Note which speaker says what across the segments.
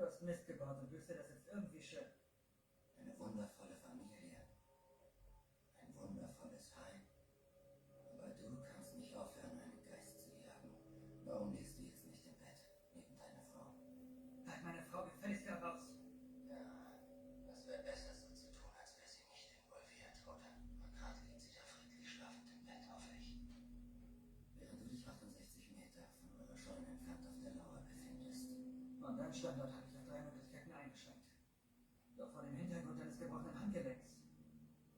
Speaker 1: Du hast Mist gebaut und willst dir das jetzt irgendwie schön.
Speaker 2: Eine wundervolle Familie. Ein wundervolles Heim. Aber du kannst nicht aufhören, meinen Geist zu jagen. Warum liegst du jetzt nicht im Bett, neben deiner Frau?
Speaker 1: Halt meine Frau gefälligst da raus.
Speaker 2: Ja, das wäre besser so zu tun, als wäre sie nicht involviert, oder? Gerade liegt sie da friedlich schlafend im Bett, hoffe ich. Während du dich 68 Meter von eurer Scheune entfernt auf der Lauer befindest.
Speaker 1: Und dein Standort habe ich auf 3 Möglichkeiten eingeschränkt. Doch vor dem Hintergrund deines gebrochenen Handgelenks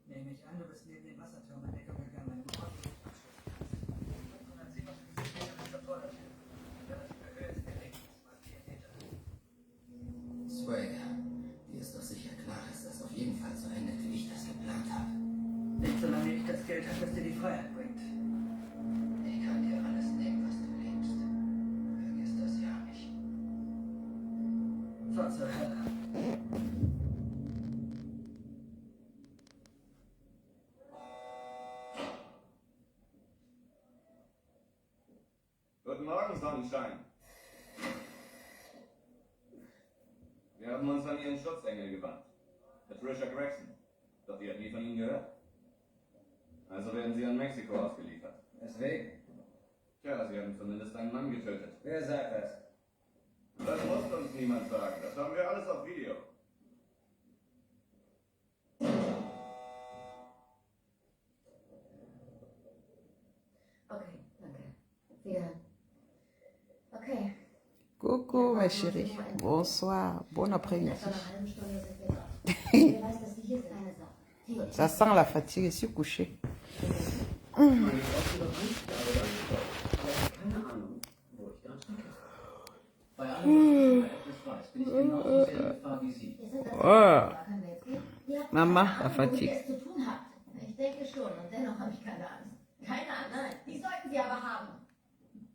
Speaker 1: nehme ich an, du bist neben den Wasserturm in Deckung gegangen, einen Ort, wo du dich abschließen kannst. 557 Meter bis zur Vordertür. Die relative Höhe ist gering, mal 4 Meter.
Speaker 2: Swagger, dir ist doch sicher klar, dass das auf jeden Fall so endet, wie ich das geplant habe.
Speaker 1: Nicht solange ich das Geld habe, das dir die Freiheit bringt.
Speaker 2: Ich kann dir alles nehmen, was du liebst. Vergiss das ja nicht.
Speaker 1: Fahr zur Hölle.
Speaker 3: Guten Morgen, Sonnenschein. Wir haben uns an Ihren Schutzengel gewandt, Patricia Gregson. Doch die hat nie von Ihnen gehört. Also werden Sie an Mexiko ausgeliefert.
Speaker 1: Weswegen?
Speaker 3: Tja, Sie haben zumindest einen Mann getötet.
Speaker 1: Wer sagt das?
Speaker 3: Das muss uns niemand sagen. Das haben wir alles auf Video.
Speaker 4: Okay, danke. Wieder. Okay.
Speaker 5: Coucou ma chérie, bonsoir, bon après-midi.
Speaker 4: Etwa eine halbe Stunde sind wir dort. Wer weiß, dass die hier ist keine Sau.
Speaker 5: Ça sent la fatigue, je suis couchée.
Speaker 6: Keine Ahnung, wo ich dran stecke. Bei allem, was ich über etwas weiß, bin ich genauso sehr in Gefahr wie Sie.
Speaker 4: Wir sind das
Speaker 5: Oh.
Speaker 4: Können wir jetzt gehen? Ihr habt
Speaker 5: Mama,
Speaker 4: keine
Speaker 5: la
Speaker 4: Ahnung, womit
Speaker 5: fatigue.
Speaker 4: ihr es zu tun habt. Ich denke schon, und dennoch habe ich keine Angst. Keine Angst? Nein, die sollten Sie aber haben.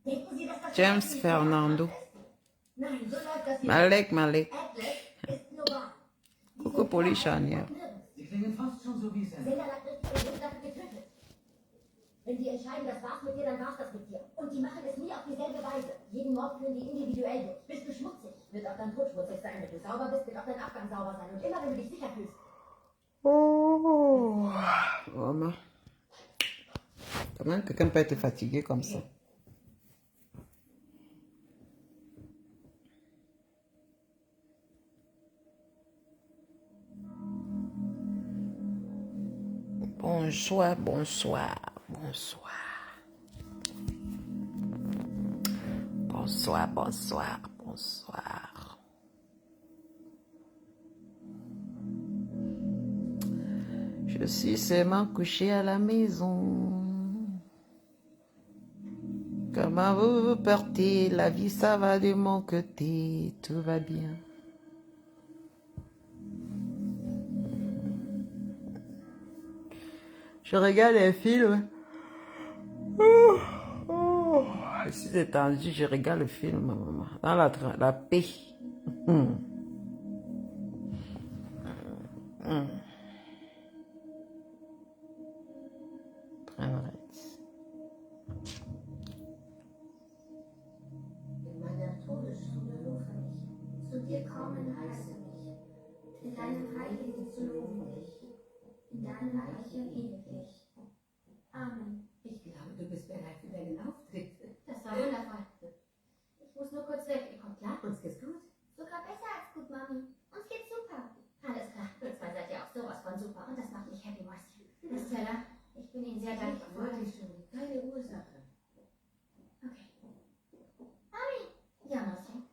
Speaker 4: Denken Sie, dass das
Speaker 5: James
Speaker 4: vielleicht nicht
Speaker 5: Fernando.
Speaker 4: so einfach ist? Nein, so läuft das hier.
Speaker 5: Malek, Malek.
Speaker 4: Atlas ist global.
Speaker 5: Coucou Polishania.
Speaker 6: Sie klingen fast schon so wie Sam.
Speaker 4: Sender hat richtig dafür getötet. Wenn die entscheiden, das war's mit dir, dann war's das mit dir. Und die machen es nie auf dieselbe Weise. Jeden Mord führen die individuell durch. Bist du schmutzig, wird auch dein Tod schmutzig sein. Wenn du sauber bist, wird auch dein Abgang sauber sein. Und immer, wenn du dich sicher fühlst.
Speaker 5: Oh, maman. Comment quelqu'un peut être fatigué comme ça? Bonsoir, bonsoir, bonsoir. Bonsoir, bonsoir, bonsoir. Je suis seulement couché à la maison. Comment vous vous portez? La vie, ça va de mon côté. Tout va bien. Je regarde les films. Je suis étendue, je regarde le film, maman. Dans la paix.
Speaker 4: In meiner Todesstunde rufe ich. Zu dir kommen heiße mich. In deinem Heiligen zu loben dich. In deinem Reiche ewiglich. Amen. Ich glaube, du bist bereit für deinen Auftritt. Das war wundervoll. Ich muss nur kurz weg. Ihr kommt klar? Uns geht's gut. Sogar besser als gut, Mami. Uns geht's super. Alles klar. Ihr zwei seid ja auch sowas von super. Und das macht mich happy, Marcy. Stella, ich bin Ihnen sehr dankbar. Wirklich schon. Keine Ursache. Okay. Mami! Ja, Marcy.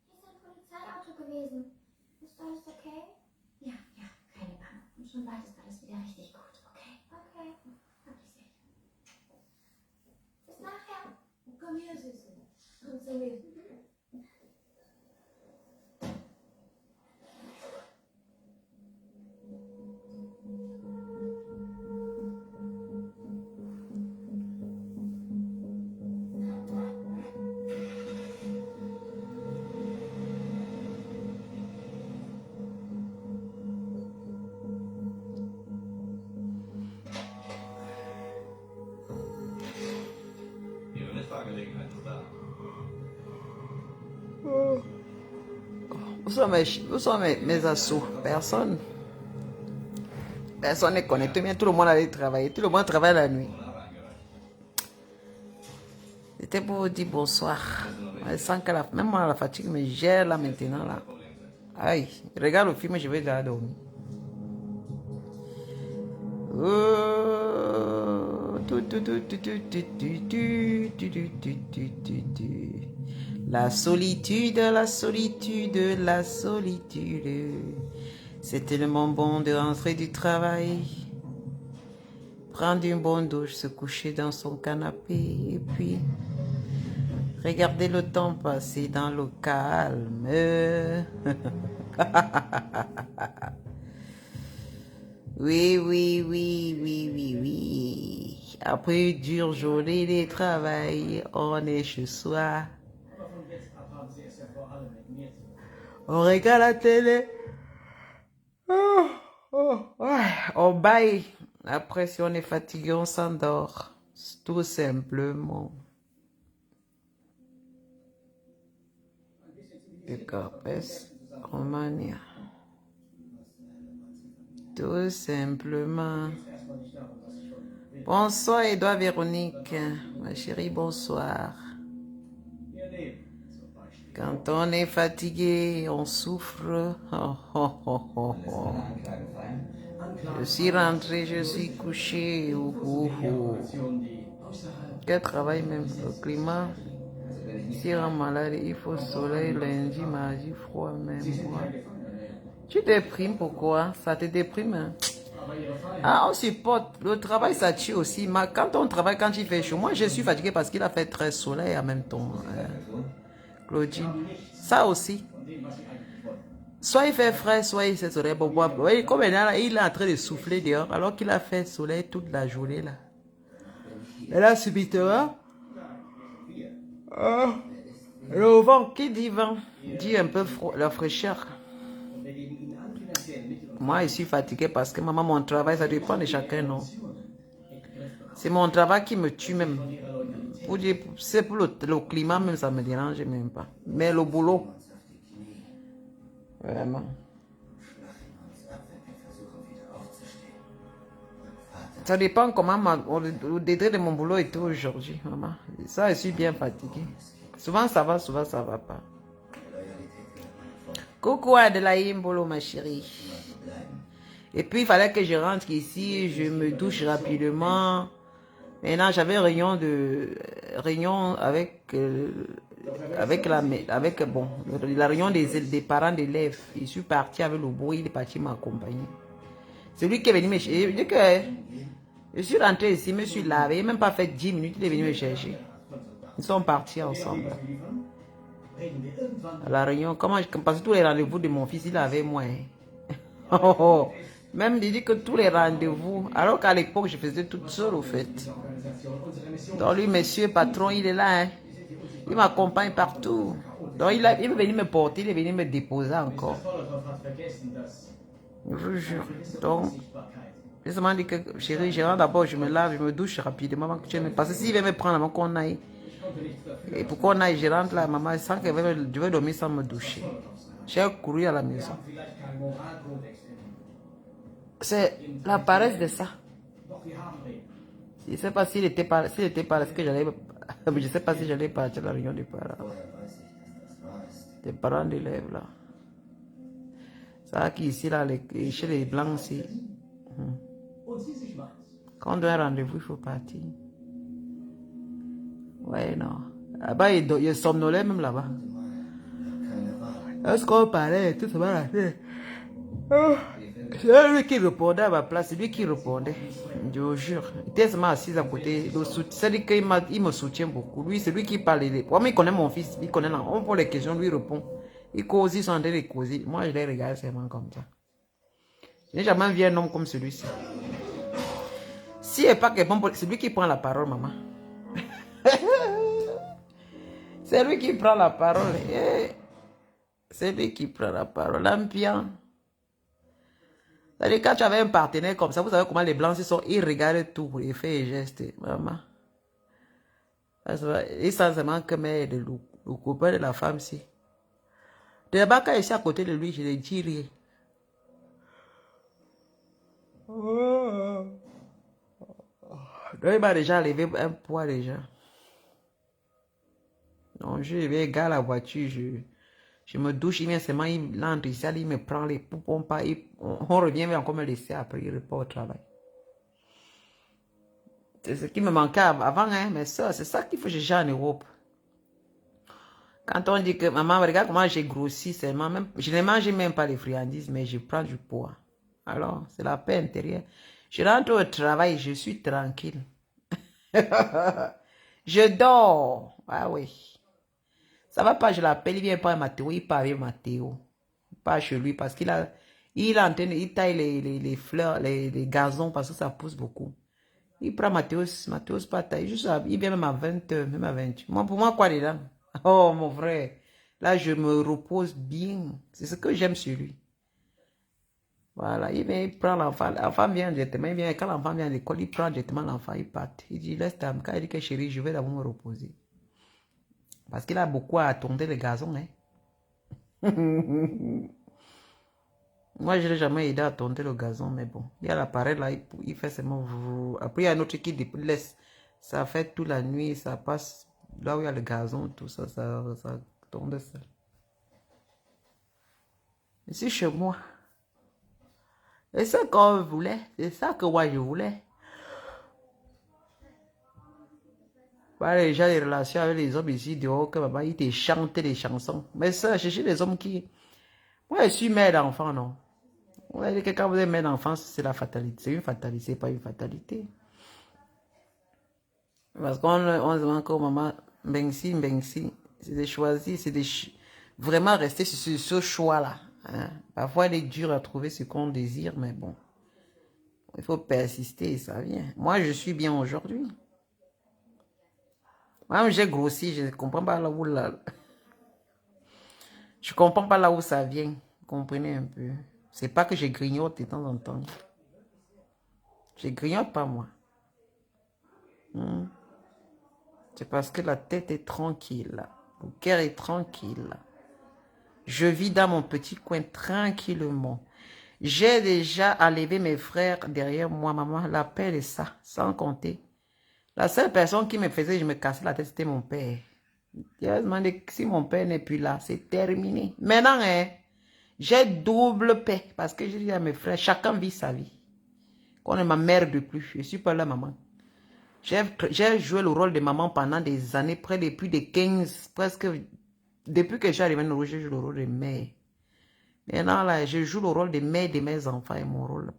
Speaker 4: Hier ist ein Polizeiauto gewesen. Ist alles okay? Ja, keine Panik. Und schon bald ist alles wieder richtig gut, okay? Okay. Hab dich sehr lieb. Bis nachher. Komm her, Süße. Komm zu mir.
Speaker 3: Ihre Mitfahrgelegenheit ist da.
Speaker 5: Où sont mes assos? Personne. Personne n'est connecté. Bien, tout le monde allait travailler. Tout le monde travaille la nuit. C'était pour vous dire bonsoir. Je sens que même moi, la fatigue me gère là maintenant. Là. Aïe, regarde le film, je vais déjà dormir. La solitude, la solitude, la solitude. C'est tellement bon de rentrer du travail, prendre une bonne douche, se coucher dans son canapé et puis regarder le temps passer dans le calme. Oui, oui, oui, oui, oui, oui. Après une dure journée de travail, on est chez soi. On regarde la télé. On baille. Après, si on est fatigué, on s'endort. Tout simplement. Bucarest, Romania. Tout simplement. Bonsoir, Edouard Véronique. Ma chérie, bonsoir. Quand on est fatigué, on souffre. Oh, oh, oh, oh, oh. Je suis rentré, je suis couché. Oh, oh, oh. Quel travail même, le climat. Si on est malade, il faut soleil, lundi, mardi, froid même. Moi. Tu déprimes, pourquoi? Ça te déprime, hein? Ah, on supporte. Le travail, ça tue aussi. Mais quand on travaille, quand il fait chaud, moi, je suis fatigué parce qu'il a fait très soleil en même temps. Claudine. Ça aussi. Soit il fait frais, soit il fait soleil. Bon, bon, comme il est en train de souffler dehors, alors qu'il a fait soleil toute la journée, là. Et là, subitement, le vent, qui dit vent, dit un peu la fraîcheur. Moi, je suis fatigué parce que maman, mon travail, ça dépend de chacun, non? C'est mon travail qui me tue même. C'est pour le climat même, ça me dérange même pas. Mais le boulot, vraiment. Ça dépend comment le degré de mon boulot est aujourd'hui, maman. Ça, je suis bien fatiguée. Souvent ça va, souvent ça va pas. Coucou Adelaïde Mbolo, ma chérie. Et puis il fallait que je rentre ici, je me douche rapidement. Maintenant j'avais réunion avec la réunion des parents d'élèves. Je suis parti avec le bruit, il est parti m'accompagner. C'est lui qui est venu me chercher. Je suis rentré ici, je me suis lavé, il n'a même pas fait 10 minutes, il est venu me chercher. Ils sont partis ensemble. À la réunion, parce que tous les rendez-vous de mon fils, il avait moins. Même il dit que tous les rendez-vous, alors qu'à l'époque, je faisais toute seule au fait. Donc lui, monsieur patron, il est là. Hein. Il m'accompagne partout. Donc il est venu me porter, il est venu me déposer encore. Je vous jure. Donc, je me dis que chérie, je rentre d'abord, je me lave, je me douche rapidement avant que tu me... Parce que s'il veut me prendre avant qu'on aille, et pour qu'on aille, je rentre là, maman, sans que je vais dormir sans me doucher. J'ai couru à la maison. C'est la paresse de ça. Je ne sais pas s'il était pas, est-ce que j'allais... Je ne sais pas si j'allais partir à la réunion des parents. Des parents d'élèves là. Ça qui ici là, chez les blancs aussi. Quand on doit un rendez-vous, il faut partir. Ouais, non. Là-bas, il somnolait même là-bas. Est-ce qu'on parlait et tout ça va la tête? C'est lui qui répondait à ma place, c'est lui qui répondait. Je vous jure. Il était seulement assis à côté. C'est-à-dire qu'il me soutient beaucoup. Lui, c'est lui qui parle. Moi, il connaît mon fils, il connaît là. On pose les questions, lui répond. Il cause, ils sont en train de causer. Moi, je les regarde seulement comme ça. Je n'ai jamais vu un homme comme celui-ci. Si n'est pas que bon, c'est lui qui prend la parole, maman. C'est lui qui prend la parole. C'est lui qui prend la parole. L'ambiant. C'est-à-dire, quand tu avais un partenaire comme ça, vous savez comment les blancs sont, ils regardent tout, ils font et gestes, maman. Ils sentent seulement que mais le copain de la femme, si. D'abord, quand je suis à côté de lui, je ne dis rien. Donc, il m'a déjà levé un poids déjà. Donc, je vais égaler la voiture, je me douche, il vient seulement, il entre ici, il me prend les poupons, on revient, mais encore me laisser après, il repart au travail. C'est ce qui me manquait avant, hein, mais ça, c'est ça qu'il faut chercher en Europe. Quand on dit que, maman, regarde comment j'ai grossi, seulement, même, je ne mange même pas les friandises, mais je prends du poids. Alors, c'est la paix intérieure. Je rentre au travail, je suis tranquille. Je dors. Ah oui. Ça va pas, je l'appelle, il vient pas à Mathéo, il part avec Mathéo. Pas chez lui, parce il taille les fleurs, les gazons, parce que ça pousse beaucoup. Il prend Mathéo pas taille, juste, il vient même à 20h, même à 20h. Moi, pour moi, quoi dedans? Oh, mon frère. Là, je me repose bien. C'est ce que j'aime sur lui. Voilà, il prend l'enfant. L'enfant vient directement, quand l'enfant vient à l'école, il prend directement l'enfant, il part. Il dit, laisse ta quand il dit que chérie, je vais d'abord me reposer. Parce qu'il a beaucoup à tondre les gazons, hein. Moi, je n'ai jamais aidé à tondre le gazon, mais bon. Il y a l'appareil là, il fait seulement. Après, il y a un autre qui laisse. Ça fait toute la nuit, ça passe là où il y a le gazon, tout ça, ça tombe seul. Ici, chez moi. C'est ça qu'on voulait. C'est ça que moi, je voulais. Voilà, les gens, les relations avec les hommes ici, dehors, que maman, ils te chantent des chansons. Mais ça, chercher des hommes qui. Moi, je suis mère d'enfant, non. On va dire que quand vous êtes mère d'enfant, c'est la fatalité. C'est une fatalité, c'est pas une fatalité. Parce qu'on se demande encore, maman, Bengsi. C'est de choisir, c'est de vraiment rester sur ce choix-là. Hein. Parfois, il est dur à trouver ce qu'on désire, mais bon. Il faut persister et ça vient. Moi, je suis bien aujourd'hui. Moi, j'ai grossi, je ne comprends pas là où je comprends pas là où ça vient. Vous comprenez un peu. C'est pas que je grignote de temps en temps. Je grignote pas, moi. C'est parce que la tête est tranquille. Le cœur est tranquille. Je vis dans mon petit coin tranquillement. J'ai déjà enlevé mes frères derrière moi, maman. La paix est ça, sans compter. La seule personne qui me faisait, je me cassais la tête, c'était mon père. Je me demandé si mon père n'est plus là, c'est terminé. Maintenant, hein, j'ai double paix parce que je dis à mes frères, chacun vit sa vie. Qu'on ne m'emmerde plus, je ne suis pas là, maman. J'ai joué le rôle de maman pendant des années, près de plus de 15, presque, depuis que je suis arrivée au Rouge, je joue le rôle de mère. Maintenant, là, je joue le rôle de mère de mes enfants et mon rôle.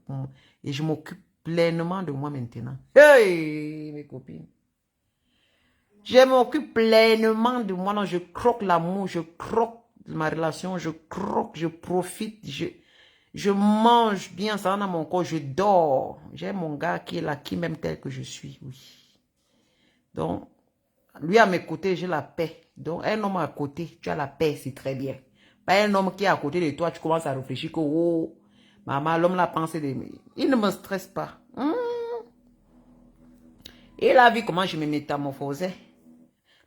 Speaker 5: Et je m'occupe pleinement de moi maintenant. Hey, mes copines. Je m'occupe pleinement de moi. Non, je croque l'amour, je croque ma relation, je croque, je profite, je mange bien ça dans mon corps, je dors. J'ai mon gars qui est là, qui m'aime tel que je suis, oui. Donc, lui à mes côtés, j'ai la paix. Donc, un homme à côté, tu as la paix, c'est très bien. Pas un homme qui est à côté de toi, tu commences à réfléchir que, oh, maman, l'homme l'a pensé de moi. Il ne me stresse pas. Il a vu comment je me métamorphosais.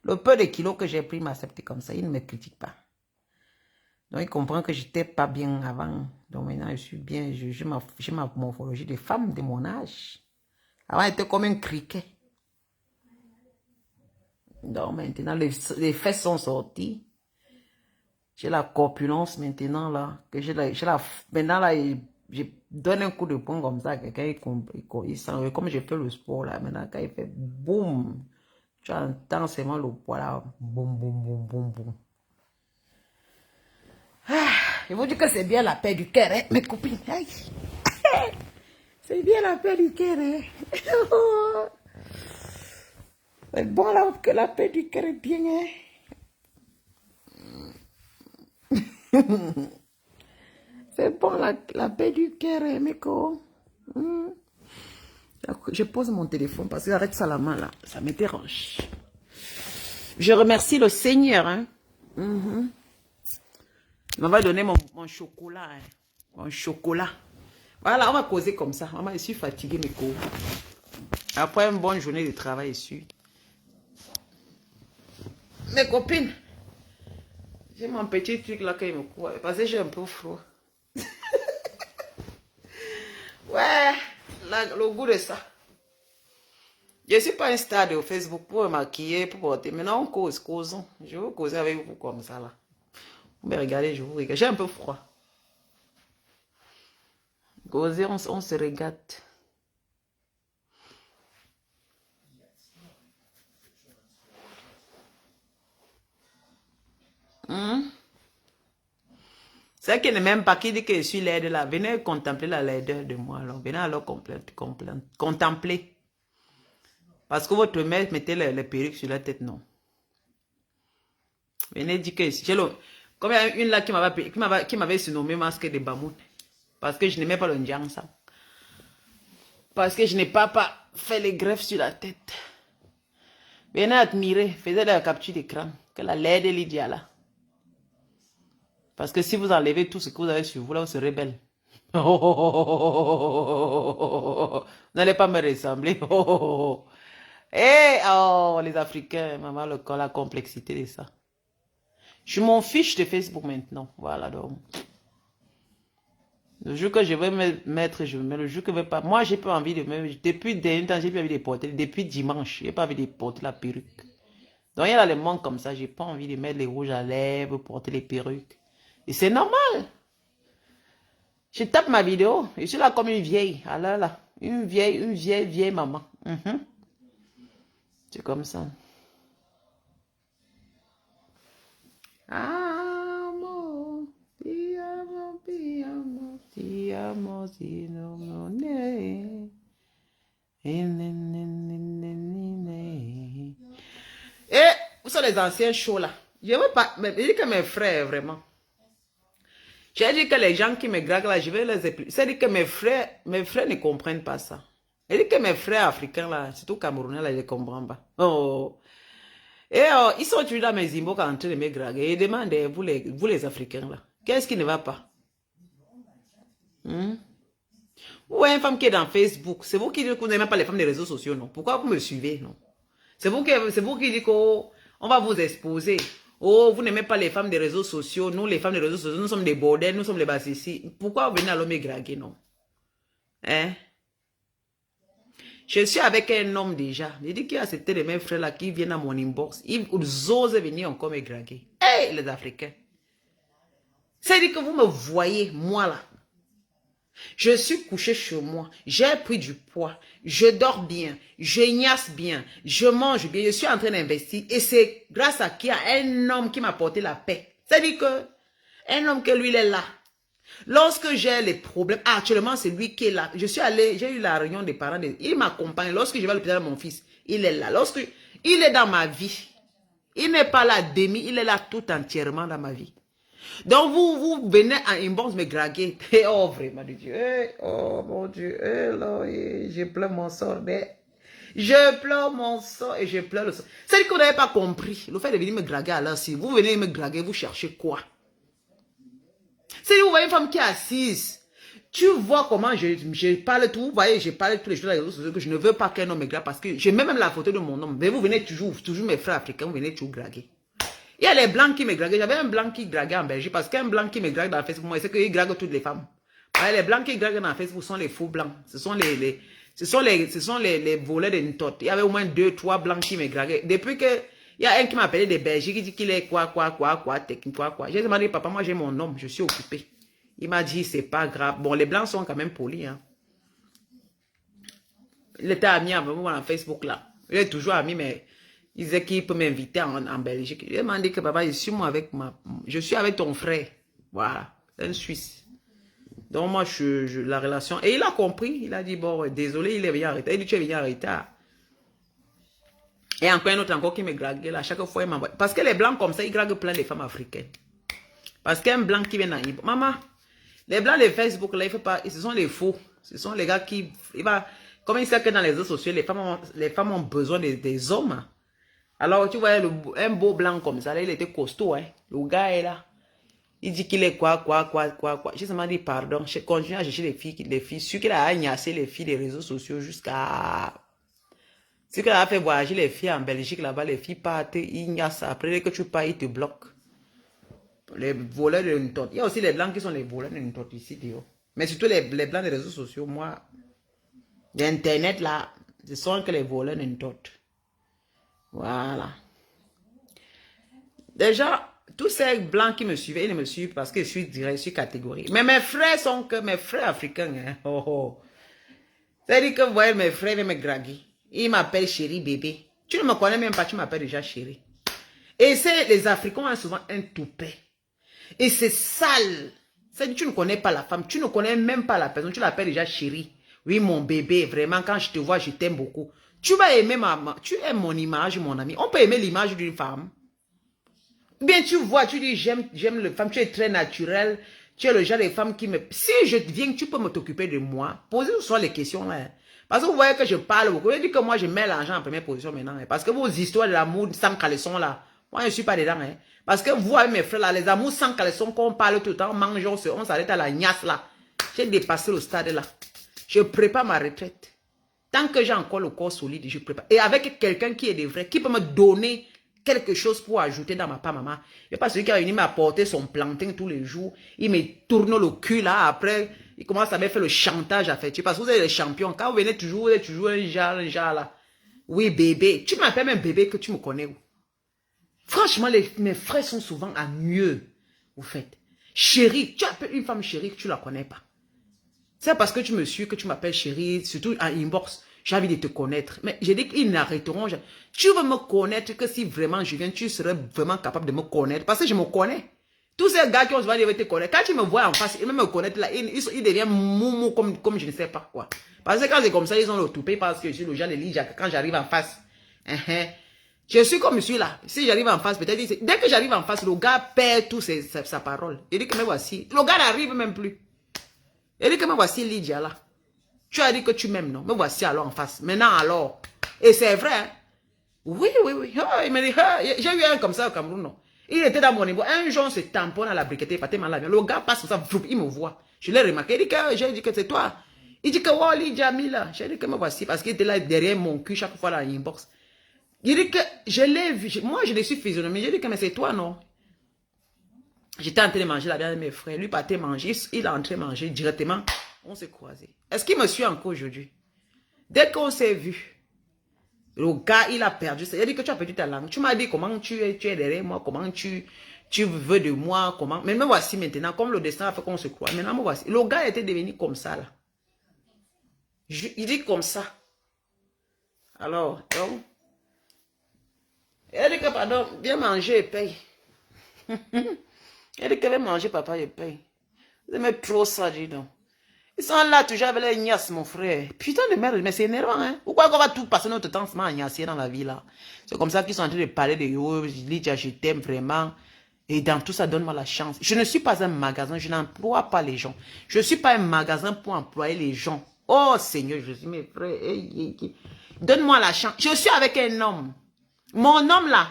Speaker 5: Le peu de kilos que j'ai pris m'accepter comme ça, il ne me critique pas. Donc, il comprend que je n'étais pas bien avant. Donc, maintenant, je suis bien. J'ai ma morphologie de femme de mon âge. Avant, j'étais comme un criquet. Donc, maintenant, les fesses sont sorties. J'ai la corpulence maintenant, là. Maintenant, là, je donne un coup de poing comme ça. Quelqu'un, il sent, comme j'ai fait le sport, là. Maintenant, quand il fait boum, tu entends seulement le poids, là. Boum, boum, boum, boum, boum. Ah, je vous dis que c'est bien la paix du cœur, hein, mes copines. C'est bien la paix du cœur, hein. C'est bon là que la paix du cœur est bien, hein. C'est bon la paix du cœur, hein, mes co. Je pose mon téléphone parce que j'arrête ça la main là, ça me dérange. Je remercie le Seigneur, hein. Il m'a donné mon chocolat, hein. Mon chocolat. Voilà, on va causer comme ça. Maman, je suis fatiguée, mes co. Après une bonne journée de travail ici. Mes copines, J'ai mon petit truc là qui me court. Parce que j'ai un peu froid. Ouais, le goût de ça. Je ne suis pas un stade au Facebook pour me maquiller, pour porter. Maintenant, on cause, causons. Je veux causer avec vous comme ça là. Vous me regardez, je vous regarde. J'ai un peu froid. Causer, on se regarde. C'est qui n'est même pas qui dit que je suis laide là. Venez contempler la laideur de moi. Alors. Venez alors contempler. Parce que votre mère mettait les perruques sur la tête, non. Venez dire que... Comme il y a une là qui m'avait surnommé masque de Bamoun. Parce que je n'aimais pas le Ndjangsa. Parce que je n'ai pas fait les greffes sur la tête. Venez admirer. Faisez la capture d'écran. Que la laide Lydia là. Parce que si vous enlevez tout ce que vous avez sur vous, là, vous serez belle. Vous n'allez pas me ressembler. Les Africains, maman, la complexité de ça. Je m'en fiche de Facebook maintenant. Voilà, donc. Le jour que je vais me mettre, je me mets. Le jour que je vais pas. Moi, j'ai pas envie de me. Depuis dernier temps, j'ai pas envie de porter. Depuis dimanche, j'ai pas envie de porter la perruque. Donc, il y a les manques comme ça. J'ai pas envie de mettre les rouges à lèvres, porter les perruques. Et c'est normal. Je tape ma vidéo. Je suis là comme une vieille. Ah là là. Une vieille maman. C'est comme ça. Amo, ti amo, ti amo, si no me Eh, où sont les anciens shows là? Je veux pas, mais je dis que mes frères, vraiment. J'ai dit que les gens qui me draguent là, je vais les appeler. C'est-à-dire que mes frères ne comprennent pas ça. Je dis que mes frères africains là, surtout camerounais là, ils ne comprennent pas. Oh. Et ils sont toujours dans mes imbos en train de me draguer. Ils demandent, vous les Africains là, qu'est-ce qui ne va pas? Vous voyez une femme qui est dans Facebook, c'est vous qui dites que vous n'aimez pas les femmes des réseaux sociaux, non? Pourquoi vous me suivez, non? C'est vous qui dites qu'on va vous exposer. Oh, vous n'aimez pas les femmes des réseaux sociaux. Nous, les femmes des réseaux sociaux, nous sommes des bordels, nous sommes les bassissis. Pourquoi vous venez à l'homme me draguer, non? Hein? Je suis avec un homme déjà. Il dit qu'il y a accepté les mêmes frères là qui viennent à mon inbox. Ils osent venir encore me draguer. Hey, les Africains. C'est-à-dire que vous me voyez, moi là. Je suis couché chez moi, j'ai pris du poids, je dors bien, je gnasse bien, je mange bien, je suis en train d'investir et c'est grâce à qui? À un homme qui m'a apporté la paix. C'est-à-dire que un homme que lui il est là. Lorsque j'ai les problèmes, actuellement c'est lui qui est là. Je suis allé, j'ai eu la réunion des parents, il m'accompagne. Lorsque je vais à l'hôpital de mon fils, il est là. Lorsque il est dans ma vie, il n'est pas là demi, il est là tout entièrement dans ma vie. Donc vous venez à inbox me draguer. Oh vraiment Dieu. Oh mon Dieu. Là, je pleure mon sort. Je pleure mon sort et je pleure le sort. C'est-à-dire que vous n'avez pas compris. Le fait de venir me draguer à l'heure, si vous venez me draguer, vous cherchez quoi? C'est-à-dire vous voyez une femme qui est assise. Tu vois comment je parle tout. Vous voyez, je parle tous les jours dans les réseaux sociaux que je ne veux pas qu'un homme me drague parce que j'ai même la photo de mon homme. Mais vous venez toujours mes frères africains, vous venez toujours draguer. Il y a les blancs qui me draguaient. J'avais un blanc qui draguait en Belgique parce qu'un blanc qui me drague dans Facebook, moi, c'est qu'il drague toutes les femmes. Les blancs qui draguent dans Facebook sont les faux blancs. Ce sont les volets de Ntot. Il y avait au moins 2-3 blancs qui me draguaient. Depuis que il y a un qui m'a appelé de Belgique, il dit qu'il est quoi. J'ai demandé, papa, moi j'ai mon homme, je suis occupé. Il m'a dit, c'est pas grave. Bon, les blancs sont quand même polis. Hein. Il était ami avec moi dans Facebook là. Il est toujours ami, mais il disait qu'il peut m'inviter en Belgique. Il m'a dit que papa, je suis avec ton frère. Voilà, un Suisse. Donc moi, la relation... Et il a compris. Il a dit, bon, désolé, il est venu en retard. Il dit, tu es venu en retard. Et encore un autre encore qui me drague là. Chaque fois, il m'envoie. Parce que les blancs comme ça, ils draguent plein de femmes africaines. Parce qu'un blanc qui vient dans... Maman, les blancs de Facebook là, il faut pas... Ce sont les faux. Ce sont les gars qui... Comme il sait que dans les réseaux sociaux, les femmes ont besoin des hommes. Alors, tu vois, un beau blanc comme ça, là, il était costaud, hein. Le gars est là. Il dit qu'il est quoi. J'ai seulement dit pardon. Je continue à chercher les filles. Celui qui a agnassé les filles des réseaux sociaux jusqu'à... Celui qui a fait voyager les filles en Belgique, là-bas, les filles partent, ils ignassent. Après que tu pars, ils te bloquent. Les voleurs de Ntot. Il y a aussi les blancs qui sont les voleurs de Ntot ici, Théo. Mais surtout les blancs des réseaux sociaux, moi, l'Internet là, ce sont que les voleurs de Ntot. Voilà. Déjà, tous ces blancs qui me suivaient, ils ne me suivent parce que je suis direct, je suis catégorie. Mais mes frères sont que mes frères africains. Hein. Oh, oh. C'est-à-dire que vous voyez mes frères et mes gragui. Ils m'appellent chéri bébé. Tu ne me connais même pas, tu m'appelles déjà chéri. Et les Africains ont souvent un toupet. Et c'est sale. C'est-à-dire tu ne connais pas la femme, tu ne connais même pas la personne, tu l'appelles déjà chéri. Oui, mon bébé, vraiment, quand je te vois, je t'aime beaucoup. Tu vas aimer tu aimes mon image, mon ami. On peut aimer l'image d'une femme. Bien, tu vois, tu dis, j'aime les femmes, tu es très naturel, tu es le genre de femme qui me... Si je viens, tu peux me t'occuper de moi. Posez-vous les questions là. Parce que vous voyez que je parle beaucoup. Je dis que moi, je mets l'argent en première position maintenant. Parce que vos histoires de l'amour sans caleçon là, moi, je ne suis pas dedans. Hein. Parce que vous, avec mes frères là, les amours sans caleçon qu'on parle tout le temps, on s'arrête à la gnasse là. J'ai dépassé le stade là. Je prépare ma retraite. Tant que j'ai encore le corps solide, je prépare. Et avec quelqu'un qui est de vrai, qui peut me donner quelque chose pour ajouter dans ma part, maman. Il n'y a pas celui qui a venu m'apporter son plantain tous les jours. Il me tourne le cul là. Après, il commence à me faire le chantage affectueux. Parce que vous êtes les champions. Quand vous venez toujours, vous êtes toujours un genre là. Oui, bébé. Tu m'appelles même bébé que tu me connais où? Franchement, mes frères sont souvent à mieux. Vous faites. Chérie, tu appelles une femme chérie que tu ne la connais pas. C'est parce que tu me suis que tu m'appelles chérie, surtout en inbox. J'ai envie de te connaître. Mais j'ai dit qu'ils n'arrêteront jamais. Tu veux me connaître que si vraiment je viens, tu serais vraiment capable de me connaître. Parce que je me connais. Tous ces gars qui ont souvent dit te connaître, quand tu me vois en face, ils me connaissent là, ils deviennent moumou comme je ne sais pas quoi. Parce que quand c'est comme ça, ils ont le toupé parce que je suis le genre de Lydia quand j'arrive en face. Je suis comme je suis là. Si j'arrive en face, peut-être, dès que j'arrive en face, le gars perd tout sa parole. Il dit que me voici. Le gars n'arrive même plus. Il dit que me voici Lydia là. Tu as dit que tu m'aimes, non? Me voici alors en face. Maintenant alors. Et c'est vrai. Hein? Oui. Oh, il me dit, j'ai eu un comme ça au Cameroun, non? Il était dans mon niveau. Un jour, on se tamponne à la briquette, il partait mal. Le gars passe comme ça, il me voit. Je l'ai remarqué. Il dit que j'ai dit que c'est toi. Il dit que oh, Lydia Mila. J'ai dit que me voici parce qu'il était là derrière mon cul chaque fois dans l'inbox. Il dit que je l'ai vu. Moi, je l'ai su physionomie. J'ai dit que mais c'est toi, non? J'étais en train de manger là avec mes frères. Lui partait manger. Il est entré manger directement. On s'est croisés. Est-ce qu'il me suit encore aujourd'hui? Dès qu'on s'est vu, le gars, il a perdu. Il a dit que tu as perdu ta langue. Tu m'as dit comment tu es derrière moi, comment tu veux de moi, comment. Mais me voici maintenant, comme le destin a fait qu'on se croise. Maintenant, me voici. Le gars était devenu comme ça, là. Il dit comme ça. Alors, donc, il dit que, pardon, viens manger et paye. Il dit que viens manger, papa, et paye. Vous aimez trop ça, dis donc. Ils sont là toujours avec les niasses, mon frère. Putain de merde, mais c'est énervant, hein. Pourquoi on va tout passer notre temps à niasser dans la vie, là? C'est comme ça qu'ils sont en train de parler de yo, Lydia, je t'aime vraiment. Et dans tout ça, donne-moi la chance. Je ne suis pas un magasin, je n'emploie pas les gens. Je ne suis pas un magasin pour employer les gens. Oh Seigneur, je suis mes frères. Donne-moi la chance. Je suis avec un homme. Mon homme, là.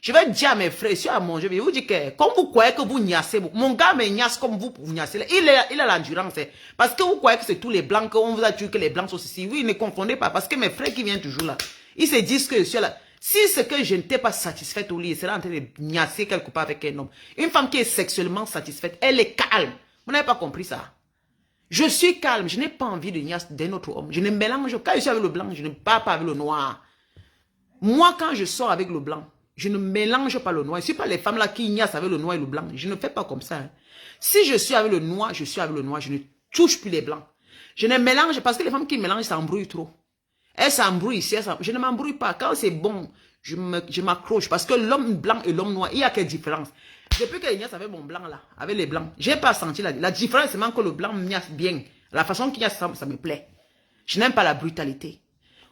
Speaker 5: Je vais dire à mes frères, je suis à manger, je vous dis que, comme vous croyez que vous niassez, mon gars me niasse comme vous niassez, il a l'endurance, parce que vous croyez que c'est tous les blancs, qu'on vous a dit que les blancs sont ici. Oui, ne confondez pas, parce que mes frères qui viennent toujours là, ils se disent que je suis là. Si c'est que je n'étais pas satisfaite au lit, elle serait en train de niasser quelque part avec un homme. Une femme qui est sexuellement satisfaite, elle est calme. Vous n'avez pas compris ça? Je suis calme, je n'ai pas envie de niasse d'un autre homme. Je ne mélange, quand je suis avec le blanc, je ne parle pas avec le noir. Moi, quand je sors avec le blanc, je ne mélange pas le noir. Je ne suis pas les femmes là qui ignorent avec le noir et le blanc. Je ne fais pas comme ça. Hein. Si je suis avec le noir, je suis avec le noir. Je ne touche plus les blancs. Je ne mélange parce que les femmes qui mélangent s'embrouillent trop. Elles s'embrouillent ici. Je ne m'embrouille pas. Quand c'est bon, je m'accroche. Parce que l'homme blanc et l'homme noir, il y a quelle différence? Depuis que Ignace avait mon blanc là, avec les blancs, je n'ai pas senti la différence. C'est même que le blanc m'ignace bien. La façon qu'il y a ça me plaît. Je n'aime pas la brutalité.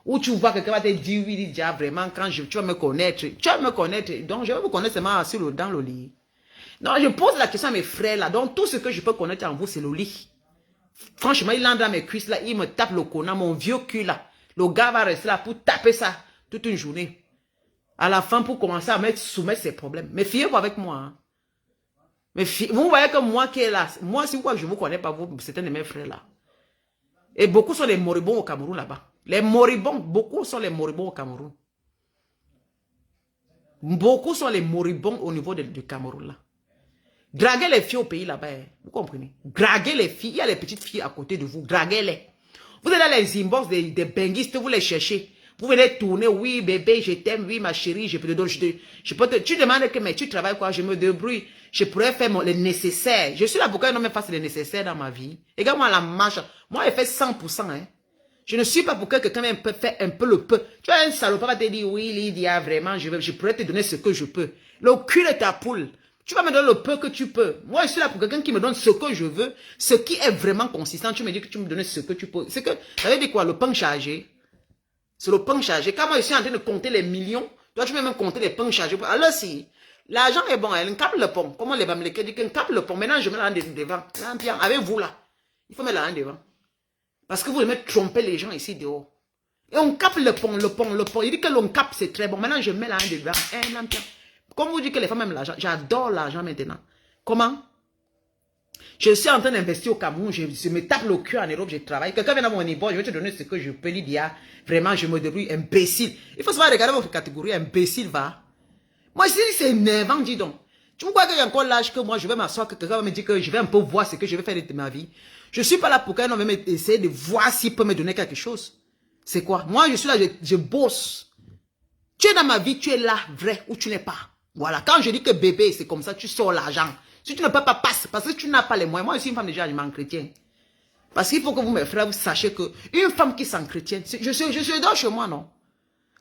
Speaker 5: Où tu vois quelqu'un va te dire, oui, déjà, vraiment, quand tu vas me connaître, donc je vais me connaître seulement dans le lit. Non, je pose la question à mes frères là, donc tout ce que je peux connaître en vous, c'est le lit. Franchement, il entre dans mes cuisses là, il me tape le connard, mon vieux cul là. Le gars va rester là pour taper ça toute une journée. À la fin, pour commencer à soumettre ses problèmes. Mais fiez-vous avec moi. Hein. Vous voyez que moi qui est là, moi, si vous je ne vous connais pas, vous, c'est un de mes frères là. Et beaucoup sont les moribonds au Cameroun là-bas. Les moribonds, beaucoup sont les moribonds au Cameroun. Beaucoup sont les moribonds au niveau du Cameroun là. Draguez les filles au pays là-bas. Vous comprenez? Draguez les filles. Il y a les petites filles à côté de vous. Draguez-les. Vous êtes dans les inbox des benguistes, vous les cherchez. Vous venez tourner, oui bébé, je t'aime, oui ma chérie, je peux te donner, tu demandes que mais tu travailles quoi, je me débrouille, je pourrais faire le nécessaire. Je suis là pour qu'un homme fasse le nécessaire dans ma vie. Regarde-moi la marche, moi je fais 100%. Hein. Je ne suis pas pour que quelqu'un peut faire un peu le peu. Tu vois un salopard va te dire, oui Lydia, vraiment, je pourrais te donner ce que je peux. Le cul de ta poule. Tu vas me donner le peu que tu peux. Moi, je suis là pour quelqu'un qui me donne ce que je veux, ce qui est vraiment consistant. Tu me dis que tu me donnes ce que tu peux. C'est que, ça veut dire quoi, le pain chargé? C'est le pain chargé. Quand moi, je suis en train de compter les millions, toi, tu peux même compter les pains chargés. Alors, si l'argent est bon, elle capte le pont. Comment les Bamileke disent qu'elle capte le pont. Maintenant, je mets l'argent devant. Là, avec vous, là. Il faut mettre l'argent devant. Parce que vous aimez tromper les gens ici dehors. Et on capte le pont. Il dit que l'on capte, c'est très bon. Maintenant, je mets l'argent devant. Comme vous dites que les femmes aiment l'argent, j'adore l'argent maintenant. Comment? Je suis en train d'investir au Cameroun, je me tape le cul en Europe, je travaille. Quelqu'un vient à mon niveau, je vais te donner ce que je peux lui dire. Vraiment, je me débrouille, imbécile. Il faut savoir regarder votre catégorie, imbécile, va. Moi, c'est énervant, dis donc. Tu me crois qu'il y a encore l'âge que moi, je vais m'asseoir, que quelqu'un va me dire que je vais un peu voir ce que je vais faire de ma vie. Je ne suis pas là pour qu'un homme essayer de voir s'il peut me donner quelque chose. C'est quoi? Moi, je suis là, je bosse. Tu es dans ma vie, tu es là, vrai, ou tu n'es pas. Voilà, quand je dis que bébé, c'est comme ça, tu sors l'argent. Si tu ne peux pas passer, parce que tu n'as pas les moyens. Moi, je suis une femme déjà, je m'en chrétien. Parce qu'il faut que vous, mes frères, vous sachiez que une femme qui s'en chrétienne, je suis dans chez moi, non?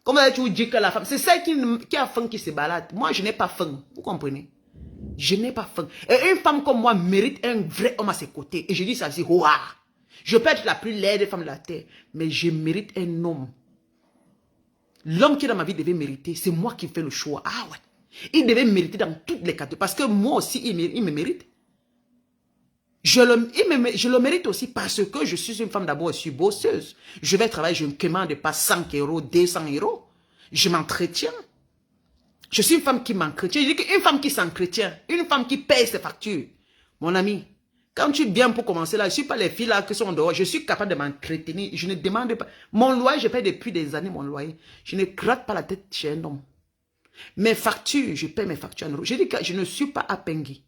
Speaker 5: Comme tu vous dis que la femme, c'est celle qui a faim qui se balade. Moi, je n'ai pas faim. Vous comprenez? Je n'ai pas faim. Et une femme comme moi mérite un vrai homme à ses côtés. Et je dis ça aussi, waouh! Je peux être la plus laide des femmes de la terre, mais je mérite un homme. L'homme qui est dans ma vie devait mériter. C'est moi qui fais le choix. Ah ouais. Il devait mériter dans toutes les catégories. Parce que moi aussi, il me mérite. Je le mérite aussi parce que je suis une femme d'abord, je suis bosseuse. Je vais travailler, je ne commande pas 100 euros, 200 euros. Je m'entretiens. Je suis une femme qui m'entretient. Je dis qu'une femme qui s'entretient, une femme qui paye ses factures. Mon ami, quand tu viens pour commencer là, je ne suis pas les filles là qui sont dehors. Je suis capable de m'entretenir. Je ne demande pas. Mon loyer, je paye depuis des années mon loyer. Je ne gratte pas la tête chez un homme. Mes factures, je paie mes factures en euros. Je dis que je ne suis pas à Pengui.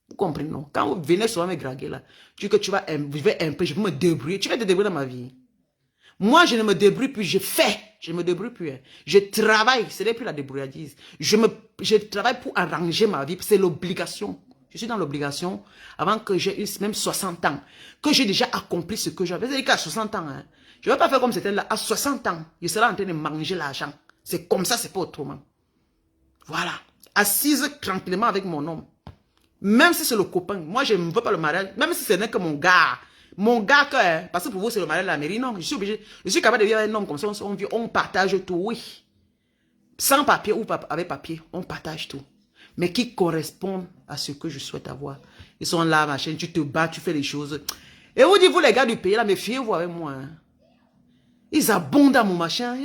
Speaker 5: Vous comprenez, non? Quand vous venez souvent me draguer là, tu dis que tu vas je vais me débrouiller. Tu vas te débrouiller dans ma vie. Moi, je ne me débrouille plus, je fais. Je ne me débrouille plus. Hein. Je travaille, ce n'est plus la débrouillardise. Je travaille pour arranger ma vie, c'est l'obligation. Je suis dans l'obligation avant que j'ai même 60 ans. Que j'ai déjà accompli ce que j'avais. C'est-à-dire qu'à 60 ans, hein, je ne vais pas faire comme c'était là. À 60 ans, je serai en train de manger l'argent. C'est comme ça, c'est pas autrement. Voilà. Assise tranquillement avec mon homme. Même si c'est le copain. Moi, je ne veux pas le mariage. Même si ce n'est que mon gars. Mon gars, parce que pour vous, c'est le mariage de la mairie. Non, je suis obligé. Je suis capable de vivre avec un homme comme ça. On partage tout, oui. Sans papier ou avec papier, on partage tout. Mais qui correspondent à ce que je souhaite avoir. Ils sont là, machin, tu te bats, tu fais les choses. Et vous dites, vous les gars du pays, là, méfiez-vous avec moi. Hein. Ils abondent dans mon machin.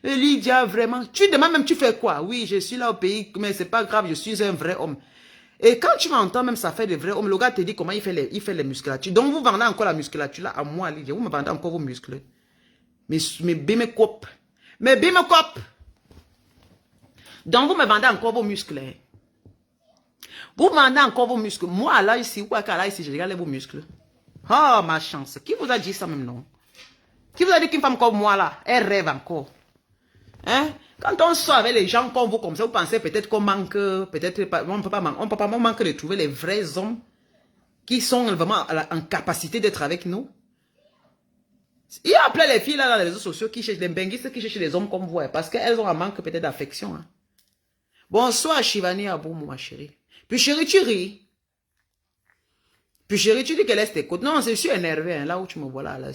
Speaker 5: Lydia, vraiment. Tu demandes même, tu fais quoi? Oui, je suis là au pays, mais c'est pas grave, je suis un vrai homme. Et quand tu m'entends même, ça fait de vrais hommes. Le gars te dit comment il fait les musculatures. Donc, vous vendez encore la musculature là à moi, Lydia. Vous me vendez encore vos muscles. Mais bime cop. Mais bime cop. Donc, vous me vendez encore vos muscles. Vous vendez encore vos muscles. Moi, là, ici, ou là, ici, je regarde vos muscles. Oh, ma chance. Qui vous a dit ça même, non? Qui vous a dit qu'une femme comme moi, là, elle rêve encore? Hein? Quand on sort avec les gens comme vous, comme ça, vous pensez peut-être qu'on manque, peut-être pas, on manque de trouver les vrais hommes qui sont vraiment en capacité d'être avec nous. Il y a plein de filles là dans les réseaux sociaux qui cherchent, les benguistes qui cherchent des hommes comme vous, hein, parce qu'elles ont un manque peut-être d'affection. Hein. Bonsoir, Shivani Aboum, ma chérie. Puis chérie, tu ris. Puis chérie, tu dis qu'elle laisse tes côtes. Non, je suis énervé, hein, là où tu me vois là, là.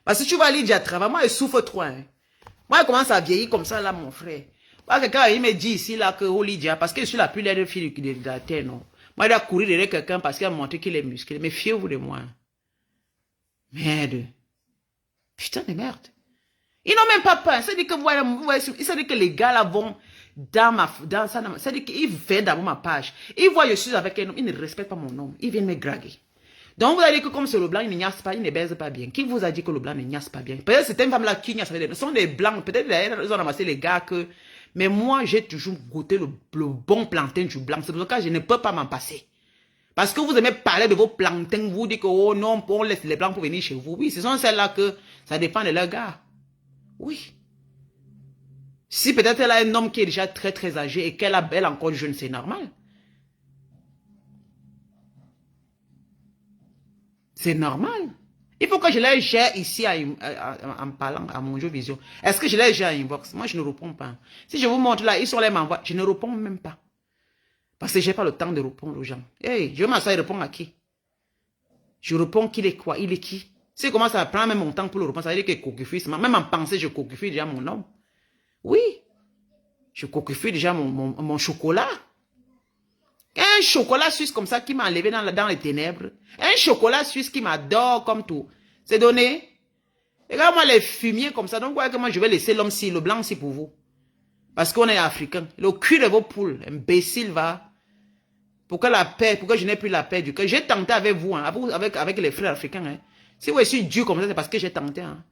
Speaker 5: Parce que tu vas Lydia travailler, moi, elle souffre trop. Hein. Moi, elle commence à vieillir comme ça, là, mon frère. Moi, quelqu'un, il me dit ici, là, que oh, Lydia, parce que je suis la plus laide fille de la terre, non. Moi, il doit courir derrière quelqu'un parce qu'il a montré qu'il est musclé. Mais fiez-vous de moi. Merde. Putain de merde. Ils n'ont même pas peur. C'est-à-dire que les gars, là, vont c'est-à-dire qu'ils viennent dans ma page. Ils voient que je suis avec un homme. Ils ne respectent pas mon nom. Ils viennent me draguer. Donc, vous allez dire que comme c'est le blanc, il ne niasse pas, il ne baise pas bien. Qui vous a dit que le blanc ne niasse pas bien? Peut-être que c'est une femme là qui niasse. Ce sont des blancs. Peut-être ils ont ramassé les gars que Mais moi, j'ai toujours goûté le bon plantain du blanc. C'est pour ça que je ne peux pas m'en passer. Parce que vous aimez parler de vos plantains, vous dites que oh non, on laisse les blancs pour venir chez vous. Oui, ce sont celles-là que ça dépend de leur gars. Oui. Si peut-être elle a un homme qui est déjà très très âgé et qu'elle a belle encore jeune, c'est normal. C'est normal. Il faut que je les gère ici en parlant à mon jeu vision. Est-ce que je les gère à inbox? Moi, je ne réponds pas. Si je vous montre là, ils sont les m'envoient. Je ne réponds même pas. Parce que je n'ai pas le temps de répondre aux gens. Hey, je vais m'asseoir et répondre à qui? Je réponds qu'il est quoi? Il est qui? Si je commence à prendre même mon temps pour le répondre, ça veut dire que je coquifie. Même en pensée, je coquifie déjà mon nom. Oui. Je coquifie déjà mon chocolat. Un chocolat suisse comme ça qui m'a enlevé dans les ténèbres. Un chocolat suisse qui m'adore comme tout. C'est donné. Regarde-moi les fumiers comme ça. Donc, que moi, je vais laisser l'homme-ci, le blanc-ci pour vous. Parce qu'on est africain. Le cul de vos poules, imbécile, va. Pourquoi la paix? Pourquoi je n'ai plus la paix du cœur? J'ai tenté avec vous, hein, avec les frères africains. Hein. Si vous êtes dur comme ça, c'est parce que j'ai tenté. Hein.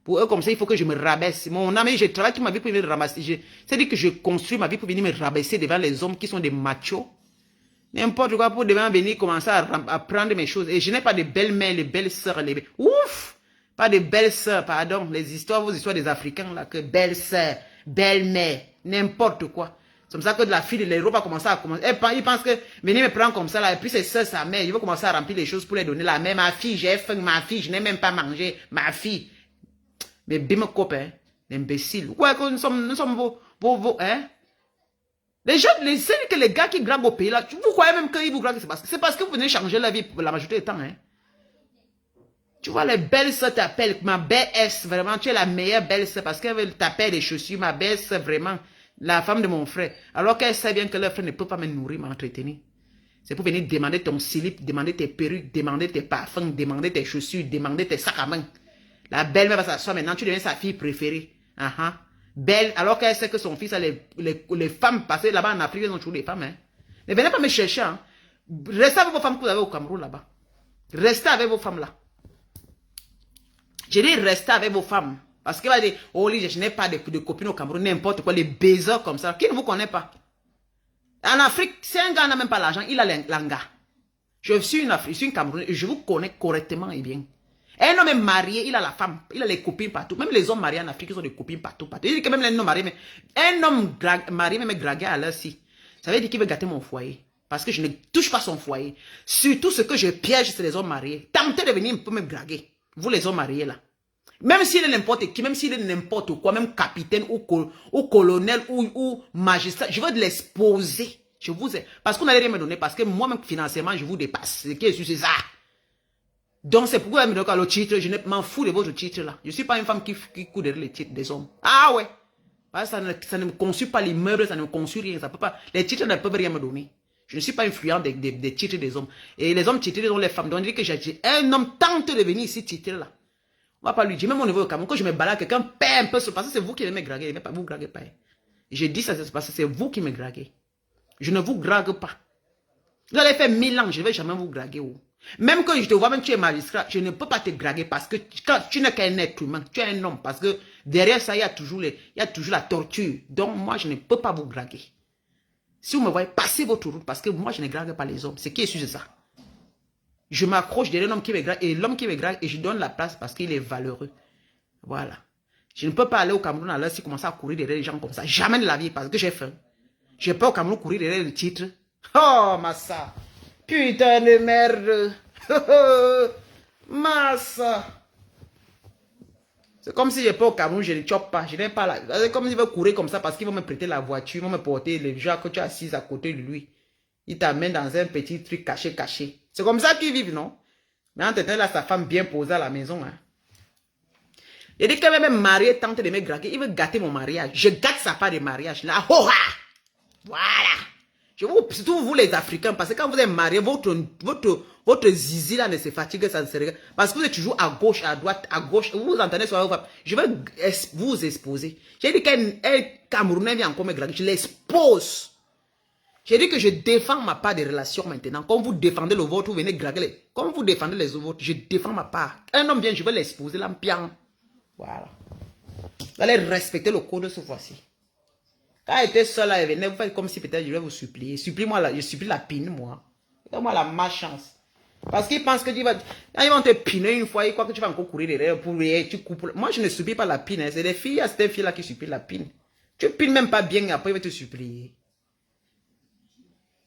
Speaker 5: Pour eux, comme ça, il faut que je me rabaisse. Mon ami, je travaille toute ma vie pour venir me ramasser. C'est-à-dire que je construis ma vie pour venir me rabaisser devant les hommes qui sont des machos. N'importe quoi pour demain venir commencer à prendre mes choses. Et je n'ai pas de belles-mères, les belles-sœurs. Ouf! Pas de belles-sœurs, pardon. Vos histoires des Africains, là, que belles-sœurs, belles-mères, n'importe quoi. C'est comme ça que de la fille de l'Europe a commencé à commencer. Ils pensent que venir me prendre comme ça, là, et puis c'est ça, sa mère. Il veut commencer à remplir les choses pour les donner. La mère, ma fille, j'ai faim, ma fille, je n'ai même pas mangé. Ma fille. Mais bim, copain, l'imbécile. Ouais, que nous sommes vos, hein? Les gens, les gars qui graguent au pays là, vous croyez même qu'ils vous graguent, c'est parce que vous venez changer la vie la majorité du temps, hein. Tu vois, les belles sœurs t'appellent, ma belle-sœur, vraiment, tu es la meilleure belle-sœur parce qu'elle t'appelle les chaussures, ma belle-sœur, vraiment, la femme de mon frère. Alors qu'elle sait bien que leur frère ne peut pas me nourrir, m'entretenir. C'est pour venir demander ton slip, demander tes perruques, demander tes parfums, demander tes chaussures, demander tes sacs à main. La belle-mère va s'asseoir maintenant, tu deviens sa fille préférée. Belle, alors qu'elle sait que son fils a les femmes, parce que là-bas en Afrique, ils ont toujours des femmes. Hein. Ne venez pas me chercher. Hein. Restez avec vos femmes que vous avez au Cameroun là-bas. Restez avec vos femmes là. Je dis restez avec vos femmes. Parce qu'elle va dire, oh, je n'ai pas de copines au Cameroun, n'importe quoi, les baisers comme ça. Qui ne vous connaît pas? En Afrique, si un gars n'a même pas l'argent, il a l'anga. Je suis une Camerounaise et je vous connais correctement et bien. Un homme est marié, il a la femme, il a les copines partout. Même les hommes mariés en Afrique, ils ont des copines partout. Il dit que même les hommes mariés, mais un homme marié même dragué à l'heure ci. Ça veut dire qu'il veut gâter mon foyer. Parce que je ne touche pas son foyer. Surtout ce que je piège, c'est les hommes mariés. Tentez de venir me draguer. Vous les hommes mariés là. Même s'il est n'importe qui, même s'il est n'importe quoi, même capitaine ou colonel ou magistrat, je veux l'exposer. Parce qu'on n'allait rien me donner, parce que moi-même financièrement, je vous dépasse. C'est ça. Donc c'est pourquoi le titre, je m'en fous de votre titre là. Je ne suis pas une femme qui court derrière les titres des hommes. Ah ouais. Parce que ça ne me conçut pas l'immeuble, ça ne me conçut rien. Ça peut pas, les titres ne peuvent rien me donner. Je ne suis pas influent des titres des hommes. Et les hommes titrés sont les femmes. Donc on dit que j'ai un homme tente de venir ici titrer là. On va pas lui dire, même au niveau du Cameroun, quand je me balade, quelqu'un paie un peu, parce que c'est vous qui me draguez, mais pas vous draguez pas. Je dis ça, c'est parce que c'est vous qui me draguez. Je ne vous drague pas. Vous allez faire 1000 ans, je ne vais jamais vous draguer. Même quand je te vois, même tu es magistrat, je ne peux pas te draguer parce que quand tu n'es qu'un être humain, tu es un homme. Parce que derrière ça, il y a toujours la torture. Donc moi, je ne peux pas vous draguer. Si vous me voyez, passez votre route parce que moi, je ne drague pas les hommes. C'est qui est sûr de ça? Je m'accroche derrière l'homme qui me drague et l'homme qui me drague et je donne la place parce qu'il est valeureux. Voilà. Je ne peux pas aller au Cameroun alors s'il commence à courir derrière les gens comme ça. Jamais de la vie parce que j'ai faim. Je ne peux pas au Cameroun courir derrière le titre. Oh, Massa. Putain de merde. Massa. C'est comme si je n'ai pas au Cameroun, je ne chope pas. Je n'ai pas là. C'est comme s'il veut courir comme ça parce qu'il va me prêter la voiture, il va me porter les gens que tu as assis à côté de lui. Il t'amène dans un petit truc caché. C'est comme ça qu'ils vivent, non? Mais en tenant là, sa femme bien posée à la maison. Hein. Il dit que même marié tente de me draguer, il veut gâter mon mariage. Je gâte sa part de mariage. Là, oh, voilà. Surtout vous les Africains, parce que quand vous êtes mariés, votre zizi là ne se fatigue, ça ne se regarde. Parce que vous êtes toujours à gauche, à droite, à gauche. Vous vous entendez sur la. Je vais vous exposer. J'ai dit qu'un Camerounais vient encore me draguer. Je l'expose. J'ai dit que je défends ma part des relations maintenant. Comme vous défendez le vôtre, vous venez draguer. Comme vous défendez les autres, je défends ma part. Un homme vient, je vais l'exposer là, bien. Voilà. Vous allez respecter le code ce fois-ci. Quand elle était seule, elle venait, vous faites comme si peut-être je vais vous supplier. Supplie-moi, je supplie la pine, moi. Donne-moi la malchance. Parce qu'ils pensent que tu vas... Quand ils vont te piner une fois, ils croient que tu vas encore courir derrière pour tu coupes. Moi, je ne supplie pas la pine. Hein. C'est des filles, c'est des filles-là qui supplient la pine. Tu pines même pas bien, après ils vont te supplier.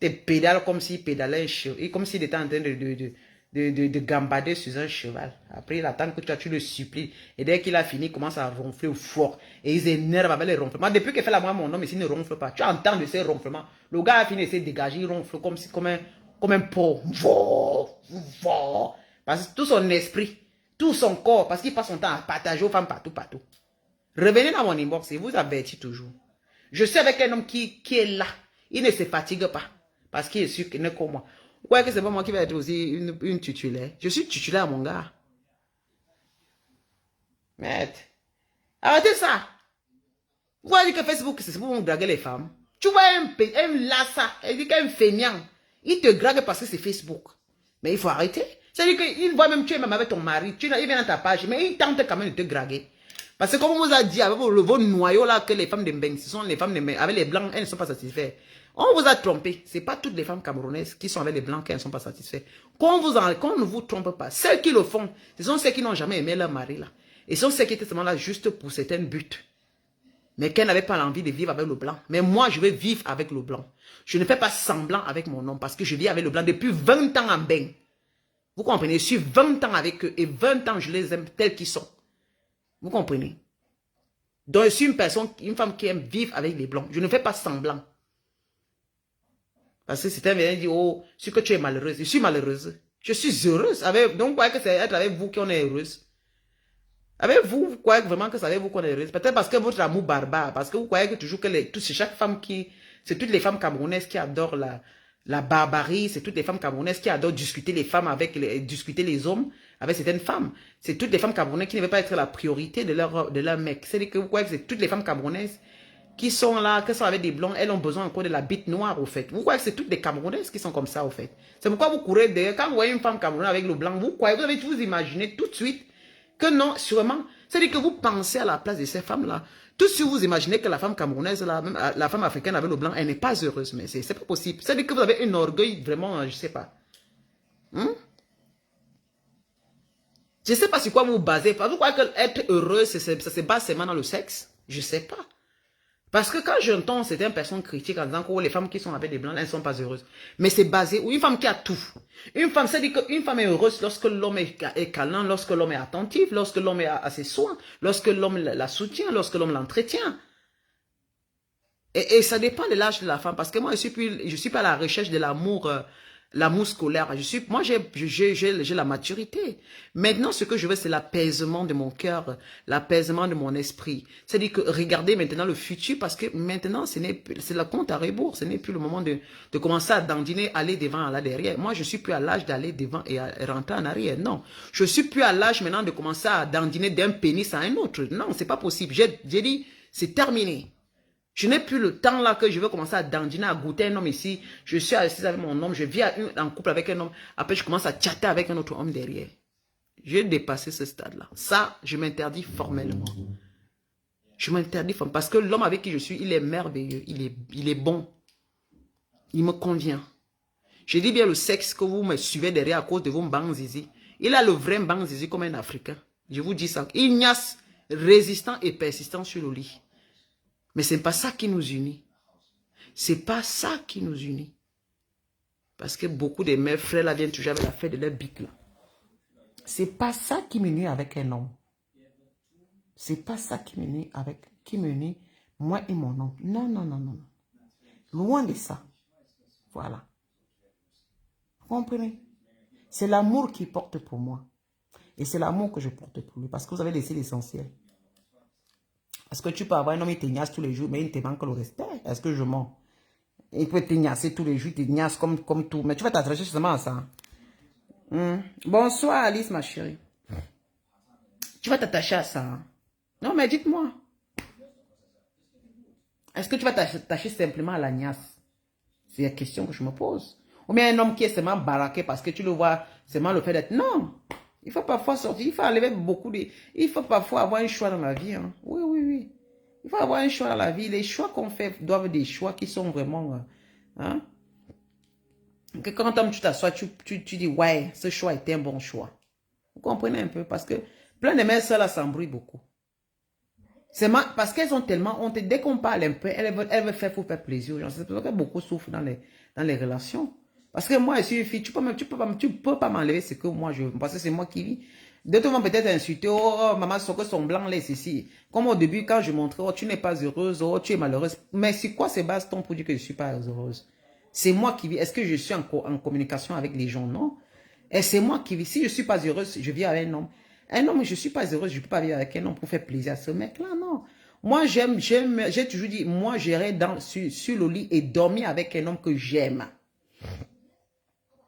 Speaker 5: Tu pédales comme s'il pédalait un cheval. Comme s'il était en train de gambader sur un cheval. Après, il attend que tu le supplies. Et dès qu'il a fini, il commence à ronfler au fort. Et ils énervent avec les ronflements. Depuis qu'il fait la moi, mon homme ici ne ronfle pas. Tu entends de ces ronflements. Le gars a fini de se dégager, il ronfle comme un porc. Parce que tout son esprit, tout son corps, parce qu'il passe son temps à partager aux femmes partout. Revenez dans mon inbox et vous avertis toujours. Je suis avec un homme qui est là. Il ne se fatigue pas. Parce qu'il est sûr qu'il n'est comme moi. Vous croyez que c'est pas moi qui vais être aussi une titulaire? Je suis titulaire, mon gars. Merde. Arrêtez ça. Vous voyez que Facebook, c'est pour vous draguer les femmes. Tu vois un lassa, il dit qu'un feignant. Il te drague parce que c'est Facebook. Mais il faut arrêter. C'est-à-dire qu'il voit même tu es même avec ton mari. Il vient dans ta page, mais il tente quand même de te draguer. Parce que comme on vous a dit, avec vos noyaux là, que les femmes de Mbeng, ce sont les femmes de Mbeng, avec les blancs, elles ne sont pas satisfaites. On vous a trompé. Ce n'est pas toutes les femmes camerounaises qui sont avec les blancs qu'elles ne sont pas satisfaites. Qu'on ne vous trompe pas. Celles qui le font, ce sont celles qui n'ont jamais aimé leur mari là. Et ce sont celles qui étaient seulement là juste pour certains buts. Mais qu'elles n'avaient pas l'envie de vivre avec le blanc. Mais moi, je veux vivre avec le blanc. Je ne fais pas semblant avec mon homme parce que je vis avec le blanc depuis 20 ans en Mbeng. Vous comprenez? Je suis 20 ans avec eux et 20 ans, je les aime tels qu'ils sont. Vous comprenez? Donc, je suis une femme qui aime vivre avec les blancs. Je ne fais pas semblant. Parce que certains viennent dire, oh, c'est que tu es malheureuse. Je suis malheureuse. Je suis heureuse. Donc, vous croyez que c'est être avec vous qu'on est heureuse. Avec vous, vous croyez vraiment que c'est avec vous qu'on est heureuse. Peut-être parce que votre amour barbare. Parce que vous croyez que toujours que c'est chaque femme qui... C'est toutes les femmes camerounaises qui adorent la barbarie. C'est toutes les femmes camerounaises qui adorent discuter les femmes discuter les hommes avec certaines femmes. C'est toutes les femmes camerounaises qui ne veulent pas être la priorité de leur mec. C'est-à-dire que vous croyez que c'est toutes les femmes camerounaises qui sont là, qui sont avec des blancs, elles ont besoin encore de la bite noire, au fait. Vous croyez que c'est toutes les Camerounaises qui sont comme ça, au fait. C'est pourquoi vous courez derrière. Quand vous voyez une femme camerounaise avec le blanc, vous croyez, vous imaginez tout de suite que non, sûrement. C'est-à-dire que vous pensez à la place de ces femmes-là. Tout de suite, vous imaginez que la femme camerounaise, même la femme africaine avec le blanc, elle n'est pas heureuse. Mais c'est pas possible. C'est-à-dire que vous avez un orgueil vraiment, je ne sais pas. Je ne sais pas sur quoi vous vous basez. Vous croyez qu'être heureuse, ça se base seulement dans le sexe? Je ne sais pas. Parce que quand j'entends certaines personnes critiquent en disant que les femmes qui sont avec des blancs, elles ne sont pas heureuses. Mais c'est basé, ou une femme qui a tout. Une femme, c'est-à-dire qu'une femme est heureuse lorsque l'homme est câlin, lorsque l'homme est attentif, lorsque l'homme a ses soins, lorsque l'homme la soutient, lorsque l'homme l'entretient. Et ça dépend de l'âge de la femme. Parce que moi, je suis pas à la recherche de l'amour scolaire. Moi, j'ai la maturité. Maintenant, ce que je veux, c'est l'apaisement de mon cœur, l'apaisement de mon esprit. C'est-à-dire que regardez maintenant le futur, parce que maintenant, c'est la compte à rebours. Ce n'est plus le moment de commencer à dandiner, aller devant, aller derrière. Moi, je suis plus à l'âge d'aller devant et rentrer en arrière. Non. Je suis plus à l'âge maintenant de commencer à dandiner d'un pénis à un autre. Non, c'est pas possible. J'ai dit, c'est terminé. Je n'ai plus le temps là que je veux commencer à dandiner, à goûter un homme ici. Je suis assise avec mon homme, je vis en couple avec un homme. Après, je commence à chatter avec un autre homme derrière. J'ai dépassé ce stade-là. Ça, je m'interdis formellement. Je m'interdis formellement. Parce que l'homme avec qui je suis, il est merveilleux. Il est bon. Il me convient. Je dis bien le sexe que vous me suivez derrière à cause de vos banzizi. Il a le vrai banzizi comme un Africain. Je vous dis ça. Il niasse, résistant et persistant sur le lit. Mais ce n'est pas ça qui nous unit. Ce n'est pas ça qui nous unit. Parce que beaucoup de mes frères là viennent toujours avec la fête de leur bic là. Ce n'est pas ça qui m'unit avec un homme. Ce n'est pas ça qui m'unit moi et mon homme. Non, non, non, non. Loin de ça. Voilà. Vous comprenez? C'est l'amour qu'il porte pour moi. Et c'est l'amour que je porte pour lui. Parce que vous avez laissé l'essentiel. Est-ce que tu peux avoir un homme qui te niasse tous les jours, mais il te manque le respect? Est-ce que je mens? Il peut te niasser tous les jours, il te niasse comme tout. Mais tu vas t'attacher justement à ça. Bonsoir Alice, ma chérie. Tu vas t'attacher à ça. Non, mais dites-moi. Est-ce que tu vas t'attacher simplement à la niasse? C'est la question que je me pose. Ou bien un homme qui est seulement baraqué parce que tu le vois, seulement le fait d'être... Non. Il faut parfois sortir, il faut enlever beaucoup de... Il faut parfois avoir un choix dans la vie. Hein. Oui, oui, oui. Il faut avoir un choix dans la vie. Les choix qu'on fait doivent être des choix qui sont vraiment... hein? Que quand tu t'assois, tu dis, ouais, ce choix était un bon choix. Vous comprenez un peu? Parce que plein de mères sœurs là s'embrouillent beaucoup. C'est parce qu'elles ont tellement honte. Dès qu'on parle un peu, elles veulent faire pour faire plaisir aux gens. C'est pour ça que beaucoup souffrent dans les relations. Parce que moi, je suis une fille, tu peux pas m'enlever ce que moi je veux. Parce que c'est moi qui vis. D'autres vont peut-être insulter, oh, maman, son blanc, là, c'est ici. Comme au début, quand je montrais, oh, tu n'es pas heureuse, oh, tu es malheureuse. Mais c'est quoi ces bases-ton pour dire que je ne suis pas heureuse? C'est moi qui vis. Est-ce que je suis en communication avec les gens? Non. Et c'est moi qui vis. Si je ne suis pas heureuse, je vis avec un homme. Un homme, je ne suis pas heureuse, je ne peux pas vivre avec un homme pour faire plaisir à ce mec-là, non. Moi, j'ai toujours dit, moi, j'irai sur le lit et dormir avec un homme que j'aime.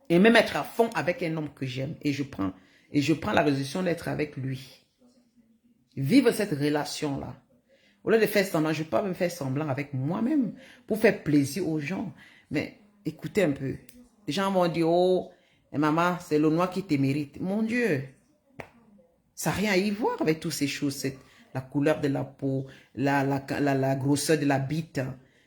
Speaker 5: Et même être à fond avec un homme que j'aime. Et je prends la résolution d'être avec lui. Vivre cette relation-là. Au lieu de faire semblant, je ne peux pas me faire semblant avec moi-même pour faire plaisir aux gens. Mais écoutez un peu. Les gens vont dire, oh, maman, c'est le noir qui te mérite. Mon Dieu, ça n'a rien à y voir avec toutes ces choses. La couleur de la peau, la grosseur de la bite,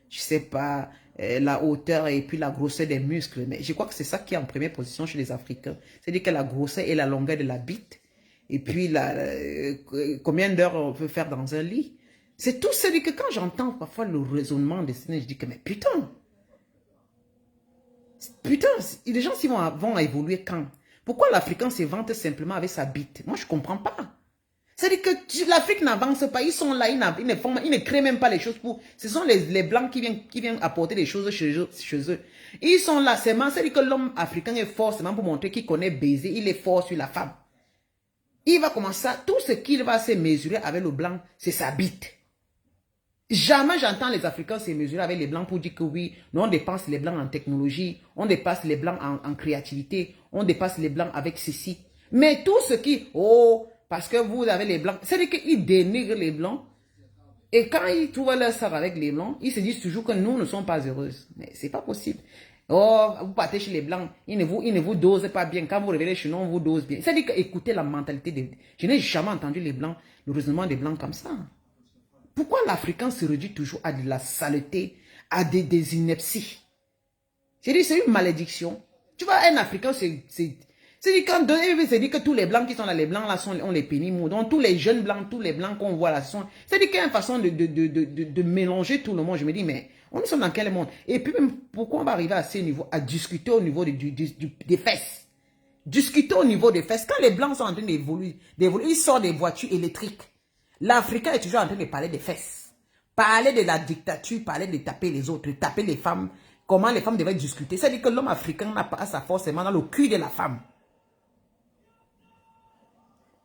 Speaker 5: je ne sais pas, la hauteur et puis la grosseur des muscles. Mais je crois que c'est ça qui est en première position chez les Africains. C'est-à-dire que la grosseur et la longueur de la bite. Et puis, combien d'heures on peut faire dans un lit. C'est tout. C'est-à-dire que quand j'entends parfois le raisonnement des Sénégalais, je dis que mais putain, les gens vont évoluer quand? Pourquoi l'Africain se vante simplement avec sa bite? Moi, je ne comprends pas. C'est-à-dire que l'Afrique n'avance pas. Ils sont là, ils ne créent même pas les choses pour... Ce sont les Blancs qui viennent apporter des choses chez eux. Ils sont là seulement. C'est-à-dire que l'homme africain est fort seulement pour montrer qu'il connaît baiser. Il est fort sur la femme. Il va commencer à... Tout ce qu'il va se mesurer avec le Blanc, c'est sa bite. Jamais j'entends les Africains se mesurer avec les Blancs pour dire que oui, nous on dépasse les Blancs en technologie, on dépasse les Blancs en créativité, on dépasse les Blancs avec ceci. Mais tout ce qui, oh, parce que vous avez les Blancs, c'est-à-dire qu'ils dénigrent les Blancs. Et quand ils trouvent leur sort avec les Blancs, ils se disent toujours que nous ne sommes pas heureuses. Mais c'est pas possible. Oh, vous partez chez les Blancs, ils ne vous dosent pas bien. Quand vous revenez chez nous, on vous dose bien. C'est-à-dire que écoutez la mentalité des... Je n'ai jamais entendu les Blancs, le raisonnement des Blancs comme ça. Pourquoi l'Africain se réduit toujours à de la saleté, à des inepties? C'est une malédiction. Tu vois, un Africain, c'est-à-dire que tous les Blancs qui sont là, les Blancs là, ont les pénis mous. Donc tous les jeunes Blancs, tous les Blancs qu'on voit là, c'est-à-dire qu'il y a une façon de mélanger tout le monde. Je me dis, mais on sommes dans quel monde? Et puis même, pourquoi on va arriver à ce niveau, à discuter au niveau des fesses? Discuter au niveau des fesses. Quand les Blancs sont en train d'évoluer, ils sortent des voitures électriques. L'Africain est toujours en train de parler des fesses. Parler de la dictature, parler de taper les autres, de taper les femmes. Comment les femmes devraient discuter. C'est-à-dire que l'homme africain n'a pas sa force seulement dans le cul de la femme.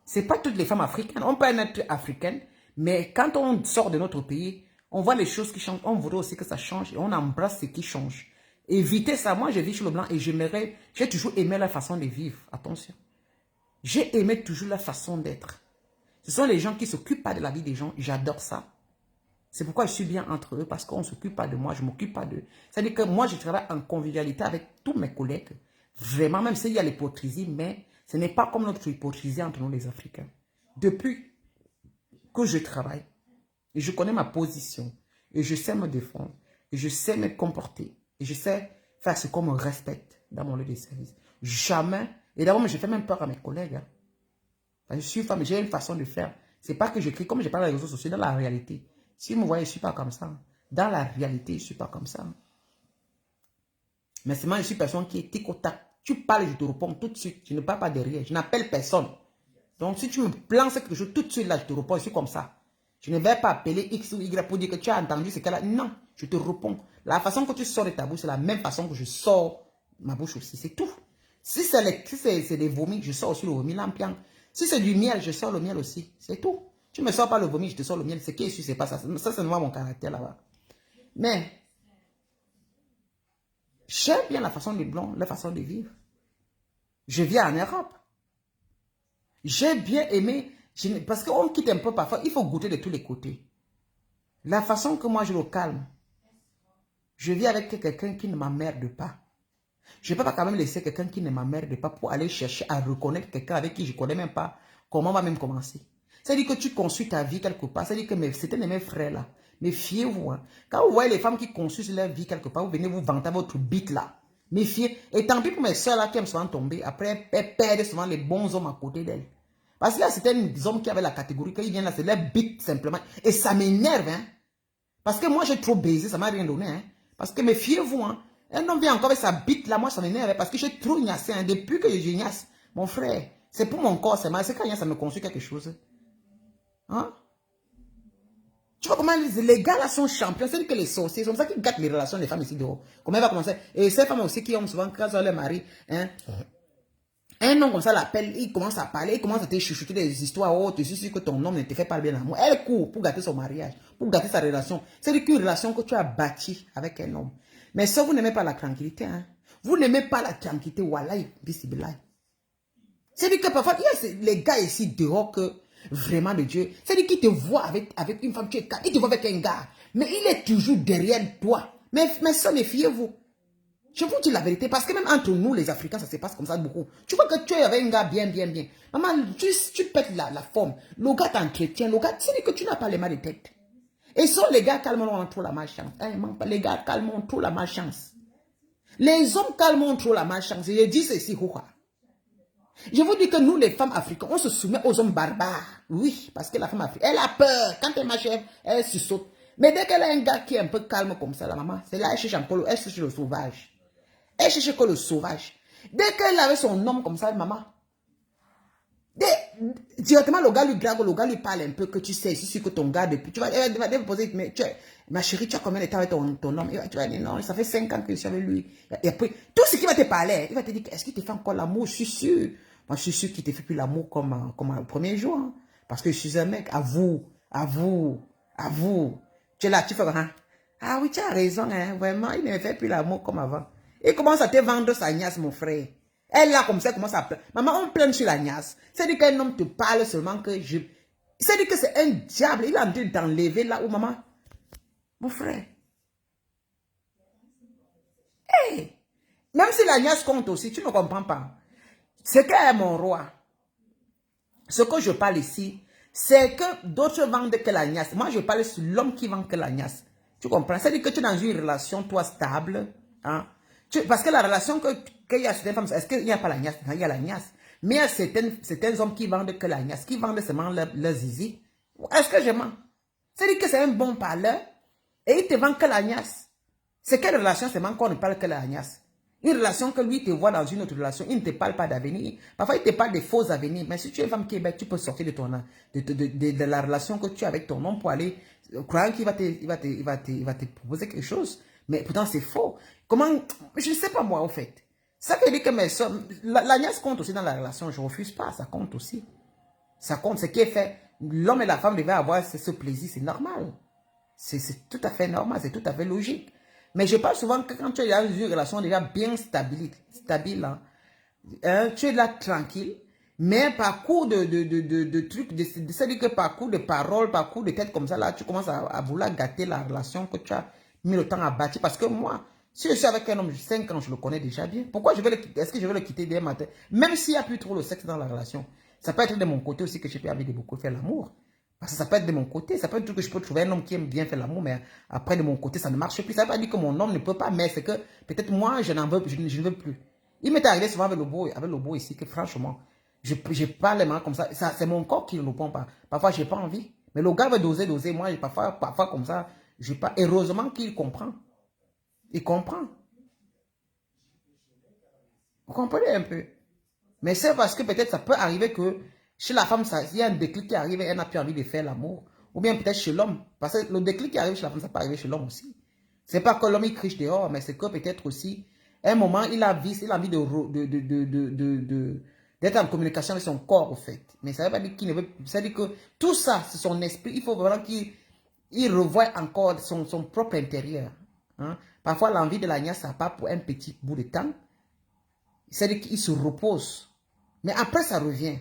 Speaker 5: Ce n'est pas toutes les femmes africaines. On peut être africaine, mais quand on sort de notre pays, on voit les choses qui changent. On voudrait aussi que ça change et on embrasse ce qui change. Évitez ça. Moi, je vis chez le blanc et j'ai toujours aimé la façon de vivre. Attention. J'ai aimé toujours la façon d'être. Ce sont les gens qui ne s'occupent pas de la vie des gens. J'adore ça. C'est pourquoi je suis bien entre eux, parce qu'on ne s'occupe pas de moi, je ne m'occupe pas d'eux. C'est-à-dire que moi, je travaille en convivialité avec tous mes collègues. Vraiment, même s'il y a l'hypocrisie, mais ce n'est pas comme notre hypocrisie entre nous les Africains. Depuis que je travaille, et je connais ma position, et je sais me défendre, et je sais me comporter, et je sais faire ce qu'on me respecte dans mon lieu de service. Jamais, et d'abord, je fais même peur à mes collègues. Hein. Je suis femme, j'ai une façon de faire. Ce n'est pas que je crie, comme je parle dans les réseaux sociaux, dans la réalité. Si vous me voyez, je ne suis pas comme ça. Dans la réalité, je ne suis pas comme ça. Mais seulement, je suis personne qui est tic au tac. Tu parles, je te réponds tout de suite. Je ne parle pas derrière. Je n'appelle personne. Donc, si tu me plances quelque chose, tout de suite, là, je te réponds. Je suis comme ça. Je ne vais pas appeler X ou Y pour dire que tu as entendu ce qu'elle-là. Non, je te réponds. La façon que tu sors de ta bouche, c'est la même façon que je sors ma bouche aussi. C'est tout. Si c'est des vomis, je sors aussi le vomi lampion. Si c'est du miel, je sors le miel aussi. C'est tout. Tu ne me sors pas le vomi, je te sors le miel. C'est qui est sûr, c'est pas ça. Ça, c'est moi mon caractère là-bas. Mais, j'aime bien la façon des Blancs, la façon de vivre. Je vis en Europe. J'ai bien aimé, parce qu'on quitte un peu parfois, il faut goûter de tous les côtés. La façon que moi je le calme, je vis avec quelqu'un qui ne m'emmerde pas. Je ne peux pas quand même laisser quelqu'un qui ne m'emmerde pas pour aller chercher à reconnaître quelqu'un avec qui je ne connais même pas comment on va même commencer. C'est-à-dire que tu construis ta vie quelque part. C'est-à-dire que c'était mes frères là. Méfiez-vous. Hein. Quand vous voyez les femmes qui construisent leur vie quelque part, vous venez vous vanter votre bite là. Méfiez. Et tant pis pour mes soeurs là qui aiment souvent tomber. Après, elles perdent souvent les bons hommes à côté d'elles. Parce que là, c'était des hommes qui avaient la catégorie, quand ils viennent là, c'est leur bite simplement. Et ça m'énerve. Hein. Parce que moi, j'ai trop baisé, ça m'a rien donné. Hein. Parce que méfiez-vous. Hein. Un homme vient encore avec sa bite là, moi ça m'énerve. Parce que j'ai trop ignassé. Hein. Depuis que je ignace, mon frère, c'est pour mon corps, c'est mal. C'est quand ça me construit quelque chose. Hein? Tu vois comment les gars là sont champions. C'est que les sorciers, c'est comme ça qu'ils gâtent les relations des femmes ici dehors. Comment elle va commencer? Et ces femmes aussi qui ont souvent, quand leur mari, hein, un homme comme ça l'appelle, il commence à parler, il commence à te chuchoter des histoires. Oh, tu suis sûr que ton homme ne te fait pas bien l'amour. Elle court pour gâter son mariage, pour gâter sa relation. C'est une relation que tu as bâtie avec un homme. Mais ça, vous n'aimez pas la tranquillité. Hein? Vous n'aimez pas la tranquillité. Wallahi, bismillah. C'est-à-dire que parfois, il y a les gars ici dehors que, vraiment de Dieu, c'est-à-dire qu'il te voit avec une femme, tu es calme, il te voit avec un gars, mais il est toujours derrière toi. Mais ça, méfiez-vous. Je vous dis la vérité, parce que même entre nous, les Africains, ça se passe comme ça beaucoup. Tu vois que tu es avec un gars bien. Maman, tu pètes la forme. Le gars t'entretient, le gars, c'est-à-dire que tu n'as pas les mains de tête. Et ça, les gars, calmement trop la malchance. Les gars, calmons trop la malchance. Les hommes, calmons trop la malchance. Je dis ceci, je vous dis que nous, les femmes africaines, on se soumet aux hommes barbares. Oui, parce que la femme africaine, elle a peur. Quand elle marche, elle se saute. Mais dès qu'elle a un gars qui est un peu calme comme ça, la maman, c'est là, elle cherche encore, elle cherche le sauvage. Elle cherche que le sauvage. Dès qu'elle avait son homme comme ça, maman, directement, le gars lui drague, le gars lui parle un peu, que tu sais, c'est que ton gars, depuis, tu vas, elle va te poser, mais ma chérie, tu as combien de temps avec ton homme? Tu vas dire, non, ça fait 5 ans que je suis avec lui. Et après, tout ce qui va te parler, il va te dire, est-ce qu'il te fait encore l'amour? Je suis sûr. Moi, je suis sûr qu'il te fait plus l'amour comme au premier jour. Hein. Parce que je suis un mec, à vous. Tu es là, tu fais, hein? Ah oui, tu as raison, hein, vraiment, il ne me fait plus l'amour comme avant. Il commence à te vendre sa niasse, mon frère. Elle là, comme ça, commence à plaindre. Maman, on plaint sur la niasse. C'est-à-dire qu'un homme te parle seulement que je... C'est-à-dire que c'est un diable. Il est en train d'enlever là où, maman. Mon frère. Hey! Même si la niasse compte aussi, tu ne comprends pas. C'est qu'elle est mon roi. Ce que je parle ici, c'est que d'autres vendent que la niasse. Moi, je parle sur l'homme qui vend que la niasse. Tu comprends? C'est-à-dire que tu es dans une relation, toi, stable. Hein? Parce que la relation qu'il y a certaines femmes, est-ce qu'il n'y a pas la niasse? Non, il y a la niasse. Mais il y a certains hommes qui vendent que la niasse, qui vendent seulement leur zizi. Est-ce que je mens? C'est-à-dire que c'est un bon parleur et il te vend que la niace. C'est quelle relation seulement qu'on ne parle que la niace? Une relation que lui te voit dans une autre relation, il ne te parle pas d'avenir. Parfois, il te parle des faux avenirs. Mais si tu es une femme qui est bête, tu peux sortir de la relation que tu as avec ton homme pour aller, croyant qu'il va te proposer quelque chose. Mais pourtant, c'est faux. Comment, je ne sais pas moi, en fait. Ça veut dire que mes soeurs, la nièce compte aussi dans la relation. Je ne refuse pas, ça compte aussi. Ça compte, ce qui est fait. L'homme et la femme devaient avoir ce plaisir, c'est normal. C'est tout à fait normal, c'est tout à fait logique. Mais je parle souvent que quand tu es dans une relation déjà bien stable, hein, tu es là tranquille, mais par coup de trucs, c'est-à-dire que par coup de paroles, par coup de tête comme ça, là, tu commences à vouloir gâter la relation que tu as mis le temps à bâtir. Parce que moi, si je suis avec un homme, 5 ans, je le connais déjà bien. Pourquoi je vais le quitter? Est-ce que je vais le quitter dès matin? Même s'il n'y a plus trop le sexe dans la relation. Ça peut être de mon côté aussi que j'ai pas envie de beaucoup faire l'amour. Parce que ça peut être de mon côté, ça peut être que je peux trouver un homme qui aime bien faire l'amour, mais après de mon côté, ça ne marche plus. Ça ne veut pas dire que mon homme ne peut pas, mais c'est que peut-être moi, je ne veux plus. Il m'est arrivé souvent avec le beau ici, que franchement, je pas les mains comme ça. C'est mon corps qui ne le prend pas. Parfois, je n'ai pas envie. Mais le gars veut doser. Moi, parfois comme ça, je n'ai pas. Heureusement qu'il comprend. Il comprend. Vous comprenez un peu? Mais c'est parce que peut-être ça peut arriver que chez la femme, il y a un déclic qui arrive et elle n'a plus envie de faire l'amour. Ou bien peut-être chez l'homme. Parce que le déclic qui arrive chez la femme, ça peut arriver chez l'homme aussi. C'est pas que l'homme il criche dehors, mais c'est que peut-être aussi, à un moment, il a envie d'être en communication avec son corps, au fait. Mais ça veut pas dire qu'il ne veut. Ça veut dire que tout ça, c'est son esprit. Il faut vraiment qu'il revoie encore son propre intérieur. Hein? Parfois, l'envie de la niaise, ça part pour un petit bout de temps. C'est-à-dire qu'il se repose. Mais après, ça revient.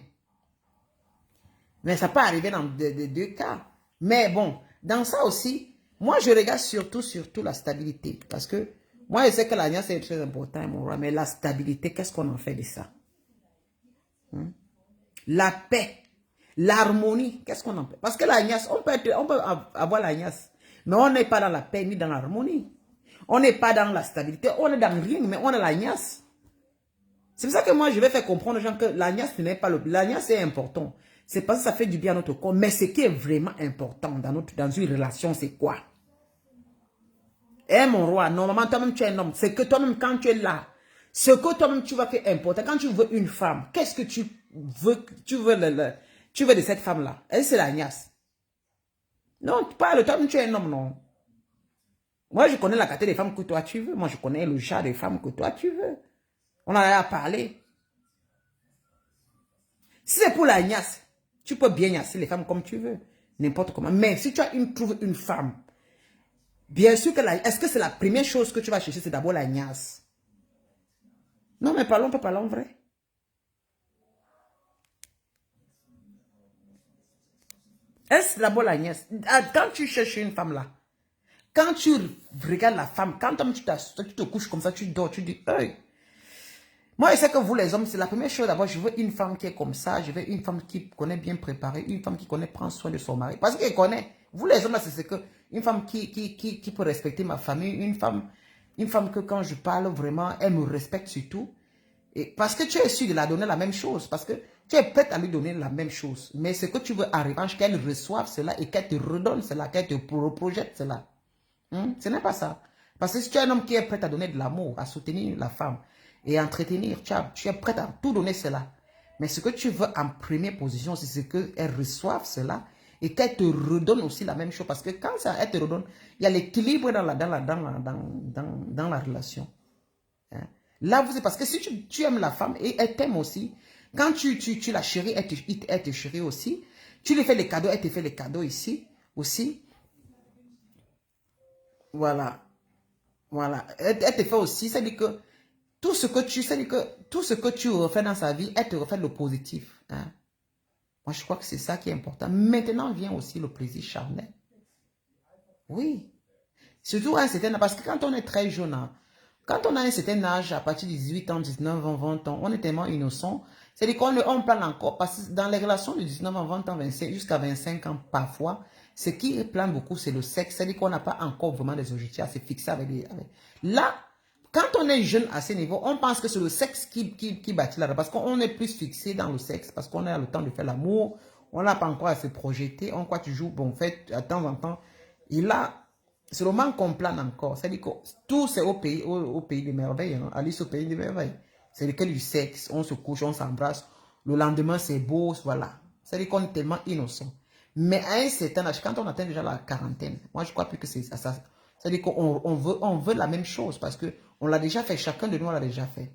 Speaker 5: Mais ça peut arriver dans deux cas. Mais bon, dans ça aussi, moi, je regarde surtout la stabilité. Parce que moi, je sais que la niaise, c'est très important, mon roi. Mais la stabilité, qu'est-ce qu'on en fait de ça? La paix. L'harmonie, qu'est-ce qu'on en peut? Parce que l'agnace, on peut avoir l'agnace, mais on n'est pas dans la paix ni dans l'harmonie. On n'est pas dans la stabilité, on est dans rien, mais on a l'agnace. C'est pour ça que moi, je vais faire comprendre aux gens que l'agnace n'est pas le... L'agnace est important. C'est parce que ça fait du bien à notre corps, mais ce qui est vraiment important dans une relation, c'est quoi? Eh mon roi, normalement, toi-même, tu es un homme. C'est que toi-même, quand tu es là, ce que toi-même, tu vas faire important. Quand tu veux une femme, qu'est-ce que tu veux? Tu veux de cette femme-là? Et c'est l'agnace. Non, pas toi-même, tu es un homme, non. Moi, je connais la catégorie des femmes que toi, tu veux. Moi, je connais le genre des femmes que toi, tu veux. On en a parlé. Si c'est pour l'agnace, tu peux bien gnasser les femmes comme tu veux. N'importe comment. Mais si tu trouves une femme, bien sûr que est-ce que c'est la première chose que tu vas chercher, c'est d'abord l'agnace? Non, mais parlons vrai. Est-ce d'abord l'agnace? Quand tu cherches une femme là, quand tu regardes la femme, quand tu te couches comme ça, tu dors, tu dis, hey. Moi, je sais que vous les hommes, c'est la première chose d'abord, je veux une femme qui est comme ça, je veux une femme qui connaît bien préparer, une femme qui connaît prendre soin de son mari. Parce qu'elle connaît. Vous les hommes, c'est que une femme qui peut respecter ma famille, une femme que quand je parle vraiment, elle me respecte surtout. Et parce que tu es sûr de la donner la même chose, parce que tu es prête à lui donner la même chose. Mais ce que tu veux en revanche, qu'elle reçoive cela et qu'elle te redonne cela, qu'elle te projette cela. Ce n'est pas ça. Parce que si tu es un homme qui est prêt à donner de l'amour, à soutenir la femme et à entretenir, tu es prêt à tout donner cela. Mais ce que tu veux en première position, c'est ce qu'elle reçoive cela et qu'elle te redonne aussi la même chose. Parce que quand ça, elle te redonne, il y a l'équilibre dans la relation. Hein? Là, c'est parce que si tu aimes la femme et elle t'aime aussi, quand tu la chéris, elle te chérit aussi. Tu lui fais les cadeaux, elle te fait les cadeaux ici aussi. Voilà. Voilà. Elle te fait aussi, c'est-à-dire que tout ce que tu refais dans sa vie, elle te refait le positif. Hein? Moi, je crois que c'est ça qui est important. Maintenant vient aussi le plaisir charnel. Oui. Surtout à un certain âge, parce que quand on est très jeune, hein, quand on a un certain âge, à partir de 18 ans, 19 ans, 20 ans, on est tellement innocent. C'est-à-dire qu'on plane encore, parce que dans les relations de 19 ans, 20 ans, 25, jusqu'à 25 ans, parfois, ce qui plane beaucoup, c'est le sexe. C'est-à-dire qu'on n'a pas encore vraiment des objectifs à se fixer avec. Là, quand on est jeune à ce niveau, on pense que c'est le sexe qui bâtit là, parce qu'on est plus fixé dans le sexe, parce qu'on a le temps de faire l'amour, on n'a pas encore à se projeter, on croit toujours, bon, fait, de temps en temps. Et là, c'est le manque qu'on plane encore. C'est-à-dire que tout c'est au pays des merveilles, hein? Alice au pays des merveilles. C'est le cas du sexe, on se couche, on s'embrasse, le lendemain c'est beau, voilà. C'est-à-dire qu'on est tellement innocent. Mais à un certain âge, quand on atteint déjà la quarantaine, moi je crois plus que c'est ça. C'est-à-dire qu'on veut la même chose parce qu'on l'a déjà fait, chacun de nous l'a déjà fait.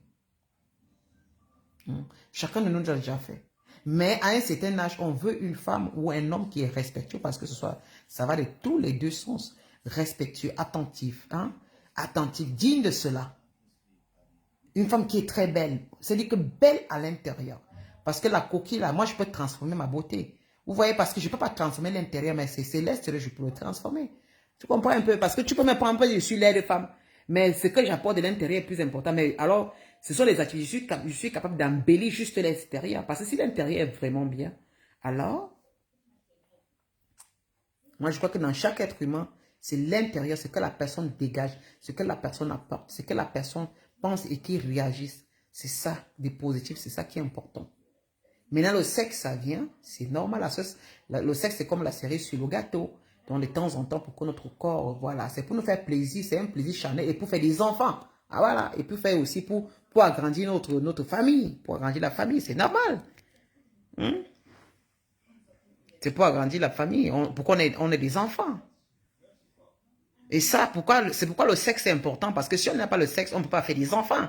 Speaker 5: Chacun de nous l'a déjà fait. Mais à un certain âge, on veut une femme ou un homme qui est respectueux parce que ça va de tous les deux sens. Respectueux, attentif, hein? Attentif, digne de cela. Une femme qui est très belle. C'est-à-dire que belle à l'intérieur. Parce que la coquille, là, moi, je peux transformer ma beauté. Vous voyez, parce que je ne peux pas transformer l'intérieur, mais c'est l'extérieur, je peux le transformer. Tu comprends un peu? Parce que tu peux me prendre un peu, je suis l'air de femme. Mais ce que j'apporte de l'intérieur est plus important. Mais alors, ce sont les activités, je suis capable d'embellir juste l'extérieur. Parce que si l'intérieur est vraiment bien, alors, moi, je crois que dans chaque être humain, c'est l'intérieur, ce que la personne dégage, ce que la personne apporte, ce que la personne pense et qui réagisse. C'est ça, des positifs, c'est ça qui est important. Maintenant, le sexe, ça vient, c'est normal. Le sexe, c'est comme la cerise sur le gâteau. Donc, de temps en temps, pour que notre corps, voilà, c'est pour nous faire plaisir, c'est un plaisir charnel et pour faire des enfants. Ah, voilà, et puis faire aussi pour agrandir notre famille, pour agrandir la famille, c'est normal. C'est pour agrandir la famille, pourquoi on est des enfants. Et ça, c'est pourquoi le sexe est important, parce que si on n'a pas le sexe, on ne peut pas faire des enfants.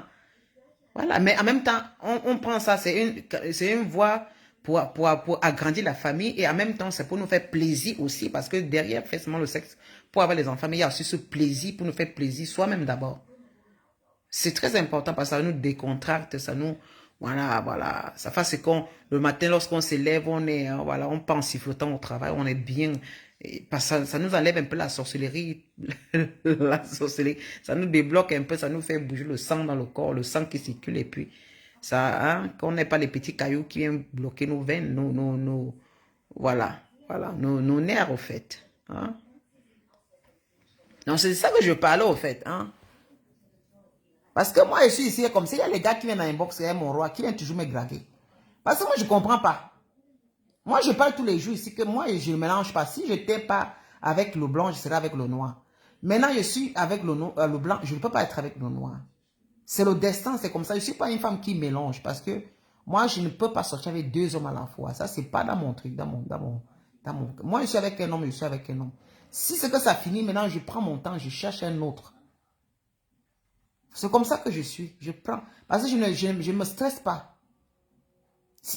Speaker 5: Voilà, mais en même temps, on prend ça, c'est une voie pour agrandir la famille et en même temps, c'est pour nous faire plaisir aussi parce que derrière, forcément, le sexe pour avoir des enfants, mais il y a aussi ce plaisir pour nous faire plaisir soi-même d'abord. C'est très important parce que ça nous décontracte, ça nous, voilà, ça fait ce qu'on, le matin, lorsqu'on se lève, on pense sifflotant au travail, on est bien. Parce que ça nous enlève un peu la sorcellerie, ça nous débloque un peu, ça nous fait bouger le sang dans le corps, le sang qui circule et puis ça, hein, qu'on n'ait pas les petits cailloux qui viennent bloquer nos veines, Voilà. Voilà. Nos nerfs, au fait. Hein? Non, c'est ça que je parlais, au fait. Hein? Parce que moi, je suis ici comme ça. Il y a les gars qui viennent dans l'inbox, mon roi, qui viennent toujours me draguer. Parce que moi, je ne comprends pas. Moi, je parle tous les jours ici que moi, je ne mélange pas. Si je n'étais pas avec le blanc, je serais avec le noir. Maintenant, je suis avec le blanc, je ne peux pas être avec le noir. C'est le destin, c'est comme ça. Je ne suis pas une femme qui mélange parce que moi, je ne peux pas sortir avec deux hommes à la fois. Ça, ce n'est pas dans mon truc, Moi, je suis avec un homme, je suis avec un homme. Si c'est que ça finit, maintenant, je prends mon temps, je cherche un autre. C'est comme ça que je suis. Je prends. Parce que je ne me stresse pas.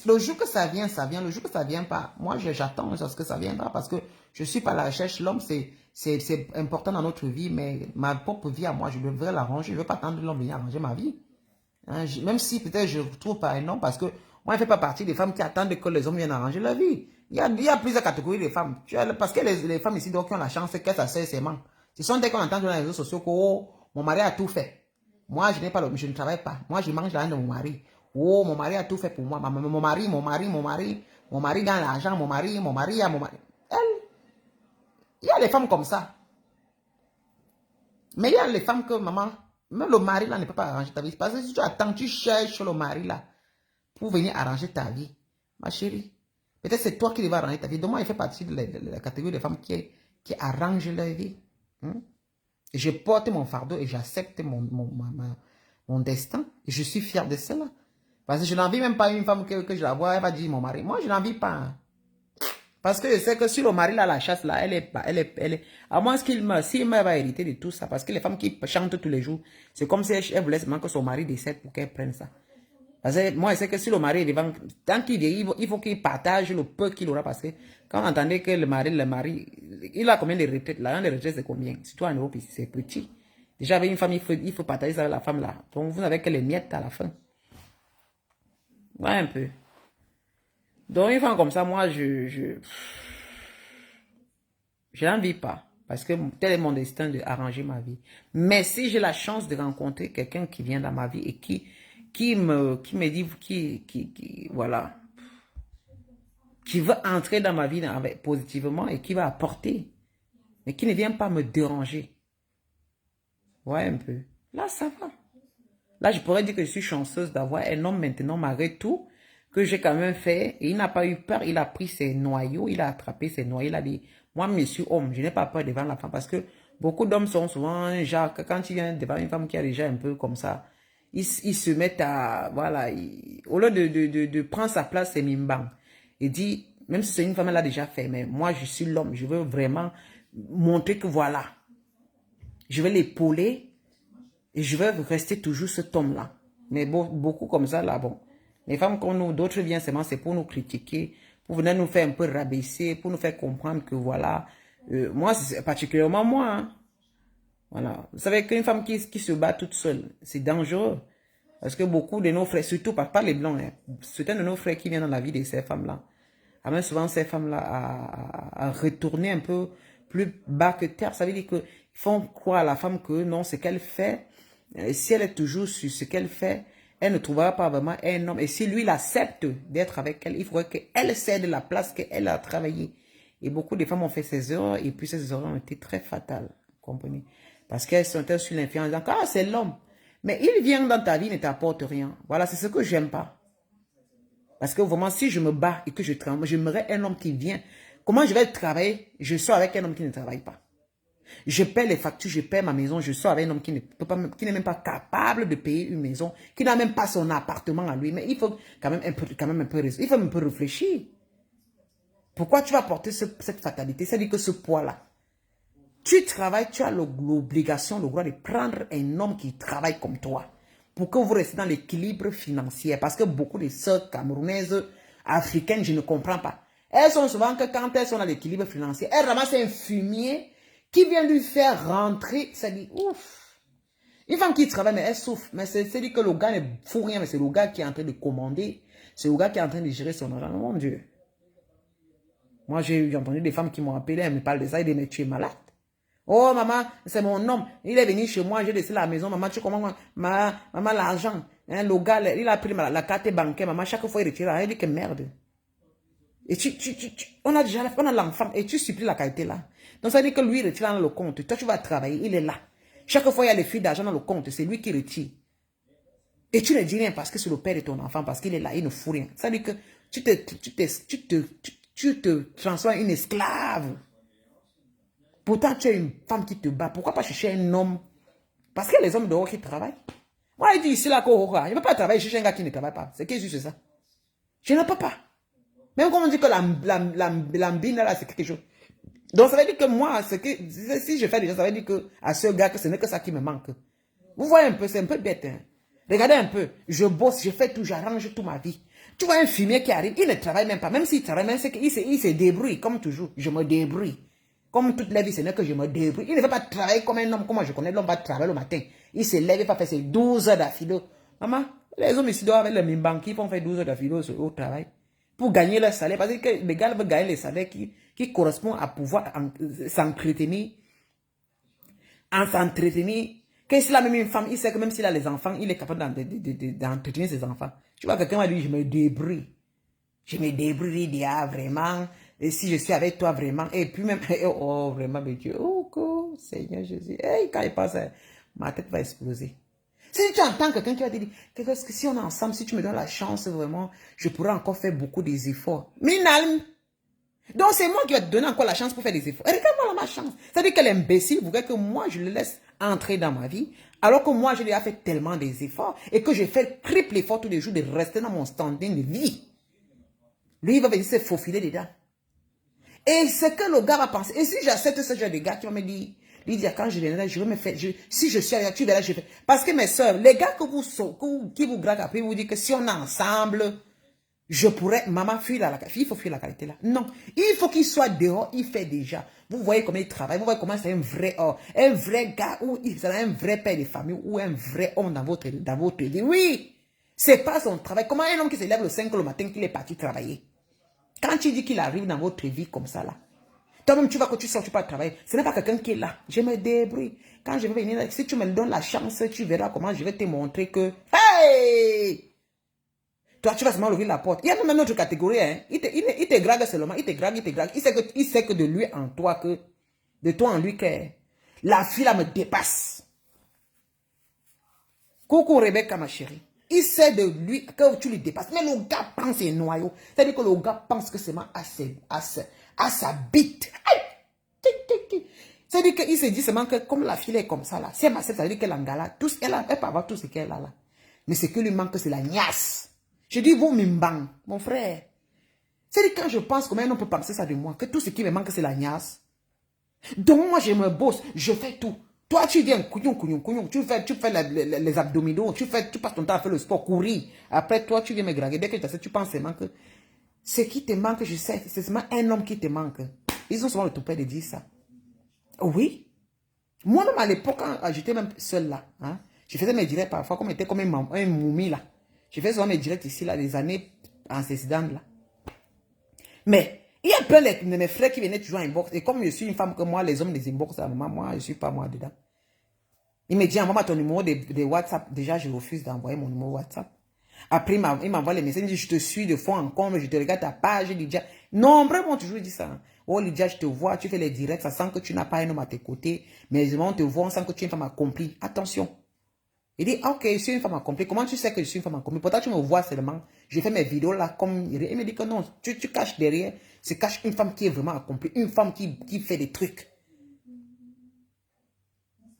Speaker 5: Le jour que ça vient, ça vient. Le jour que ça vient pas, moi, j'attends ce que ça viendra. Parce que je suis pas à la recherche. L'homme, c'est important dans notre vie. Mais ma propre vie à moi, je devrais l'arranger. Je ne veux pas attendre l'homme venir arranger ma vie. Hein, même si peut-être je trouve pas un homme. Parce que moi, je ne fais pas partie des femmes qui attendent que les hommes viennent arranger leur vie. Il y a plusieurs catégories de femmes. Parce que les femmes ici, donc, qui ont la chance, qu'elles s'asseyent seulement. Ce sont dès qu'on entend dans les réseaux sociaux que oh, mon mari a tout fait. Moi, je ne travaille pas. Moi, je mange l'argent de mon mari. Oh, mon mari a tout fait pour moi. Mon mari gagne l'argent. Mon mari. Il y a les femmes comme ça. Mais il y a les femmes que maman, même le mari là ne peut pas arranger ta vie. Parce que si tu attends, tu cherches le mari là pour venir arranger ta vie. Ma chérie, peut-être c'est toi qui devais arranger ta vie. Donc moi, il fait partie de la catégorie des femmes qui arrangent leur vie. Je porte mon fardeau et j'accepte mon destin. Et je suis fier de cela. Parce que je n'envie même pas une femme que je la vois, elle va dire mon mari. Moi, je n'envie pas. Parce que je sais que si le mari a la chasse là, elle est, à moins qu'il meure, s'il meurt, elle va hériter de tout ça. Parce que les femmes qui chantent tous les jours, c'est comme si elle voulait seulement que son mari décède pour qu'elle prenne ça. Parce que moi, je sais que si le mari est devant, tant qu'il vieillit, il faut qu'il partage le peu qu'il aura. Parce que quand on entendait que le mari, il a combien de retraites? L'argent de retraite, c'est combien? Surtout en Europe, c'est petit. Déjà, avec une femme, il faut partager ça avec la femme là. Donc, vous n'avez que les miettes à la fin. Ouais, un peu. Donc, une femme comme ça, moi, je n'en vis pas. Parce que tel est mon destin de arranger ma vie. Mais si j'ai la chance de rencontrer quelqu'un qui vient dans ma vie et qui me dit, voilà, qui veut entrer dans ma vie positivement et qui va apporter, mais qui ne vient pas me déranger. Ouais, un peu. Là, ça va. Là, je pourrais dire que je suis chanceuse d'avoir un homme maintenant, malgré tout, que j'ai quand même fait. Et il n'a pas eu peur. Il a pris ses noyaux, il a attrapé ses noyaux. Il a dit, moi, monsieur homme, je n'ai pas peur devant la femme. Parce que beaucoup d'hommes sont souvent, genre, quand ils viennent devant une femme qui a déjà un peu comme ça, ils se mettent à, voilà, au lieu de prendre sa place, c'est mimbang. Il dit, même si c'est une femme, elle a déjà fait, mais moi, je suis l'homme. Je veux vraiment montrer que voilà, je vais l'épauler. Et je vais rester toujours cet homme-là. Mais beaucoup comme ça, là, bon. Les femmes comme nous, d'autres viennent seulement, c'est pour nous critiquer, pour venir nous faire un peu rabaisser, pour nous faire comprendre que voilà. Moi, c'est particulièrement moi. Hein. Voilà. Vous savez qu'une femme qui se bat toute seule, c'est dangereux. Parce que beaucoup de nos frères, surtout pas les blancs, hein, certains de nos frères qui viennent dans la vie de ces femmes-là, amènent souvent ces femmes-là à retourner un peu plus bas que terre. Ça veut dire qu'ils font croire à la femme que non, ce qu'elle fait, et si elle est toujours sur ce qu'elle fait, elle ne trouvera pas vraiment un homme. Et si lui, il accepte d'être avec elle, il faudrait qu'elle cède la place qu'elle a travaillé. Et beaucoup de femmes ont fait ces erreurs, et puis ces erreurs ont été très fatales. Comprenez? Parce qu'elles sont sur l'influence. Donc, ah, c'est l'homme. Mais il vient dans ta vie, ne t'apporte rien. Voilà, c'est ce que j'aime pas. Parce que vraiment, si je me bats et que je travaille, j'aimerais un homme qui vient. Comment je vais travailler? Je sors avec un homme qui ne travaille pas. Je paie les factures, je paie ma maison, je sors avec un homme qui n'est même pas capable de payer une maison, qui n'a même pas son appartement à lui. Mais il faut quand même un peu réfléchir. Pourquoi tu vas porter cette fatalité? C'est-à-dire que ce poids-là, tu travailles, tu as l'obligation, le droit de prendre un homme qui travaille comme toi, pour que vous restiez dans l'équilibre financier. Parce que beaucoup de sœurs camerounaises, africaines, je ne comprends pas. Elles sont souvent que quand elles sont dans l'équilibre financier, elles ramassent un fumier qui vient lui faire rentrer, ça dit, ouf. Une femme qui travaille, mais elle souffre. Mais c'est dit que le gars ne fout rien, mais c'est le gars qui est en train de commander. C'est le gars qui est en train de gérer son argent. Mon Dieu. Moi, j'ai entendu des femmes qui m'ont appelé, elles me parlent de ça, ils disent, mais tu es malade. Oh, maman, c'est mon homme. Il est venu chez moi, j'ai laissé la maison. Maman, tu comprends, maman, l'argent. Hein, le gars, il a pris la carte bancaire. Maman, chaque fois, il retire. Elle dit que merde. Et on a l'enfant et tu supplies la qualité là. Donc ça veut dire que lui retire dans le compte. Toi, tu vas travailler, il est là. Chaque fois, il y a les filles d'argent dans le compte, c'est lui qui retire. Et tu ne dis rien parce que c'est le père de ton enfant, parce qu'il est là, il ne fout rien. Ça veut dire que tu te transformes en une esclave. Pourtant, tu es une femme qui te bat. Pourquoi pas chercher un homme? Parce que les hommes dehors qui travaillent. Moi, il dit ici là, il ne peut pas travailler chercher un gars qui ne travaille pas. C'est qu'est-ce que c'est ça? Je ne peux pas. Même quand on dit que l'ambine là, c'est quelque chose. Donc, ça veut dire que moi, si je fais déjà, ça veut dire que à ce gars, que ce n'est que ça qui me manque. Vous voyez un peu, c'est un peu bête. Hein? Regardez un peu, je bosse, je fais tout, j'arrange toute ma vie. Tu vois un fumier qui arrive, il ne travaille même pas. Même s'il travaille, même c'est qu'il se débrouille, comme toujours. Je me débrouille. Comme toute la vie, ce n'est que je me débrouille. Il ne va pas travailler comme un homme, comme moi je connais. L'homme va travailler le matin. Il se lève, il va faire ses 12 heures d'affilée. Maman, les hommes ici doivent avec les banquiers pour faire 12 heures d'affilée au travail. Pour gagner leur salaire. Parce que les gars veulent gagner les salaires qui correspondent à pouvoir s'entretenir. En s'entretenir. Quand s'il a même une femme, il sait que même s'il a les enfants, il est capable d'entretenir ses enfants. Tu vois, quelqu'un m'a dit, je me débrouille. Je me débrouille, il dit, ah, vraiment. Et si je suis avec toi, vraiment. Et puis même, oh, vraiment, mais Dieu, oh, Seigneur Jésus. Hey, quand il passe, ma tête va exploser. Si tu entends quelqu'un qui va te dire, que si on est ensemble, si tu me donnes la chance, vraiment, je pourrais encore faire beaucoup des efforts. Minalm. Donc c'est moi qui vais te donner encore la chance pour faire des efforts. Et regarde-moi ma chance. C'est-à-dire que l'imbécile voudrait que moi, je le laisse entrer dans ma vie, alors que moi, je lui ai fait tellement des efforts et que je fais triple effort tous les jours de rester dans mon standing de vie. Lui, il va venir se faufiler dedans. Et ce que le gars va penser, et si j'accepte ce genre de gars qui va me dire, Lydia, quand je viendrai, je vais me faire, si je suis avec tu verras, je fais. Parce que mes soeurs, les gars qui vous draguent après, vous disent que si on est ensemble, je pourrais, maman, fuir la qualité. Il faut fuir la qualité là. Non. Il faut qu'il soit dehors, il fait déjà. Vous voyez comment il travaille, vous voyez comment c'est un vrai homme, un vrai gars, ou il sera un vrai père de famille, ou un vrai homme dans votre vie. Oui. C'est pas son travail. Comment un homme qui se lève le 5 le matin qu'il est parti travailler? Quand tu dis qu'il arrive dans votre vie comme ça là, toi-même tu vas que tu sors, tu vas travailler. Ce n'est pas quelqu'un qui est là. Je me débrouille. Quand je vais venir, si tu me donnes la chance, tu verras comment je vais te montrer que, hey! Toi, tu vas seulement ouvrir la porte. Il y a même une autre catégorie. Hein. Il te drague seulement. Il te drague. Il sait que de lui en toi, de toi en lui, que la fille là me dépasse. Coucou Rebecca, ma chérie. Il sait de lui que tu lui dépasses. Mais le gars pense c'est noyau. C'est-à-dire que le gars pense que c'est à sa bite. C'est-à-dire qu'il se dit seulement que comme la fille est comme ça là, si elle m'accepte, ça veut dire qu'elle en gala. Elle peut avoir tout ce qu'elle a là. Mais ce qui lui manque, c'est la niasse. Je dis, vous mimbang, mon frère. C'est-à-dire quand je pense comment on peut penser ça de moi, que tout ce qui me manque, c'est la niasse. Donc moi, je me bosse, je fais tout. Toi, tu viens, tu fais les abdominaux, tu passes ton temps à faire le sport, courir. Après, toi, tu viens me draguer. Dès que tu penses seulement que ce qui te manque, je sais, c'est seulement un homme qui te manque. Ils ont souvent le toupet de dire ça. Oui. Moi-même, à l'époque, quand j'étais même seule là, hein, je faisais mes directs parfois, comme j'étais comme un moumi là. Je fais souvent mes directs ici, là, des années antécédentes, là. Mais, il y a plein de mes frères qui venaient toujours en inbox. Et comme je suis une femme que moi, les hommes des inbox, moi, je ne suis pas moi dedans. Il me dit, envoie-moi ton numéro de WhatsApp. Déjà, je refuse d'envoyer mon numéro WhatsApp. Après, il m'envoie les messages. Il me dit, je te suis de fond en comble, je te regarde ta page, Lydia. Nombreux m'ont toujours dit ça. Hein. Oh, Lydia, je te vois, tu fais les directs, ça sent que tu n'as pas un homme à tes côtés. Mais on te voit, on sent que tu es une femme accomplie. Attention. Il dit, ok, je suis une femme accomplie. Comment tu sais que je suis une femme accomplie? Pourtant, tu me vois seulement. Je fais mes vidéos là comme... Il me dit que non, tu caches derrière. Se cache une femme qui est vraiment accomplie. Une femme qui fait des trucs.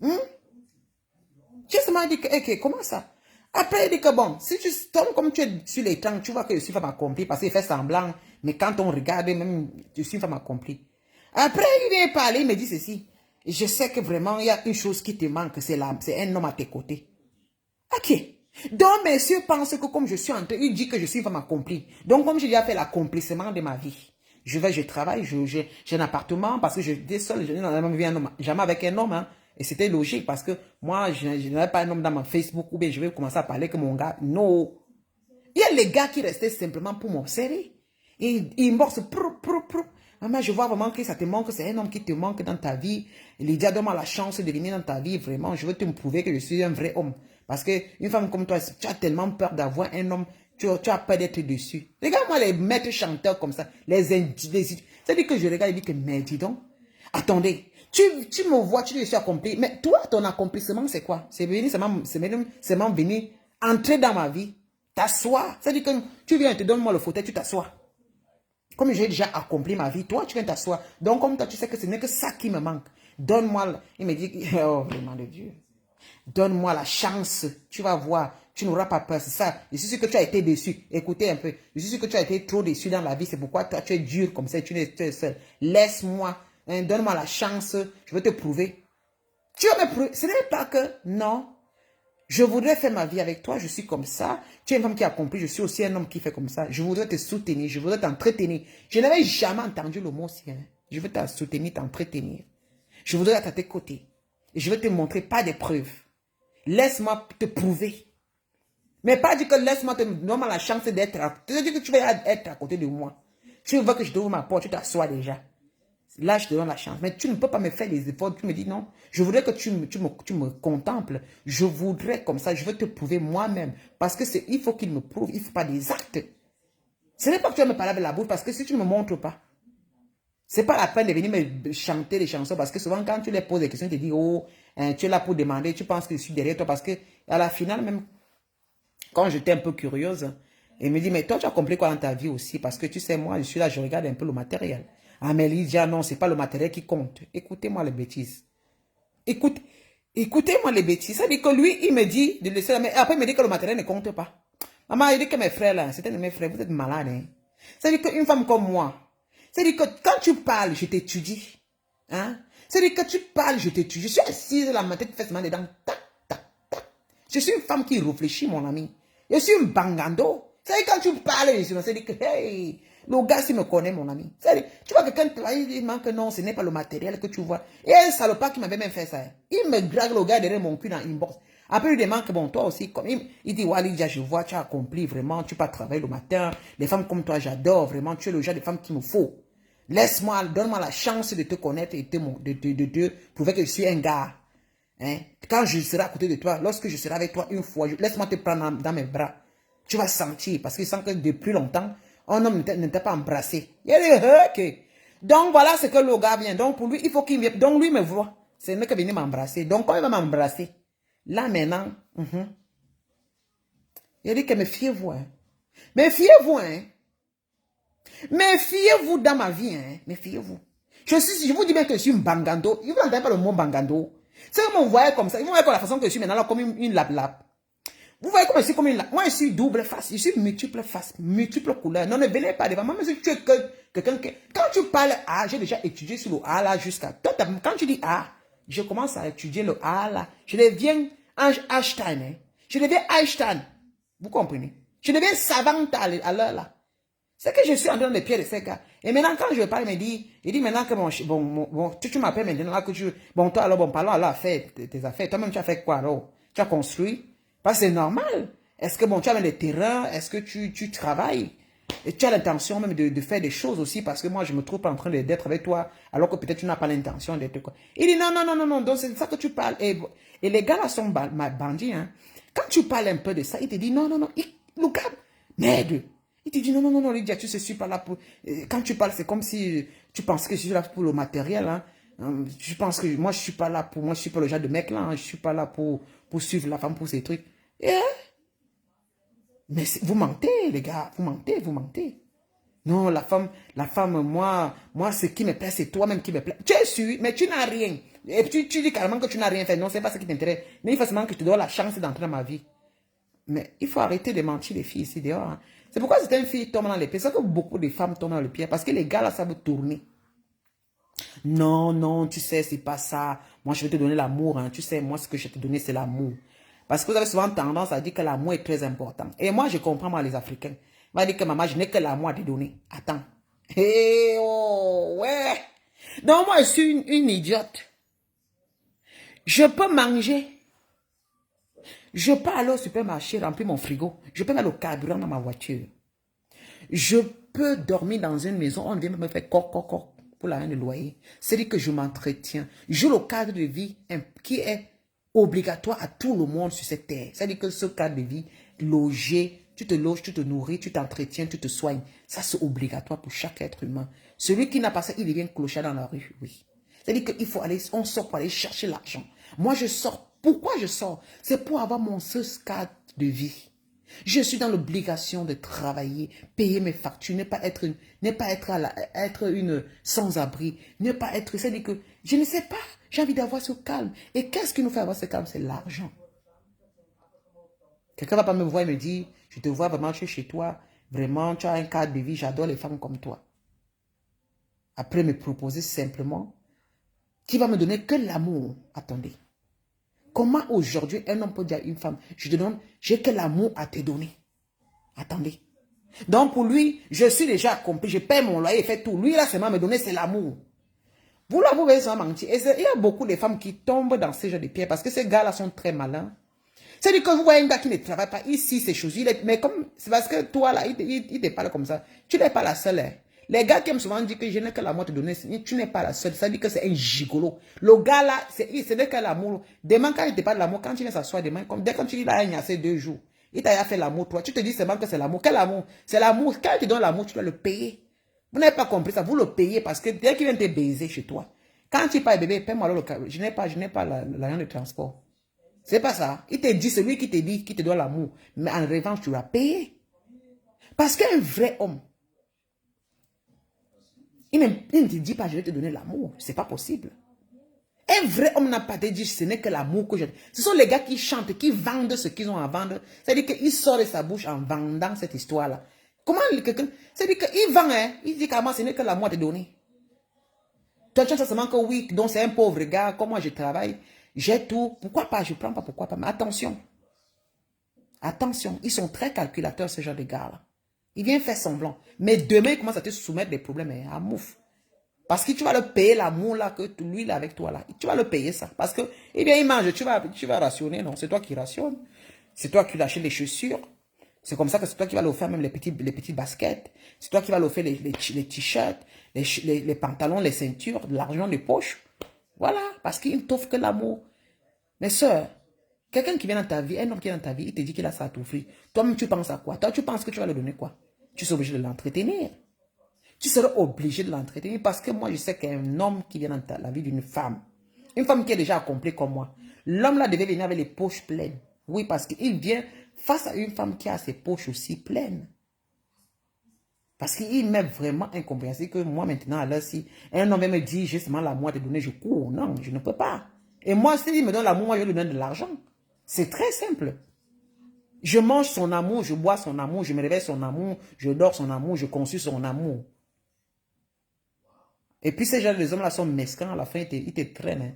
Speaker 5: J'ai seulement dit que, ok, comment ça? Après, il dit que bon, si tu tombes comme tu es sur l'écran, tu vois que je suis une femme accomplie parce qu'il fait semblant. Mais quand on regarde, même, je suis une femme accomplie. Après, il vient parler, il me dit ceci. Je sais que vraiment, il y a une chose qui te manque, c'est un homme à tes côtés. Ok. Donc, messieurs pensent que comme je suis en train, il dit que je suis une femme accomplie. Donc, comme j'ai déjà fait l'accomplissement de ma vie, je travaille, j'ai un appartement parce que j'étais seul, je n'avais jamais avec un homme. Hein, et c'était logique parce que moi, je n'avais pas un homme dans mon Facebook ou bien je vais commencer à parler que mon gars. Non. Il y a les gars qui restaient simplement pour m'observer. Et ils morcent. Maman, je vois vraiment que ça te manque, c'est un homme qui te manque dans ta vie. Lydia, donne-moi la chance de venir dans ta vie, vraiment. Je veux te prouver que je suis un vrai homme. Parce qu'une femme comme toi, tu as tellement peur d'avoir un homme tu as peur d'être dessus. Regarde-moi les maîtres chanteurs comme ça, c'est-à-dire que je regarde et dis que, mais dis donc, attendez, tu me vois, tu dis que je suis accompli, mais toi, ton accomplissement, c'est quoi? C'est seulement venir entrer dans ma vie, t'asseoir. C'est-à-dire que tu viens, te donne-moi le fauteuil, tu t'assois. Comme j'ai déjà accompli ma vie, toi, tu viens t'asseoir. Donc, comme toi, tu sais que ce n'est que ça qui me manque. Donne-moi, il me dit, oh, vraiment de Dieu. Donne-moi la chance, tu vas voir, tu n'auras pas peur, c'est ça. Je suis sûr que tu as été déçu. Écoutez un peu, je suis sûr que tu as été trop déçu dans la vie, c'est pourquoi toi tu es dur comme ça, tu es seul. Laisse-moi, hein, donne-moi la chance, je veux te prouver. Tu vas me prouver, ce n'est pas que, non, je voudrais faire ma vie avec toi, je suis comme ça. Tu es une femme qui a compris, je suis aussi un homme qui fait comme ça. Je voudrais te soutenir, je voudrais t'entretenir. Je n'avais jamais entendu le mot aussi. Hein. Je veux te soutenir, t'entretenir. Je voudrais être à tes côtés. Et je veux te montrer pas des preuves. Laisse-moi te prouver. Mais pas dire que laisse-moi te donner la chance d'être là. Tu veux dire que tu vas être à côté de moi. Tu veux que je te ouvre ma porte, tu t'assois déjà. Là, je te donne la chance. Mais tu ne peux pas me faire les efforts. Tu me dis non. Je voudrais que tu me contemples. Je voudrais comme ça. Je veux te prouver moi-même. Parce que il faut qu'il me prouve. Il ne faut pas des actes. Ce n'est pas que tu vas me parler avec la bouche. Parce que si tu ne me montres pas, ce n'est pas la peine de venir me chanter les chansons. Parce que souvent, quand tu les poses des questions, tu te dis, oh, tu es là pour demander. Tu penses que je suis derrière toi. Parce que à la finale, même, quand j'étais un peu curieuse, elle me dit, mais toi, tu as compris quoi dans ta vie aussi? Parce que tu sais, moi, je suis là, je regarde un peu le matériel. Amélie dit, ah non, c'est pas le matériel qui compte. Écoutez-moi les bêtises. Écoutez-moi les bêtises. Ça dit que lui, il me dit de laisser la main. Après, il me dit que le matériel ne compte pas. Maman, il dit que mes frères là, c'était de mes frères, vous êtes malades. Hein? Ça dit qu'une femme comme moi, ça dit que quand tu parles, je t'étudie. Hein? Ça dit que tu parles, je t'étudie. Je suis assise, la tête fait seulement dedans. Tac, tac, tac. Je suis une femme qui réfléchit, mon ami. Je suis une bangando. Ça dit quand tu parles, ça dit que, hey, le gars, s'il me connaît, mon ami. Tu vois quelqu'un travailler, il manque, non, ce n'est pas le matériel que tu vois. Et un salopard qui m'avait même fait ça. Il me drague le gars derrière mon cul dans une box. Après, il demande que, bon, toi aussi, comme il dit, ouais, Lydia, je vois, tu as accompli vraiment, tu peux travailler le matin. Les femmes comme toi, j'adore vraiment, tu es le genre de femme qu'il me faut. Laisse-moi, donne-moi la chance de te connaître et de prouver que je suis un gars. Hein? Quand je serai à côté de toi, lorsque je serai avec toi une fois, laisse-moi te prendre dans mes bras. Tu vas sentir, parce qu'il sent que depuis longtemps, un homme ne t'a pas embrassé. Il dit, ok. Donc voilà ce que le gars vient. Donc pour lui, il faut qu'il vienne. Donc lui me voit. C'est le mec qui vient m'embrasser. Donc quand il va m'embrasser, là maintenant, il dit que méfiez-vous. Hein. Méfiez-vous. Hein. Méfiez-vous dans ma vie. Hein. Méfiez-vous. Je vous dis bien que je suis une bangando. Vous n'entendez pas le mot bangando. Si vous me voyez comme ça, vous me voyez comme la façon que je suis maintenant, là, comme une lap-lap. Vous voyez comment je suis comme une... Moi, je suis double face. Je suis multiple face, multiple couleurs. Non, ne venez pas devant moi. Même si tu es quelqu'un qui... Quand tu parles A, j'ai déjà étudié sur le A là jusqu'à... Quand tu dis A, je commence à étudier le A là. Je deviens Einstein. Hein. Je deviens Einstein. Vous comprenez? Je deviens savante à l'heure là. C'est que je suis en train de pied de ces gars. Et maintenant, quand je parle, il dit maintenant que tu m'appelles maintenant là que tu... Bon, toi alors, bon, parlons alors, fais tes affaires. Toi-même, tu as fait quoi alors? Tu as construit? Parce que c'est normal. Est-ce que bon, tu as même des terrains? Est-ce que tu travailles? Et tu as l'intention même de faire des choses aussi parce que moi, je me trouve pas en train d'être avec toi alors que peut-être tu n'as pas l'intention d'être quoi. Il dit non. Donc c'est ça que tu parles. Et les gars là sont bandits. Hein. Quand tu parles un peu de ça, il te dit non. Le gars, merde. Il te dit non, Lydia, tu ne suis pas là pour... Quand tu parles, c'est comme si tu penses que je suis là pour le matériel. Hein. Je pense que moi, je suis pas là pour... Moi, je suis pas le genre de mec là. Hein. Je suis pas là pour suivre la femme pour ces trucs. Yeah. Mais vous mentez, les gars. Vous mentez. Non, la femme, moi, ce qui me plaît, c'est toi-même qui me plaît. Tu es sûr, mais tu n'as rien. Et puis tu dis carrément que tu n'as rien fait. Non, c'est pas ce qui t'intéresse. Mais il faut seulement que je te donne la chance d'entrer dans ma vie. Mais il faut arrêter de mentir les filles ici dehors. Hein. C'est pourquoi certaines filles tombent dans les pieds. C'est que beaucoup de femmes tombent dans les pieds. Parce que les gars là savent tourner. Non, tu sais, c'est pas ça. Moi, je vais te donner l'amour. Hein. Tu sais, moi, ce que je vais te donner, c'est l'amour. Parce que vous avez souvent tendance à dire que l'amour est très important. Et moi, je comprends, moi, les Africains. On va dire que maman, je n'ai que l'amour à te donner. Attends. Hey, oh, ouais. Donc, moi, je suis une idiote. Je peux manger. Je peux aller au supermarché, remplir mon frigo. Je peux mettre le carburant dans ma voiture. Je peux dormir dans une maison. On vient me faire coq pour la haine de loyer. C'est-à-dire que je m'entretiens. J'ai le cadre de vie qui est obligatoire à tout le monde sur cette terre. C'est-à-dire que ce cadre de vie, loger, tu te loges, tu te nourris, tu t'entretiens, tu te soignes. Ça, c'est obligatoire pour chaque être humain. Celui qui n'a pas ça, il devient clochard dans la rue, oui. C'est-à-dire qu'il faut aller, on sort pour aller chercher l'argent. Moi, je sors. Pourquoi je sors? C'est pour avoir mon seul cadre de vie. Je suis dans l'obligation de travailler, payer mes factures, ne pas être une sans-abri, ne pas être, c'est-à-dire que je ne sais pas, j'ai envie d'avoir ce calme. Et qu'est-ce qui nous fait avoir ce calme? C'est l'argent. Quelqu'un va pas me voir et me dire, je te vois vraiment, je suis chez toi, vraiment, tu as un cadre de vie, j'adore les femmes comme toi. Après me proposer simplement, qui va me donner que l'amour. Attendez. Comment aujourd'hui un homme peut dire à une femme, je te donne, j'ai que l'amour à te donner. Attendez. Donc pour lui, je suis déjà accompli, je paie mon loyer, fait tout. Lui là, seulement me donner, c'est l'amour. Vous là, vous voyez ça mentir. Et il y a beaucoup de femmes qui tombent dans ces genres de pièges parce que ces gars-là sont très malins. C'est-à-dire que vous voyez un gars qui ne travaille pas ici, ces choses, mais comme, c'est parce que toi là, il te parle comme ça. Tu n'es pas la seule. Hein. Les gars qui aiment souvent dire que je n'ai que l'amour à te donner, tu n'es pas la seule. Ça dit que c'est un gigolo. Le gars là, ce n'est que l'amour. Demain, quand il te parle de l'amour, quand tu viens s'asseoir demain, comme dès quand tu dis là, il y a ces 2 jours, il t'a fait l'amour, toi, tu te dis seulement que c'est l'amour. Quel amour? C'est l'amour. Quand il te donne l'amour, tu dois le payer. Vous n'avez pas compris ça, vous le payez parce que dès qu'il vient te baiser chez toi, quand tu parles bébé, paie-moi le cas. Je n'ai pas l'argent de transport. C'est pas ça. Il te dit, celui qui te dit, qui te doit l'amour. Mais en revanche, tu vas payer. Parce qu'un vrai homme, il ne te dit pas, je vais te donner l'amour. C'est pas possible. Un vrai homme n'a pas te dit, ce n'est que l'amour que je... Ce sont les gars qui chantent, qui vendent ce qu'ils ont à vendre. C'est-à-dire qu'il sort de sa bouche en vendant cette histoire-là. Comment quelqu'un... C'est-à-dire qu'il vend, hein. Il dit qu'à moi, ce n'est que l'amour à te donner. Toi, tu sais seulement que oui, donc c'est un pauvre gars, comme moi je travaille. J'ai tout. Pourquoi pas? Je ne prends pas, pourquoi pas? Mais attention. Attention. Ils sont très calculateurs, ce genre de gars-là. Ils viennent faire semblant. Mais demain, ils commencent à te soumettre des problèmes à mouf. Parce que tu vas le payer l'amour là, que lui, il est avec toi là. Tu vas le payer ça. Parce que, eh bien, il mange. Tu vas rationner. Non, c'est toi qui rationnes. C'est toi qui lui achètes les chaussures. C'est comme ça que c'est toi qui vas lui offrir même les petits baskets. C'est toi qui vas lui offrir les t-shirts, les pantalons, les ceintures, l'argent des poches. Voilà. Parce qu'il ne t'offre que l'amour. Mes soeurs, quelqu'un qui vient dans ta vie, un homme qui vient dans ta vie, il te dit qu'il a ça à t'offrir. Toi-même, tu penses à quoi? Toi, tu penses que tu vas le donner quoi? Tu seras obligé de l'entretenir. Tu seras obligé de l'entretenir parce que moi, je sais qu'un homme qui vient dans la vie d'une femme, une femme qui est déjà accomplie comme moi, l'homme là devait venir avec les poches pleines. Oui, parce qu'il vient face à une femme qui a ses poches aussi pleines. Parce qu'il m'est vraiment incompréhensible que moi maintenant, là, si un homme me dit justement l'amour à te donner, je cours. Non, je ne peux pas. Et moi, s'il me donne l'amour, moi, je lui donne de l'argent. C'est très simple. Je mange son amour, je bois son amour, je me réveille son amour, je dors son amour, je conçus son amour. Et puis ces gens, les hommes là sont mesquins, à la fin, ils te traînent. Hein.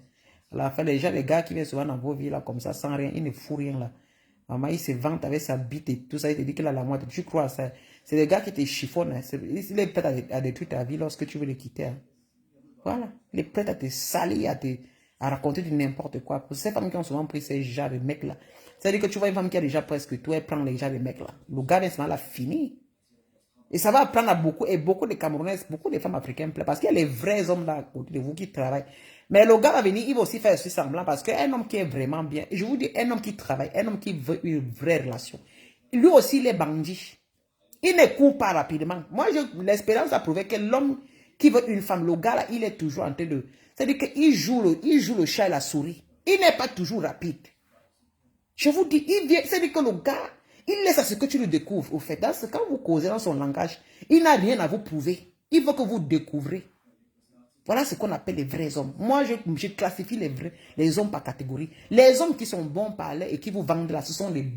Speaker 5: À la fin, les gars qui viennent souvent dans vos vies là, comme ça, sans rien, ils ne foutent rien là. Maman, il se vante avec sa bite et tout ça, il te dit qu'il a l'amour. Tu crois à ça? C'est des gars qui te chiffonnent. Hein. Il est prêt à détruire ta vie lorsque tu veux le quitter. Hein. Voilà. Il est prêt à te salir, à raconter du n'importe quoi. Pour ces femmes qui ont souvent pris ces genres de mecs là. C'est-à-dire que tu vois une femme qui a déjà presque tout, elle prend les genres de mecs là. Le gars, vient là, fini. Et ça va apprendre à beaucoup, et beaucoup de Camerounaises, beaucoup de femmes africaines, parce qu'il y a les vrais hommes là, à côté de vous qui travaillent. Mais le gars va venir, il va aussi faire ce semblant, parce qu'un homme qui est vraiment bien, et je vous dis, un homme qui travaille, un homme qui veut une vraie relation, lui aussi, il est bandit. Il ne court pas rapidement. Moi, l'expérience a prouvé que l'homme qui veut une femme, le gars là, il est toujours en train de... C'est-à-dire qu'il joue le chat et la souris. Il n'est pas toujours rapide. Je vous dis, il vient, c'est-à-dire que le gars, il laisse à ce que tu le découvres. Au fait, quand vous causez dans son langage, il n'a rien à vous prouver. Il veut que vous découvrez. Voilà ce qu'on appelle les vrais hommes. Moi, je classifie les hommes par catégorie. Les hommes qui sont bons parler et qui vous vendent là, ce sont des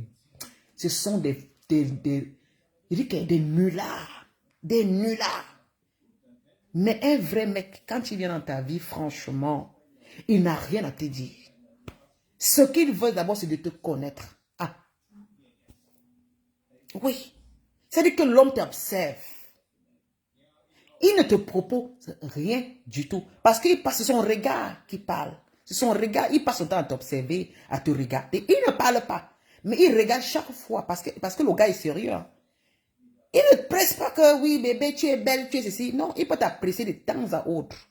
Speaker 5: nullards. Des nullards. Mais un vrai mec, quand il vient dans ta vie, franchement, il n'a rien à te dire. Ce qu'il veut d'abord, c'est de te connaître. Ah. Oui. C'est-à-dire que l'homme t'observe. Il ne te propose rien du tout. Parce qu'il passe son regard qui parle. C'est son regard, il passe son temps à t'observer, à te regarder. Il ne parle pas. Mais il regarde chaque fois parce que le gars est sérieux. Hein. Il ne presse pas que oui, bébé, tu es belle, tu es ceci. Non, il peut t'apprécier de temps à autre.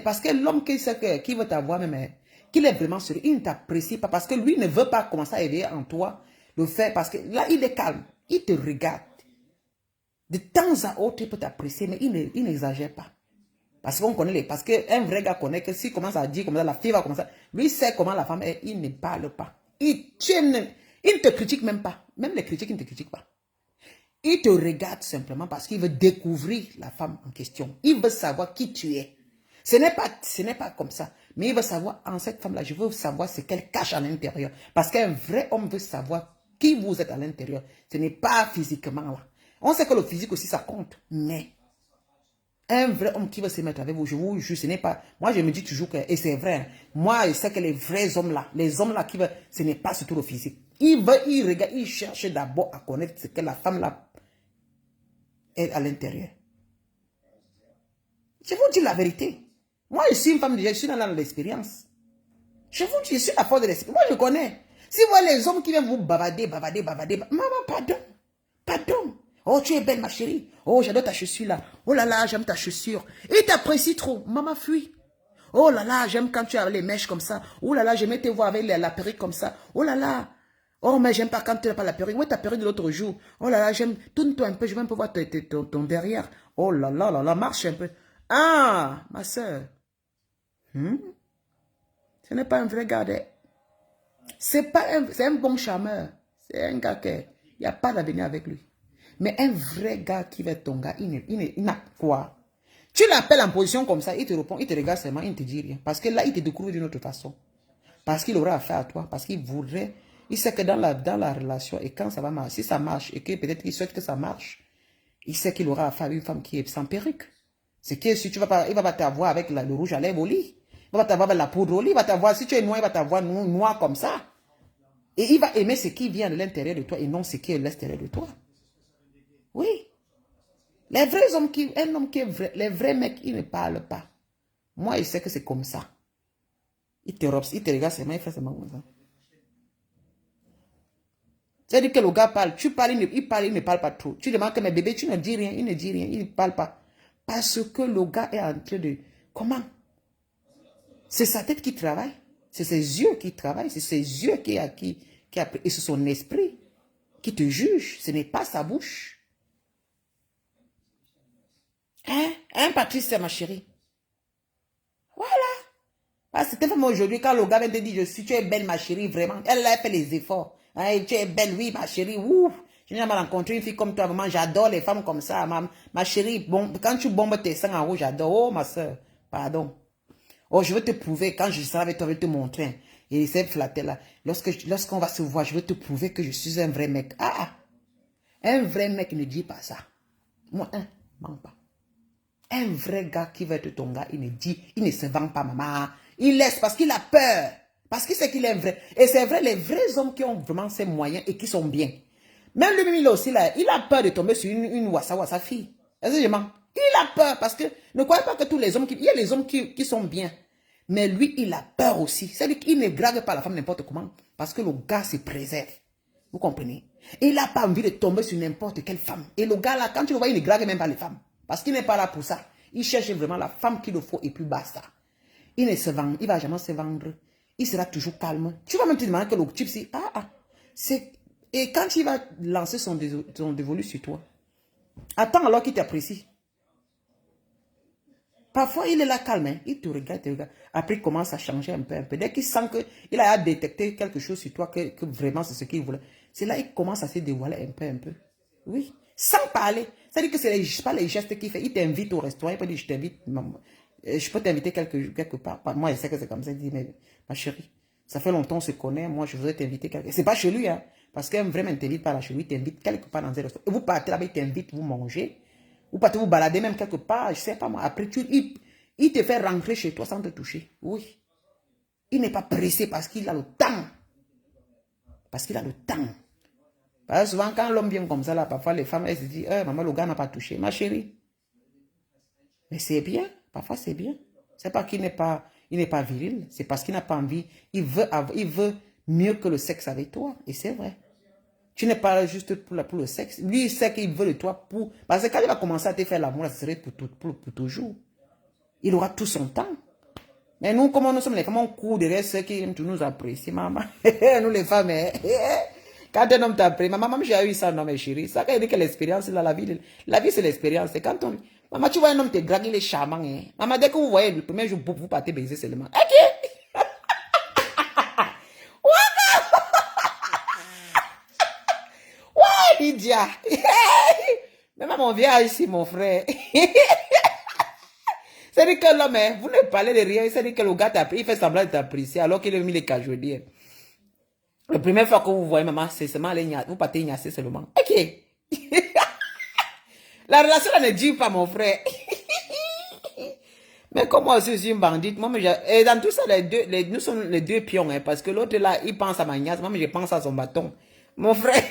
Speaker 5: Parce que l'homme qui veut t'avoir même, qu'il est vraiment sérieux, il ne t'apprécie pas parce que lui ne veut pas commencer à éveiller en toi le faire parce que là, il est calme. Il te regarde. De temps à autre, il peut t'apprécier, mais il n'exagère pas. Parce qu'on connaît parce qu'un vrai gars connaît que s'il commence à dire comme ça, la fille va commencer. Lui sait comment la femme est, il ne parle pas. Il ne te critique même pas. Même les critiques, il ne te critique pas. Il te regarde simplement parce qu'il veut découvrir la femme en question. Il veut savoir qui tu es. Ce n'est pas comme ça. Mais il veut savoir, en cette femme-là, je veux savoir ce qu'elle cache à l'intérieur. Parce qu'un vrai homme veut savoir qui vous êtes à l'intérieur. Ce n'est pas physiquement là. On sait que le physique aussi, ça compte. Mais un vrai homme qui veut se mettre avec vous, je vous jure, ce n'est pas... Moi, je me dis toujours que... Et c'est vrai. Hein, moi, je sais que les vrais hommes là, les hommes là qui veulent... Ce n'est pas surtout le physique. Il regarde, il cherche d'abord à connaître ce que la femme là est à l'intérieur. Je vous dis la vérité. Moi, je suis une femme, je suis dans l'expérience. Je vous dis, je suis la force de l'esprit. Moi, je connais. Si vous voyez les hommes qui viennent vous bavader, maman, pardon. Oh, tu es belle, ma chérie. Oh, j'adore ta chaussure là. Oh là là, j'aime ta chaussure. Il t'apprécie trop. Maman, fuis. Oh là là, j'aime quand tu as les mèches comme ça. Oh là là, j'aimais te voir avec la perruque comme ça. Oh là là. Oh, mais j'aime pas quand tu n'as pas la perruque. Où est ta perruque de l'autre jour? Oh là là, j'aime. Tourne-toi un peu, je veux un peu voir ton derrière. Oh là là, marche un peu. Ah, ma soeur. Ce n'est pas un vrai gars. C'est un bon charmeur. C'est un gars qui... Il n'y a pas d'avenir avec lui. Mais un vrai gars qui va être ton gars, il n'a quoi? Tu l'appelles en position comme ça, il te répond, il te regarde seulement, il ne te dit rien. Parce que là, il te découvre d'une autre façon. Parce qu'il aura affaire à toi. Parce qu'il voudrait... Il sait que dans la relation, et quand ça va marcher, si ça marche, et que peut-être qu'il souhaite que ça marche, il sait qu'il aura affaire à une femme qui est sans perruque. C'est que si tu vas pas, il va pas t'avoir avec le rouge à lèvres au lit. Il va t'avoir avec la poudre au lit. Il va t'avoir, si tu es noir, il va t'avoir noir comme ça. Et il va aimer ce qui vient de l'intérieur de toi et non ce qui est de l'extérieur de toi. Oui. Les vrais hommes un homme qui est vrai, les vrais mecs, ils ne parlent pas. Moi, je sais que c'est comme ça. Il te regarde seulement, il fait seulement comme ça. C'est-à-dire que le gars parle, tu parles, il ne parle pas trop. Tu demandes que mes bébés, tu ne dis rien, il ne dit rien, il ne parle pas. Parce que le gars est en train de... Comment? C'est sa tête qui travaille. C'est ses yeux qui travaillent. C'est ses yeux qui a et c'est son esprit qui te juge. Ce n'est pas sa bouche. Hein, Patricia, ma chérie? Voilà. Parce que c'était vraiment aujourd'hui, quand le gars vient te dire, tu es belle, ma chérie, vraiment. Elle a fait les efforts. Hein, tu es belle, oui, ma chérie. Ouf. Je n'ai jamais rencontré une fille comme toi, maman. J'adore les femmes comme ça. Ma chérie, bon, quand tu bombes tes seins en haut, j'adore. Oh, ma soeur, pardon. Oh, je veux te prouver, quand je serai avec toi, je vais te montrer. Et il s'est flatté là. Lorsqu'on va se voir, je veux te prouver que je suis un vrai mec. Un vrai mec ne dit pas ça. Moi, manque pas. Un vrai gars qui veut être ton gars, il ne se vend pas, maman. Il laisse parce qu'il a peur. Parce qu'il sait qu'il est vrai. Et c'est vrai, les vrais hommes qui ont vraiment ces moyens et qui sont bien. Même lui-même, il a aussi là, il a peur de tomber sur une wassa fille. Est-ce que je mens? Il a peur parce que ne croyez pas que tous les hommes, il y a les hommes qui sont bien. Mais lui, il a peur aussi. C'est-à-dire qu'il ne drague pas la femme n'importe comment. Parce que le gars se préserve. Vous comprenez? Et il n'a pas envie de tomber sur n'importe quelle femme. Et le gars là, quand tu le vois, il ne drague même pas les femmes. Parce qu'il n'est pas là pour ça. Il cherche vraiment la femme qu'il le faut et puis basta. Il ne se vend, il ne va jamais se vendre. Il sera toujours calme. Tu vas même te demander que le type, c'est... Et quand il va lancer son dévolu sur toi, attends alors qu'il t'apprécie. Parfois, il est là calme, hein? Il te regarde, Après, il commence à changer un peu. Dès qu'il sent qu'il a détecté quelque chose sur toi, que vraiment c'est ce qu'il voulait, c'est là qu'il commence à se dévoiler un peu. Oui, sans parler. C'est-à-dire que ce n'est pas les gestes qu'il fait. Il t'invite au restaurant, il peut dire, je t'invite, je peux t'inviter quelque part. Moi, je sais que c'est comme ça. Il dit, mais ma chérie, ça fait longtemps qu'on se connaît, moi, je voudrais t'inviter quelque part. C'est pas chez lui, hein? Parce qu'un vrai ne t'invite pas là chez lui, il t'invite quelque part dans un restaurant. Et vous partez là-bas, il t'invite, vous mangez. Vous partez vous balader même quelque part, je sais pas moi. Après, il te fait rentrer chez toi sans te toucher. Oui. Il n'est pas pressé parce qu'il a le temps. Parce qu'il a le temps. Parce que souvent, quand l'homme vient comme ça, là, parfois les femmes, elles se disent, maman, le gars n'a pas touché. Ma chérie. Mais c'est bien. Parfois, c'est bien. C'est pas qu'il n'est pas viril. C'est parce qu'il n'a pas envie. Il veut mieux que le sexe avec toi. Et c'est vrai. Tu n'es pas juste pour le sexe. Lui, il sait qu'il veut de toi pour... Parce que quand il va commencer à te faire l'amour, ça serait pour toujours. Il aura tout son temps. Mais nous, comment nous sommes les femmes, on court derrière ceux qui aiment tout nous apprécier, maman. Nous les femmes, Quand un homme t'a pris, maman, j'ai eu ça, non, mes chéris. Ça, quand il dit que l'expérience, là, la vie c'est l'expérience. C'est quand on, maman, tu vois un homme te drague, il est charmant, hein. Maman, dès que vous voyez le premier jour, vous partez baiser seulement. Ok. Ouais, Lydia. Maman, on vient ici, mon frère. C'est-à-dire que l'homme, hein, vous ne parlez de rien. C'est-à-dire que le gars il fait semblant de t'apprécier alors qu'il a mis les cajoudiers. La première fois que vous voyez maman, c'est seulement vous partez ignacer seulement. Ok. La relation ne dure pas, mon frère. Mais comme moi aussi, je suis une bandite. Moi, et dans tout ça, nous sommes les deux pions. Hein, parce que l'autre là, il pense à ma niasse. Moi, je pense à son bâton. Mon frère.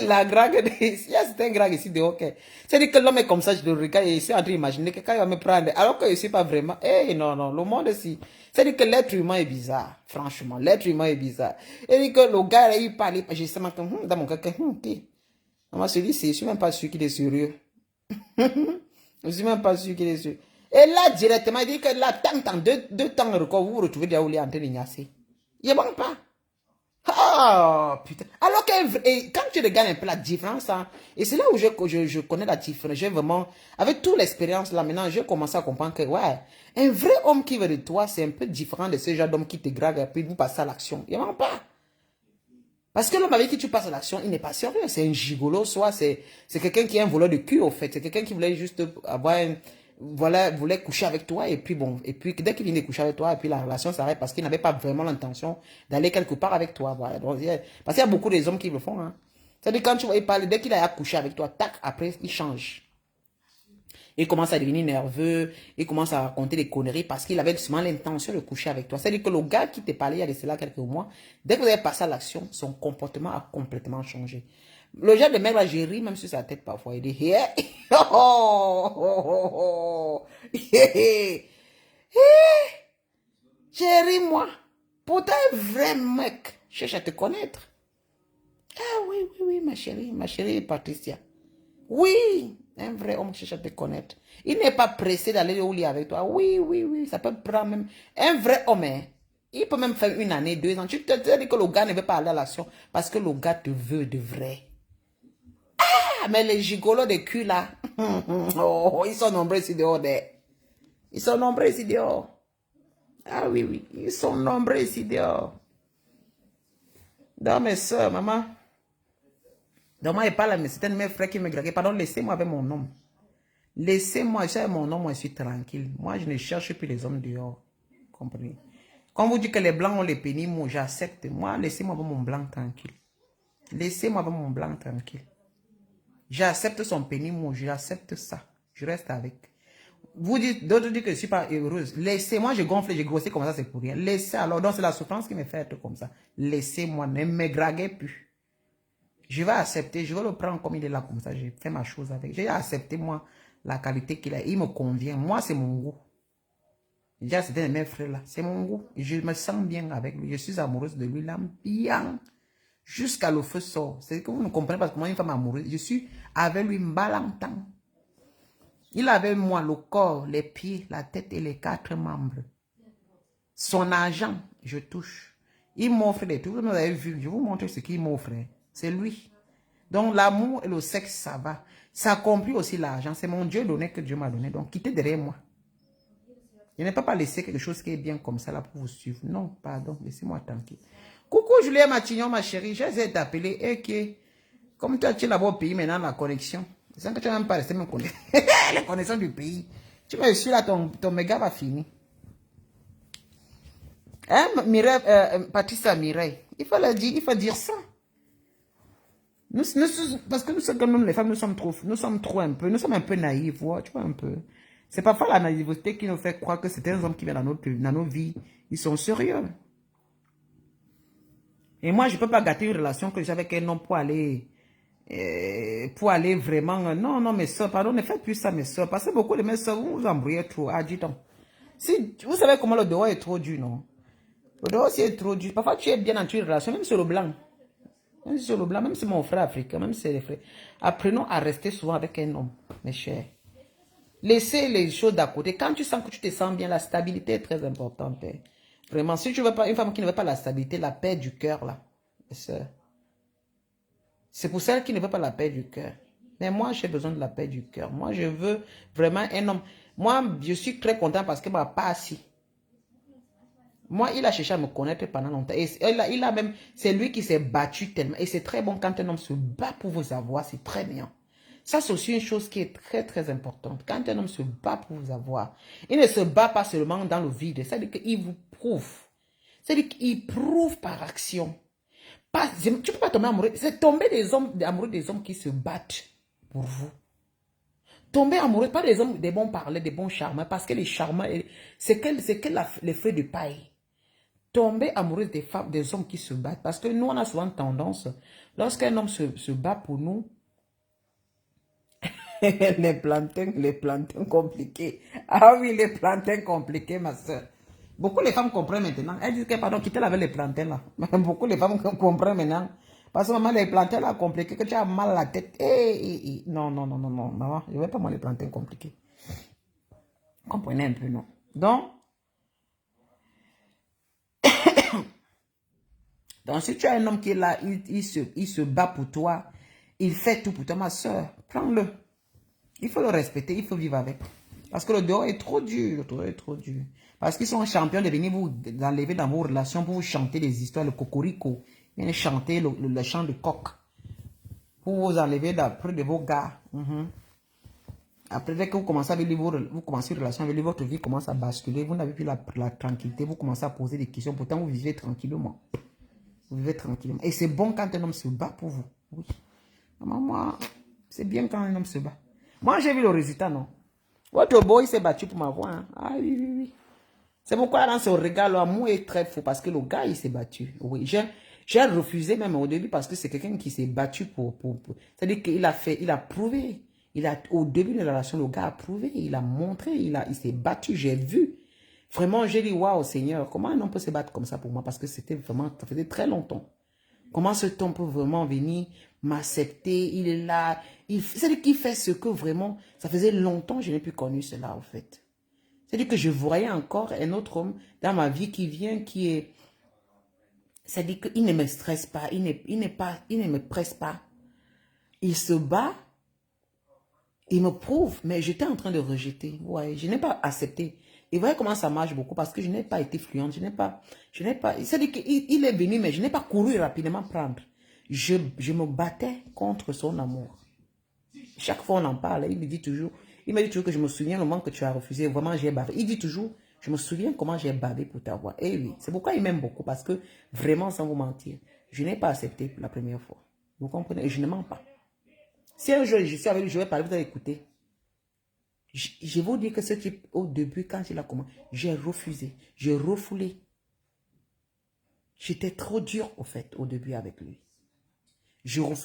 Speaker 5: La drague, c'est un drague ici de hockey. C'est-à-dire que l'homme est comme ça, je le regarde et je suis en train d'imaginer que quand il va me prendre, alors que je ne suis pas vraiment, non, non, le monde ici. C'est-à-dire que l'être humain est bizarre, franchement, l'être humain est bizarre. C'est-à-dire que le gars, il parle, je sais même que, dans mon cas, moi, celui-ci, je ne suis même pas sûr qu'il est sérieux. Je ne suis même pas sûr qu'il est sérieux. Et là, directement, il dit que là, deux temps record, vous vous retrouvez déjà où il est en train d'ignacer. Il ne manque pas. Oh, putain. Alors que quand tu regardes un peu la différence, hein, et c'est là où je connais la différence, j'ai vraiment, avec toute l'expérience là, maintenant, j'ai commencé à comprendre que, ouais, un vrai homme qui veut de toi, c'est un peu différent de ce genre d'homme qui te drague et puis vous passez à l'action. Il n'y a même pas. Parce que l'homme avec qui tu passes à l'action, il n'est pas sérieux. C'est un gigolo, soit c'est quelqu'un qui est un voleur de cul, au fait. C'est quelqu'un qui voulait juste avoir voulait coucher avec toi, et puis bon, et puis dès qu'il vient de coucher avec toi, et puis la relation s'arrête parce qu'il n'avait pas vraiment l'intention d'aller quelque part avec toi, voilà. Donc, parce qu'il y a beaucoup des hommes qui le font, hein. C'est-à-dire quand tu vois, il parle, dès qu'il a couché avec toi, tac, après, il change. Il commence à devenir nerveux, il commence à raconter des conneries parce qu'il avait seulement l'intention de coucher avec toi. C'est-à-dire que le gars qui t'est parlé il y a de cela quelques mois, dès que vous avez passé à l'action, son comportement a complètement changé. Le genre de mec là, j'ai ri même sur sa tête parfois. Il dit, yeah. J'ai ri moi. Pourtant, un vrai mec cherche à te connaître. Ah oui, ma chérie Patricia. Oui, un vrai homme cherche à te connaître. Il n'est pas pressé d'aller au lit avec toi. Oui, ça peut prendre même. Un vrai homme, hein, il peut même faire 1 année, 2 ans. Tu te dis que le gars ne veut pas aller à l'action parce que le gars te veut de vrai. Ah, mais les gigolos de cul là, oh, ils sont nombreux ici dehors. Ils sont nombreux ici dehors. Ah oui, ils sont nombreux ici dehors. Dans mes soeurs, maman. Donc moi, je parle à c'était un de mes frères qui me draguait. Pardon, laissez-moi avec mon homme. Laissez-moi, j'ai mon homme, moi je suis tranquille. Moi, je ne cherche plus les hommes dehors. Comprenez? Quand vous dites que les blancs ont les pénis, moi j'accepte. Moi, laissez-moi avec mon blanc tranquille. Laissez-moi avec mon blanc tranquille. J'accepte son pénis, moi j'accepte ça. Je reste avec. Vous dites, d'autres disent que je ne suis pas heureuse. Laissez-moi, je gonfle, je grossis comme ça, c'est pour rien. Laissez alors, donc c'est la souffrance qui me fait être comme ça. Laissez-moi, ne me draguez plus. Je vais accepter, je vais le prendre comme il est là, comme ça, j'ai fait ma chose avec. J'ai accepté, moi, la qualité qu'il a. Il me convient. Moi, c'est mon goût. J'ai accepté mes frères là. C'est mon goût. Je me sens bien avec lui. Je suis amoureuse de lui là, bien. Jusqu'à le feu sort. C'est que vous ne comprenez pas comment une femme amoureuse. Je suis avec lui longtemps. Il avait moi le corps, les pieds, la tête et les 4 membres. Son argent, je touche. Il m'offre des trucs. Vous avez vu, je vous montre ce qu'il m'offre. C'est lui. Donc l'amour et le sexe, ça va. Ça a compris aussi l'argent. C'est mon Dieu donné que Dieu m'a donné. Donc quittez derrière moi. Je n'ai pas laissé quelque chose qui est bien comme ça là pour vous suivre. Non, pardon, laissez-moi tranquille. Coucou Julien Matignon, ma chérie. J'essaie d'appeler et que, comme tu as là-bas au pays maintenant la connexion. C'est ça que tu n'as même pas resté me connaître. La connexion du pays. Tu vas suivre là, ton méga va finir. Hein, Mireille, Patricia Mireille. Il faut dire ça. Parce que nous sommes comme les femmes, nous sommes trop un peu naïfs, tu vois un peu. C'est parfois la naïveté qui nous fait croire que c'est un homme qui vient dans nos vies. Ils sont sérieux. Et moi, je ne peux pas gâter une relation que j'ai avec un homme pour aller vraiment. Non, mes soeurs, pardon, ne faites plus ça, mes soeurs. Parce que beaucoup de mes soeurs, vous vous embrouillez trop. Ah, dis donc. Si, vous savez comment le dehors est trop dur, non? Le dehors aussi est trop dur. Parfois, tu es bien dans une relation, même sur le blanc. Même sur le blanc, même si mon frère africain, même si c'est les frères. Apprenons à rester souvent avec un homme, mes chers. Laissez les choses d'à côté. Quand tu sens que tu te sens bien, la stabilité est très importante. Vraiment, si tu veux pas, une femme qui ne veut pas la stabilité, la paix du cœur, là, c'est pour celle qui ne veut pas la paix du cœur. Mais moi, j'ai besoin de la paix du cœur. Moi, je veux vraiment un homme. Moi, je suis très content parce qu'il ne m'a pas assis. Moi, il a cherché à me connaître pendant longtemps. Et il a même, c'est lui qui s'est battu tellement. Et c'est très bon quand un homme se bat pour vous avoir, c'est très bien. Ça, c'est aussi une chose qui est très, très importante. Quand un homme se bat pour vous avoir, il ne se bat pas seulement dans le vide. C'est-à-dire qu'il vous prouve. C'est-à-dire qu'il prouve par action. Tu ne peux pas tomber amoureux. C'est tomber amoureux des hommes qui se battent pour vous. Tomber amoureux, pas des hommes, des bons parlers, des bons charmeurs, parce que les charmeurs, c'est que les feux de paille. Tomber amoureux des femmes, des hommes qui se battent. Parce que nous, on a souvent tendance, lorsqu'un homme se bat pour nous, les plantains compliqués. Ah oui, les plantains compliqués, ma soeur. Beaucoup les femmes comprennent maintenant. Elles disent que, pardon, quittez avec les plantains là. Beaucoup les femmes comprennent maintenant. Parce que maman, les plantains là compliqués, que tu as mal à la tête. Non, maman, je ne veux pas moi les plantains compliqués. Comprenez un peu, non? Donc, si tu as un homme qui est là, il se bat pour toi, il fait tout pour toi, ma soeur, prends-le. Il faut le respecter, il faut vivre avec. Parce que le dehors est trop dur, le dehors est trop dur. Parce qu'ils sont champions de venir vous enlever dans vos relations pour vous chanter des histoires, le cocorico. Ils viennent chanter le chant de coq. Pour vous enlever d'après de vos gars. Après, dès que vous commencez à vivre, vous commencez une relation avec lui, votre vie commence à basculer. Vous n'avez plus la tranquillité. Vous commencez à poser des questions. Pourtant, vous vivez tranquillement. Vous vivez tranquillement. Et c'est bon quand un homme se bat pour vous. Oui. Maman, moi, c'est bien quand un homme se bat. Moi, j'ai vu le résultat, non? Votre boy s'est battu pour m'avoir. Hein? Ah oui. C'est pourquoi dans ce regard, l'amour est très faux. Parce que le gars, il s'est battu. Oui, j'ai refusé même au début parce que c'est quelqu'un qui s'est battu pour. C'est-à-dire qu'il a prouvé. Au début de la relation, le gars a prouvé. Il a montré. Il s'est battu. J'ai vu. Vraiment, j'ai dit, waouh, Seigneur, comment un homme peut se battre comme ça pour moi? Parce que c'était vraiment, ça faisait très longtemps. Comment ce homme peut vraiment venir m'accepter? Il est là. C'est-à-dire qu'il fait ce que vraiment, ça faisait longtemps que je n'ai plus connu cela, en fait. C'est-à-dire que je voyais encore un autre homme dans ma vie qui vient, qui est... C'est-à-dire qu'il ne me stresse pas, il ne me presse pas. Il se bat, il me prouve, mais j'étais en train de rejeter. Ouais, je n'ai pas accepté. Et voyez comment ça marche beaucoup, parce que je n'ai pas été fluente, je n'ai pas... C'est-à-dire qu'il est venu, mais je n'ai pas couru rapidement prendre. Je me battais contre son amour. Chaque fois on en parle, il me dit toujours que je me souviens le moment que tu as refusé, vraiment j'ai bavé. Il dit toujours, je me souviens comment j'ai bavé pour t'avoir. Et oui, c'est pourquoi il m'aime beaucoup, parce que vraiment, sans vous mentir, je n'ai pas accepté pour la première fois. Vous comprenez? Et je ne mens pas. Si un jour je suis avec lui, je vais parler, vous allez écouter. Je vais vous dire que ce type, au début, quand il a commencé, j'ai refusé, j'ai refoulé. J'étais trop dur, au fait, au début avec lui.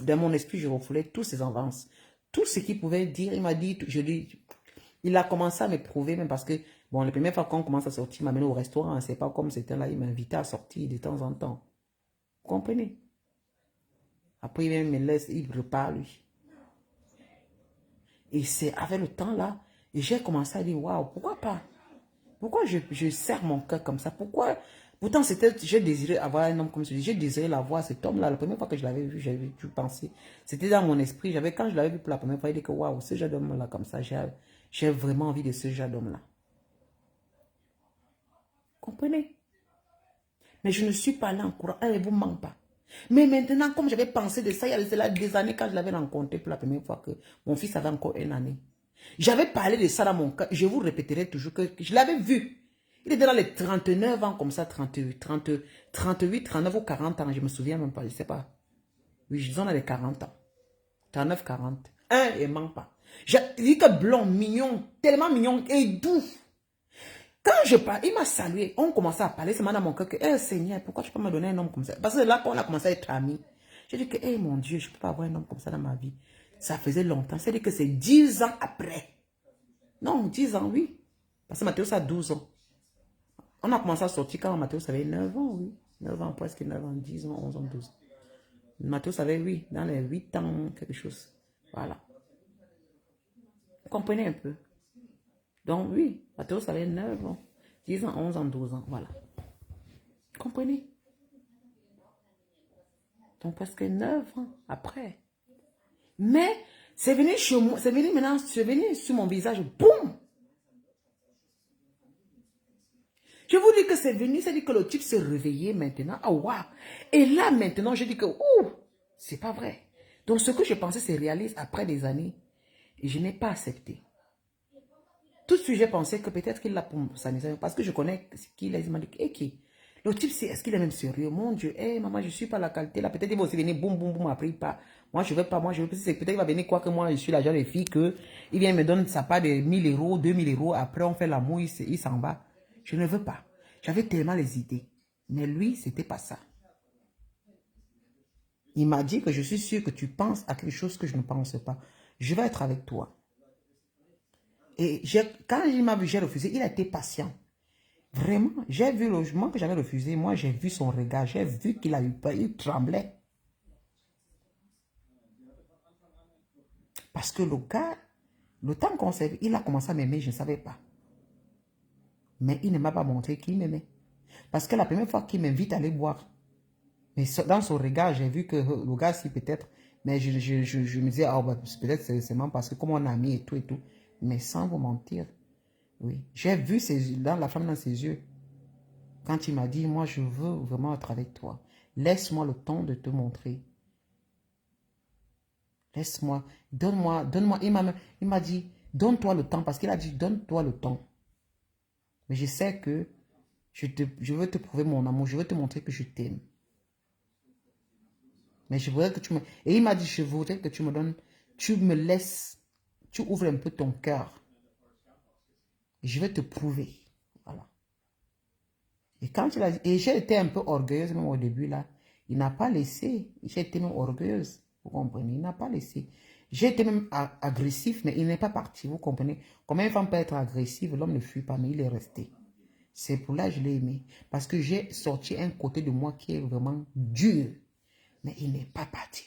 Speaker 5: Dans mon esprit, je refoulais tous ses avances. Tout ce qu'il pouvait dire, il m'a dit, il a commencé à me prouver, même parce que, bon, la première fois qu'on commence à sortir, il m'amène au restaurant, c'est pas comme c'était là, il m'invitait à sortir de temps en temps. Vous comprenez? Après, il me laisse, il repart, lui. Et c'est avec le temps, là, j'ai commencé à dire, waouh, pourquoi pas? Pourquoi je serre mon cœur comme ça? Pourquoi? Pourtant, j'ai désiré avoir un homme comme celui-ci. J'ai désiré l'avoir, cet homme-là. La première fois que je l'avais vu, j'avais dû penser. C'était dans mon esprit. Quand je l'avais vu pour la première fois, il dit que waouh, ce genre d'homme-là, comme ça, j'ai vraiment envie de ce genre d'homme-là. Comprenez? Mais je ne suis pas là en courant. Elle ne vous ment pas. Mais maintenant, comme j'avais pensé de ça, il y a là des années quand je l'avais rencontré pour la première fois, que mon fils avait encore une année. J'avais parlé de ça dans mon cœur. Je vous répéterai toujours que je l'avais vu. Il était dans les 39 ans comme ça, 38, 39 ou 40 ans. Je ne me souviens même pas, je ne sais pas. Oui, je dis on a les 40 ans. 39, 40. Il ne ment pas. Je dis que blond, mignon, tellement mignon et doux. Quand je parle, il m'a salué. On commençait à parler, c'est dans mon cœur que, Seigneur, pourquoi tu peux me donner un homme comme ça? Parce que là, quand on a commencé à être amis, j'ai dit que, mon Dieu, je ne peux pas avoir un homme comme ça dans ma vie. Ça faisait longtemps. C'est-à-dire que c'est 10 ans après. Non, 10 ans, oui. Parce que Mathéo, ça a 12 ans. On a commencé à sortir quand Mathéo avait 9 ans, oui. 9 ans, presque 9 ans, 10 ans, 11 ans, 12 ans. Mathéo avait, oui, dans les 8 ans, quelque chose. Voilà. Vous comprenez un peu? Donc, oui, Mathéo avait 9 ans, 10 ans, 11 ans, 12 ans, voilà. Comprenez? Donc presque 9 ans après. Mais c'est venu chez moi, c'est venu maintenant, c'est venu sur mon visage, boum! Je vous dis que c'est venu, c'est dit que le type s'est réveillé maintenant. Ah, waouh! Et là, maintenant, je dis que, ouh, c'est pas vrai. Donc, ce que je pensais se réalise après des années. Et je n'ai pas accepté. Tout de suite, j'ai pensé que peut-être qu'il l'a pour sa maison. Parce que je connais ce qu'il a. Il m'a dit, qui? Le type, est-ce qu'il est même sérieux? Mon Dieu, hey, maman, je ne suis pas la qualité là. Peut-être il va aussi venir, boum, boum, boum, après il part. Moi, je ne veux pas, moi, je veux. Peut-être il va venir quoi que moi, je suis l'agent des filles, que il vient me donner sa part de 1000 euros, 2000 euros. Après, on fait l'amour, il s'en va. Je ne veux pas. J'avais tellement les idées. Mais lui, c'était pas ça. Il m'a dit que je suis sûr que tu penses à quelque chose que je ne pense pas. Je vais être avec toi. Et quand il m'a vu, j'ai refusé. Il a été patient. Vraiment, j'ai vu le logement que j'avais refusé. Moi, j'ai vu son regard. J'ai vu qu'il a eu peur. Il tremblait. Parce que le gars, le temps qu'on s'est vu, il a commencé à m'aimer. Je ne savais pas. Mais il ne m'a pas montré qu'il m'aimait. Parce que la première fois qu'il m'invite à aller boire, mais dans son regard, j'ai vu que le gars, si peut-être, mais je me disais, ah, bah, peut-être c'est seulement parce que comme on a mis et tout, mais sans vous mentir, oui. J'ai vu la flamme dans ses yeux, quand il m'a dit, moi, je veux vraiment être avec toi. Laisse-moi le temps de te montrer. Laisse-moi, donne-moi. Il m'a dit, donne-toi le temps, parce qu'il a dit, donne-toi le temps. Mais je sais que je veux te prouver mon amour, je veux te montrer que je t'aime. Mais je voudrais que tu me... Et il m'a dit, je voudrais que tu me donnes, tu me laisses, tu ouvres un peu ton cœur. Et je vais te prouver. Voilà. Et quand il a dit, et j'ai été un peu orgueilleuse même au début là, il n'a pas laissé. J'ai été même orgueilleuse, vous comprenez, il n'a pas laissé. J'ai été même agressif, mais il n'est pas parti, vous comprenez. Comment une femme peut être agressive, l'homme ne fuit pas, mais il est resté. C'est pour là que je l'ai aimé. Parce que j'ai sorti un côté de moi qui est vraiment dur. Mais il n'est pas parti.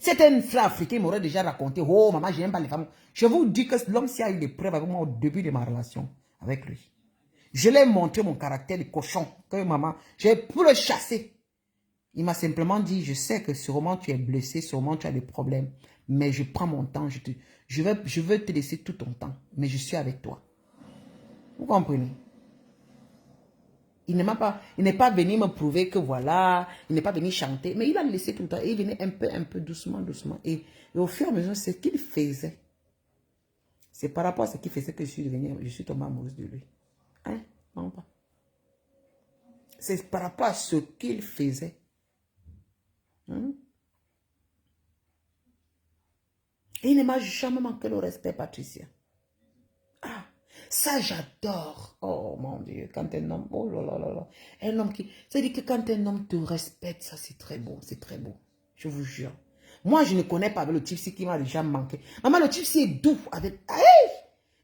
Speaker 5: C'était une frère africain, il m'aurait déjà raconté, oh maman, j'aime pas les femmes. Je vous dis que l'homme s'y a eu des preuves avec moi au début de ma relation avec lui. Je l'ai montré mon caractère de cochon, que maman, j'ai pu le chasser. Il m'a simplement dit, je sais que sûrement tu es blessé, sûrement tu as des problèmes, mais je prends mon temps, je veux te laisser tout ton temps, mais je suis avec toi. Vous comprenez? Il n'est pas venu me prouver que voilà, il n'est pas venu chanter, mais il a laissé tout le temps. Et il venait un peu, doucement. Et au fur et à mesure, ce qu'il faisait, c'est par rapport à ce qu'il faisait que je suis tombée amoureuse de lui. Hein? Non, pas. C'est par rapport à ce qu'il faisait. Hein? Et il ne m'a jamais manqué le respect, Patricia. Ah! Ça, j'adore. Oh, mon Dieu. Quand un homme... Oh là là là là. Un homme qui... C'est-à-dire que quand un homme te respecte, ça, c'est très beau. C'est très beau. Je vous jure. Moi, je ne connais pas avec le type qui m'a déjà manqué. Maman, le type est doux. Avec... Hey!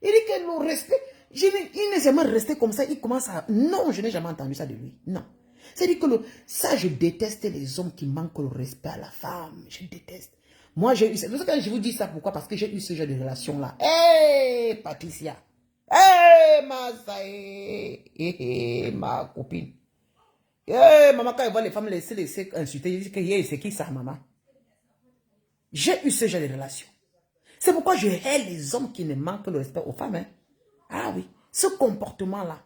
Speaker 5: Il dit que le respect... Il n'est jamais resté comme ça. Il commence à... Non, je n'ai jamais entendu ça de lui. Non. C'est-à-dire que ça, je déteste les hommes qui manquent le respect à la femme. Je déteste. Moi, j'ai eu... C'est pour ça que je vous dis ça. Pourquoi? Parce que j'ai eu ce genre de relation-là. Hé, Patricia. Hé, ma copine. Hé, maman, quand elle voit les femmes laisser insulter, elle dit que c'est qui ça, maman? J'ai eu ce genre de relation. C'est pourquoi je hais les hommes qui ne manquent le respect aux femmes. Hein? Ah oui, ce comportement-là.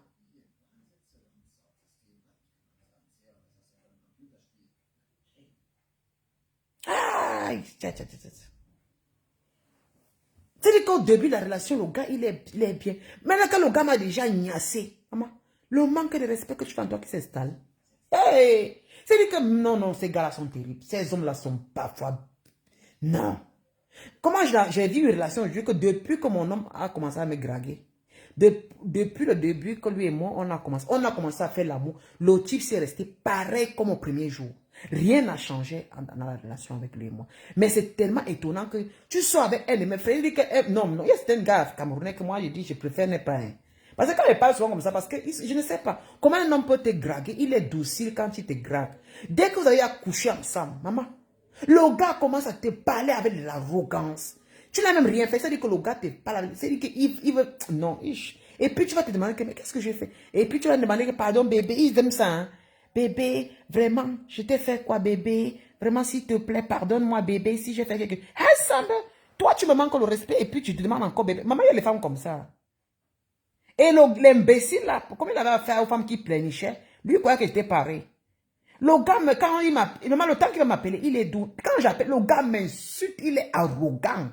Speaker 5: Aïe, c'est-à-dire qu'au début de la relation, le gars, il est bien. Maintenant que le gars m'a déjà gnassé, maman, le manque de respect que tu fais en toi qui s'installe. Hey! C'est-à-dire que non, ces gars-là sont terribles. Ces hommes-là sont parfois... Non. Comment j'ai vu une relation, je dis que depuis que mon homme a commencé à me draguer, depuis le début que lui et moi, on a commencé à faire l'amour, le type s'est resté pareil comme au premier jour. Rien n'a changé dans la relation avec lui et moi. Mais c'est tellement étonnant que tu sois avec elle et mes frères, il dit que non, il y a certains gars camerounais que moi, je dis, je préfère ne pas. Hein. Parce que quand il parle souvent comme ça, parce que je ne sais pas, comment un homme peut te draguer, il est docile quand il te drague. Dès que vous avez accouché ensemble, maman, le gars commence à te parler avec de l'arrogance. Tu n'as même rien fait, c'est-à-dire que le gars te parle, c'est-à-dire qu'il veut, non, Et puis tu vas te demander, mais qu'est-ce que j'ai fait? Et puis tu vas te demander, pardon bébé, ils aiment ça. Hein? Bébé, vraiment, je t'ai fait quoi bébé? Vraiment, s'il te plaît, pardonne-moi bébé, si j'ai fait quelque chose. Hey, Samba, toi tu me manques le respect et puis tu te demandes encore bébé. Maman, il y a les femmes comme ça. Et l'imbécile là, comment il avait fait aux femmes qui pleurnichaient? Lui, il croyait que j'étais pareil. Le gars, quand il m'appelle, le temps qu'il va m'appeler, il est doux. Quand j'appelle, le gars m'insulte, il est arrogant.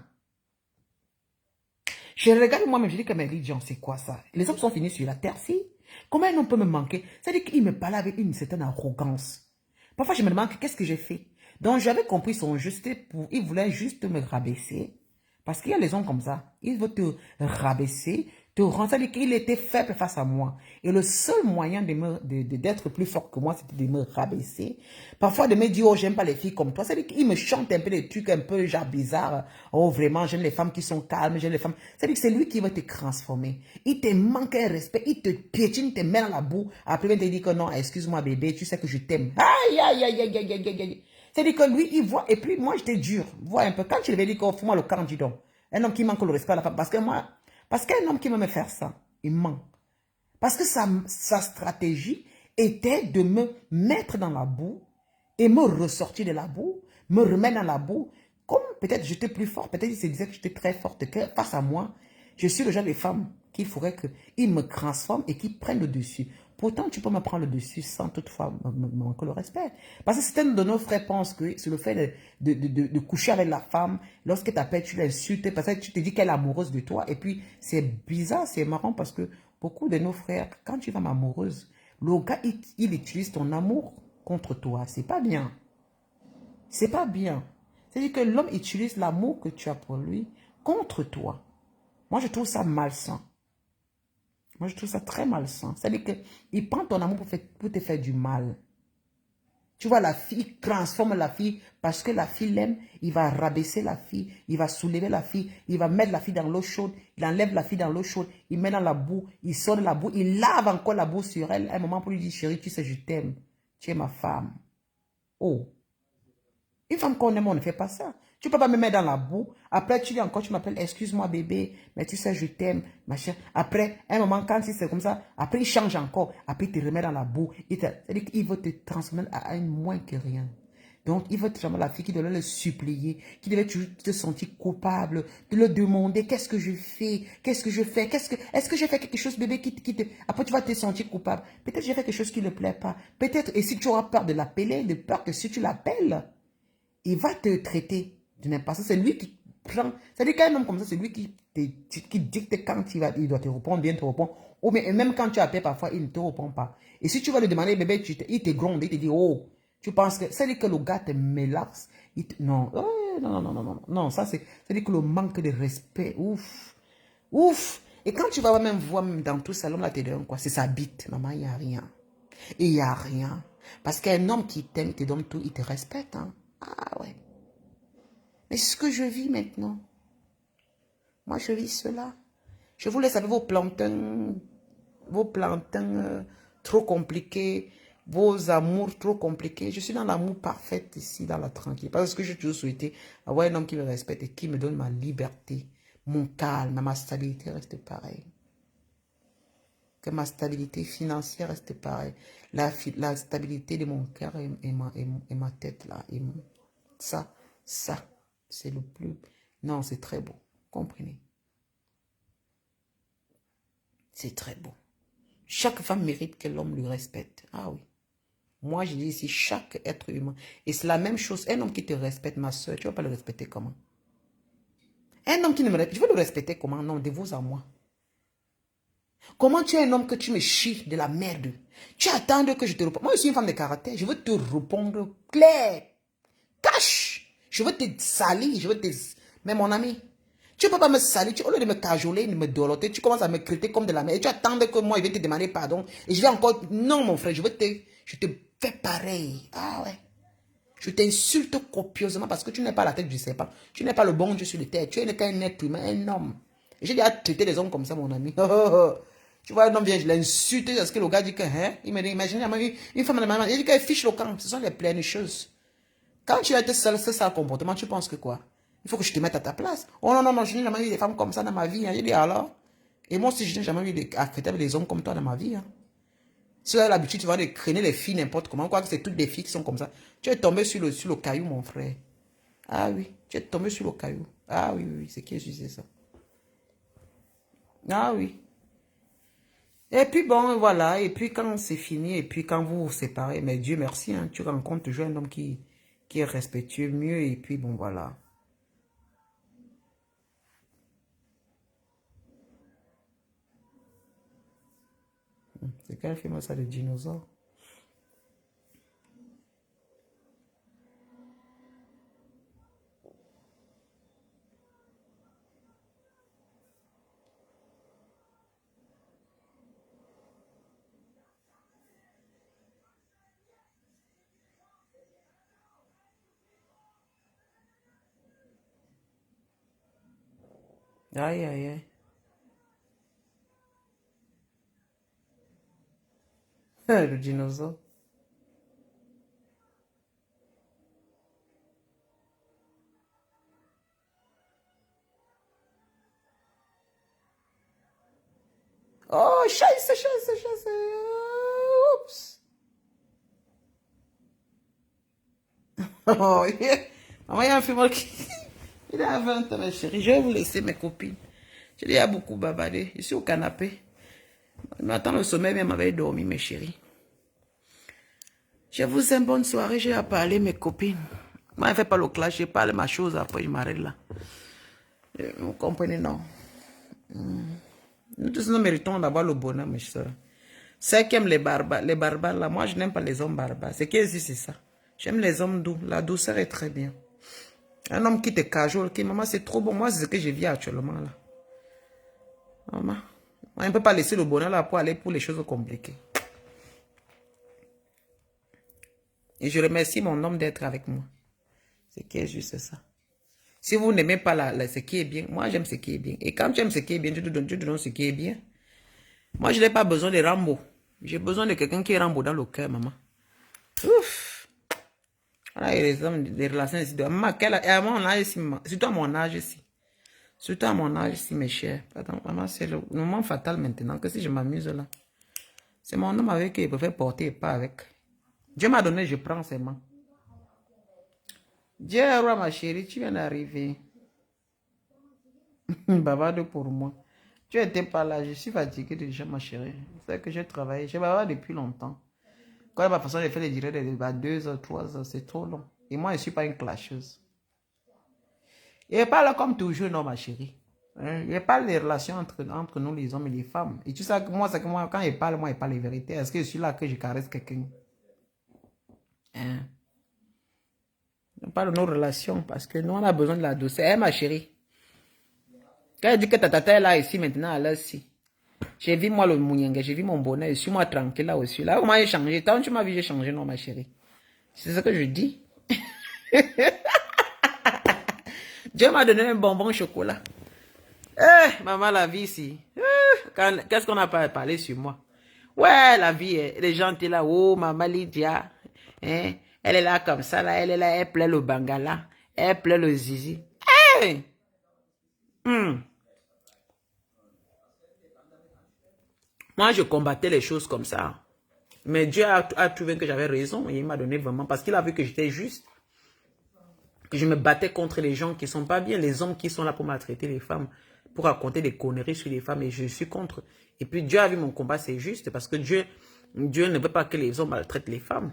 Speaker 5: Je regarde moi-même, je dis que mais Lydian, c'est quoi ça? Les hommes sont finis sur la terre, si? Comment un homme peut me manquer? C'est-à-dire qu'il me parlait avec une certaine arrogance. Parfois, je me demande qu'est-ce que j'ai fait? Donc, j'avais compris son juste pour... Il voulait juste me rabaisser. Parce qu'il y a les hommes comme ça. Ils veulent te rabaisser, te rendre. C'est-à-dire qu'il était faible face à moi. Et le seul moyen d'être plus fort que moi, c'était de me rabaisser. Parfois, de me dire, oh, j'aime pas les filles comme toi. C'est-à-dire qu'il me chante un peu des trucs un peu genre bizarres. Oh, vraiment, j'aime les femmes qui sont calmes, j'aime les femmes. C'est-à-dire que c'est lui qui va te transformer. Il te manque un respect, il te piétine, te met dans la boue. Après, il te dit que non, excuse-moi, bébé, tu sais que je t'aime. Aïe, aïe, aïe, aïe, aïe, aïe, aïe. C'est-à-dire que lui, il voit, et puis moi, j'étais dur. Vois un peu. Quand tu lui avais dit qu'on fout moi le camp, dis donc. Un homme qui manque le respect à la femme. Parce qu'un homme qui veut me faire ça, il ment. Parce que sa stratégie était de me mettre dans la boue et me ressortir de la boue, me remettre dans la boue. Comme peut-être j'étais plus fort, peut-être il se disait que j'étais très forte, que face à moi, je suis le genre de femme qu'il faudrait qu'il me transforme et qu'il prenne le dessus. Pourtant, tu peux me prendre le dessus sans toutefois me manquer le respect. Parce que certains de nos frères pensent que c'est le fait de coucher avec la femme, lorsqu'elle t'appelle, tu l'insultes, parce que tu te dis qu'elle est amoureuse de toi. Et puis, c'est bizarre, c'est marrant parce que beaucoup de nos frères, quand tu vas amoureuse, le gars, il utilise ton amour contre toi. C'est pas bien. C'est pas bien. C'est-à-dire que l'homme utilise l'amour que tu as pour lui contre toi. Moi, je trouve ça malsain. Moi, je trouve ça très malsain. C'est-à-dire qu'il prend ton amour pour te faire du mal. Tu vois, la fille, il transforme la fille parce que la fille l'aime. Il va rabaisser la fille. Il va soulever la fille. Il va mettre la fille dans l'eau chaude. Il enlève la fille dans l'eau chaude. Il met dans la boue. Il sort de la boue. Il lave encore la boue sur elle. À un moment pour lui dire, chérie, tu sais, je t'aime. Tu es ma femme. Oh. Une femme qu'on aime, on ne fait pas ça. Tu ne peux pas me mettre dans la boue. Après, tu dis encore, tu m'appelles, excuse-moi bébé, mais tu sais, je t'aime, machin. Après, un moment, quand c'est comme ça, après, il change encore. Après, il te remet dans la boue. C'est-à-dire qu'il veut te transformer à un moins que rien. Donc, il veut te transformer la fille qui devait le supplier, qui devait toujours te sentir coupable, de le demander, qu'est-ce que je fais, qu'est-ce que je fais, est-ce que j'ai fait quelque chose, bébé, qui te... Après, tu vas te sentir coupable. Peut-être j'ai fait quelque chose qui ne le plaît pas. Peut-être, et si tu auras peur de l'appeler, de peur que si tu l'appelles, il va te traiter de n'importe quoi. C'est lui qui prend. C'est-à-dire qu'un homme comme ça, c'est lui qui dicte quand il doit te répondre, bien te répondre. Ou même quand tu appelles parfois, il ne te répond pas. Et si tu vas lui demander, bébé, il te gronde, il te dit, oh, tu penses que. C'est-à-dire que le gars te mélaxe. Non, non, ça c'est-à-dire que le manque de respect, ouf, ouf. Et quand tu vas même voir, même dans tout ça, l'homme là te donne quoi? C'est sa bite, maman, il n'y a rien. Et il n'y a rien. Parce qu'un homme qui t'aime, il te donne tout, il te respecte, hein. Ah ouais. Mais c'est ce que je vis maintenant. Moi, je vis cela. Je vous laisse avec vos plantains trop compliqués, vos amours trop compliqués. Je suis dans l'amour parfait ici, dans la tranquillité. Parce que j'ai toujours souhaité avoir un homme qui me respecte et qui me donne ma liberté, mon calme, ma stabilité reste pareille. Que ma stabilité financière reste pareille. La stabilité de mon cœur et ma tête là. Ça, c'est le plus... Non, c'est très beau. Comprenez? C'est très beau. Chaque femme mérite que l'homme lui respecte. Ah oui. Moi, je dis ici, chaque être humain. Et c'est la même chose. Un homme qui te respecte, ma soeur, tu ne vas pas le respecter comment? Un homme qui ne me respecte, je vais le respecter comment? Non, de vous à moi. Comment tu es un homme que tu me chies de la merde? Tu attends que je te réponde. Moi, je suis une femme de caractère. Je veux te répondre clair. Cache. Je veux te salir. Je veux te... Mais mon ami, tu ne peux pas me salir. Au lieu de me cajoler, de me doloter, tu commences à me critiquer comme de la merde. Et tu attends que moi, je vais te demander pardon. Et je vais encore... Non, mon frère, je te fais pareil. Ah ouais. Je t'insulte copieusement parce que tu n'es pas la tête du serpent. Tu n'es pas le bon Dieu sur la terre. Tu n'es qu'un être humain, un homme. J'ai déjà traité les hommes comme ça, mon ami. Tu vois, un homme vient, je l'insulte parce que le gars dit que, hein, il me dit, imaginez, une femme de maman, il dit qu'elle fiche le camp. Ce sont les pleines-choses. Quand tu as été seul, c'est ça le comportement, tu penses que quoi? Il faut que je te mette à ta place. Oh non, non, non, je n'ai jamais eu des femmes comme ça dans ma vie. Hein. Je dis alors, Et moi aussi, je n'ai jamais eu à traiter avec des hommes comme toi dans ma vie. Hein. Si tu as l'habitude, tu vas traîner les filles n'importe comment. Quoi que c'est toutes des filles qui sont comme ça. Tu es tombé sur le caillou, mon frère. Ah oui, tu es tombé sur le caillou. Ah oui, oui, oui, c'est qui est ça. Ah oui. Et puis bon, voilà. Et puis quand c'est fini, et puis quand vous vous séparez, mais Dieu merci, hein, tu rencontres toujours un homme qui est respectueux, mieux, et puis bon, voilà. C'est quel film ça, de dinosaures? Aïe, aïe, aïe. Le dinosaure. Oh, scheiße, scheiße, scheiße. Oups. Oh, yeah. Maman, il y a un film qui... Il a 20 ans, ma chérie. Je vais vous laisser, mes copines. Je dis, il y a beaucoup bavardé. Je suis au canapé. Maintenant, le sommeil même m'avait dormi, mes chéris. Je vous aime, bonne soirée. J'ai à parler, mes copines. Moi, je ne fais pas le clash. Je parle ma chose, après, je m'arrête là. Vous comprenez, non? Nous tous, nous méritons d'avoir le bonheur, mes soeurs. Ceux qui aiment les barbares là, moi, je n'aime pas les hommes barbares. C'est qui c'est ça? J'aime les hommes doux. La douceur est très bien. Un homme qui te cajole, qui, maman, c'est trop bon. Moi, c'est ce que je vis actuellement, là. Maman, on ne peut pas laisser le bonheur là pour aller pour les choses compliquées. Et je remercie mon homme d'être avec moi. C'est qui est juste ça. Si vous n'aimez pas ce qui est bien, moi j'aime ce qui est bien. Et quand tu aimes ce qui est bien, tu te donnes ce qui est bien. Moi, je n'ai pas besoin de Rambo. J'ai besoin de quelqu'un qui est Rambo dans le cœur, maman. Ouf. Voilà, et les hommes, les relations ici. Maman, à mon âge ici, surtout à mon âge ici. Surtout à mon âge ici, mes chers. Pardon, maman, c'est le moment fatal maintenant, que si je m'amuse là. C'est mon homme avec qui je préfère porter et pas avec. Dieu m'a donné, je prends seulement. Dieu, roi, ma chérie, tu viens d'arriver. Bavarde pour moi. Tu n'étais pas là, je suis fatiguée déjà, ma chérie. C'est que j'ai travaillé, j'ai bavarde depuis longtemps. Quand ma façon de faire les directs de 2 heures, 3 heures, c'est trop long. Et moi, je ne suis pas une clasheuse. Et parle comme toujours, non, ma chérie. Je parle des relations entre nous, les hommes et les femmes. Et tu sais que moi, quand je parle les vérités. Est-ce que je suis là que je caresse quelqu'un? Hein? On parle de nos relations parce que nous, on a besoin de la douceur. Hein, ma chérie? Quand elle dit que ta tata est là ici maintenant, là aussi. J'ai vu moi le mouniengue, j'ai vu mon bonheur, je suis moi tranquille là aussi. Là, comment j'ai changé? Tant que tu m'as vu, j'ai changé, non, ma chérie. C'est ce que je dis. Dieu m'a donné un bonbon au chocolat. Eh, maman, la vie ici. Qu'est-ce qu'on n'a pas parlé sur moi? Ouais, la vie, les gens étaient là, oh, maman Lydia. Hein? Elle est là comme ça, là, elle est là, elle plaît le bangala. Elle plaît le zizi. Hey! Moi, je combattais les choses comme ça. Mais Dieu a trouvé que j'avais raison. Et il m'a donné vraiment... Parce qu'il a vu que j'étais juste. Que je me battais contre les gens qui ne sont pas bien. Les hommes qui sont là pour maltraiter les femmes. Pour raconter des conneries sur les femmes. Et je suis contre. Et puis Dieu a vu mon combat, c'est juste. Parce que Dieu ne veut pas que les hommes maltraitent les femmes.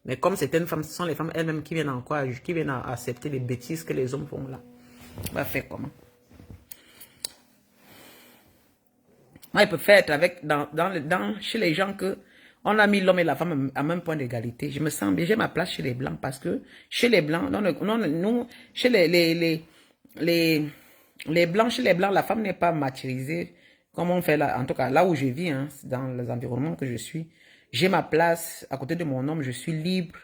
Speaker 5: Mais comme certaines femmes, ce sont les femmes elles-mêmes qui viennent à accepter les bêtises que les hommes font là. On va faire comment? Moi, il peut faire être avec, chez les gens que on a mis l'homme et la femme à même point d'égalité. Je me sens bien, j'ai ma place chez les blancs parce que chez les blancs, nous, chez les blancs, chez les blancs, la femme n'est pas martyrisée comme on fait là. En tout cas, là où je vis, hein, dans les environnements que je suis, j'ai ma place à côté de mon homme, je suis libre.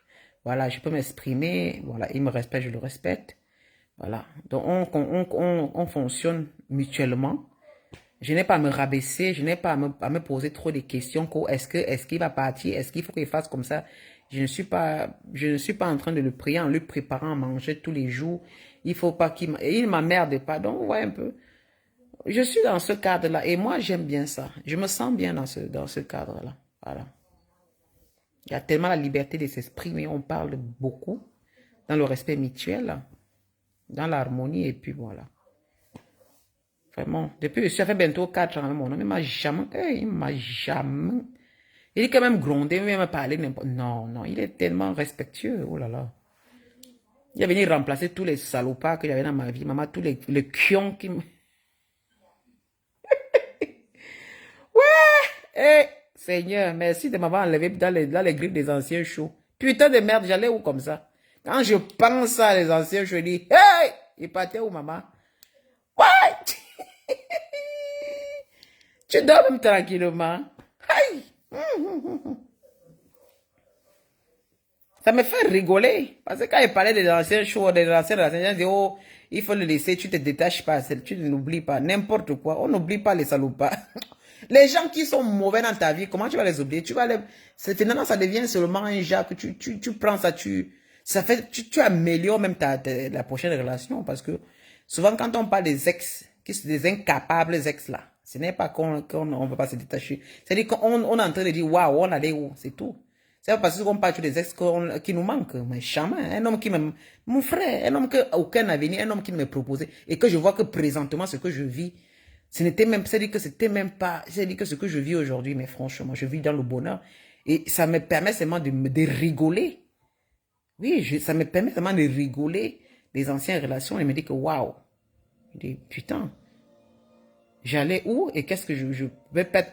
Speaker 5: Voilà, je peux m'exprimer. Voilà, il me respecte, je le respecte. Voilà, donc on fonctionne mutuellement. Je n'ai pas à me rabaisser, je n'ai pas à me poser trop de questions. Est-ce qu'il va partir? Est-ce qu'il faut qu'il fasse comme ça? Je ne suis pas en train de le prier en lui préparant à manger tous les jours. Il faut pas il m'emmerde pas. Donc, vous voyez un peu. Je suis dans ce cadre-là et moi, j'aime bien ça. Je me sens bien dans ce cadre-là. Voilà. Il y a tellement la liberté de s'exprimer, on parle beaucoup dans le respect mutuel, dans l'harmonie et puis voilà. Vraiment, depuis, ça fait bientôt 4 ans, mon homme, il m'a jamais, il est quand même grondé, il m'a parlé n'importe. Non, non, il est tellement respectueux, oh là là. Il est venu remplacer tous les salopards que j'avais dans ma vie, maman, tous les kions qui me... Eh, Seigneur, merci de m'avoir enlevé dans les griffes des anciens choux. Putain de merde, j'allais où comme ça? Quand je pense à les anciens choux, je dis, hey, il partait où, maman? What? Tu dors même tranquillement. Hey. Ça me fait rigoler. Parce que quand il parlait des anciens choux, des anciens, je dis, oh, il faut le laisser, tu te détaches pas, tu n'oublies pas, n'importe quoi. On n'oublie pas les salopards. Les gens qui sont mauvais dans ta vie, comment tu vas les oublier? Finalement, ça devient seulement un genre que tu prends ça, tu améliores même la prochaine relation. Parce que souvent, quand on parle des ex, des incapables ex là, ce n'est pas qu'on ne peut pas se détacher. C'est-à-dire qu'on est en train de dire, waouh, on allait où? C'est tout. C'est pas parce qu'on parle des ex qui nous manquent. Mais chaman, un homme qui me... Mon frère, un homme qui n'a aucun avenir, un homme qui me proposait. Et que je vois que présentement, ce que je vis, ce n'était même, c'est-à-dire que c'était même pas, c'est-à-dire que ce que je vis aujourd'hui, mais franchement, je vis dans le bonheur. Et ça me permet seulement de rigoler. Oui, ça me permet seulement de rigoler des anciennes relations et me dire que waouh. Je dis, putain, j'allais où et qu'est-ce que je pouvais perdre,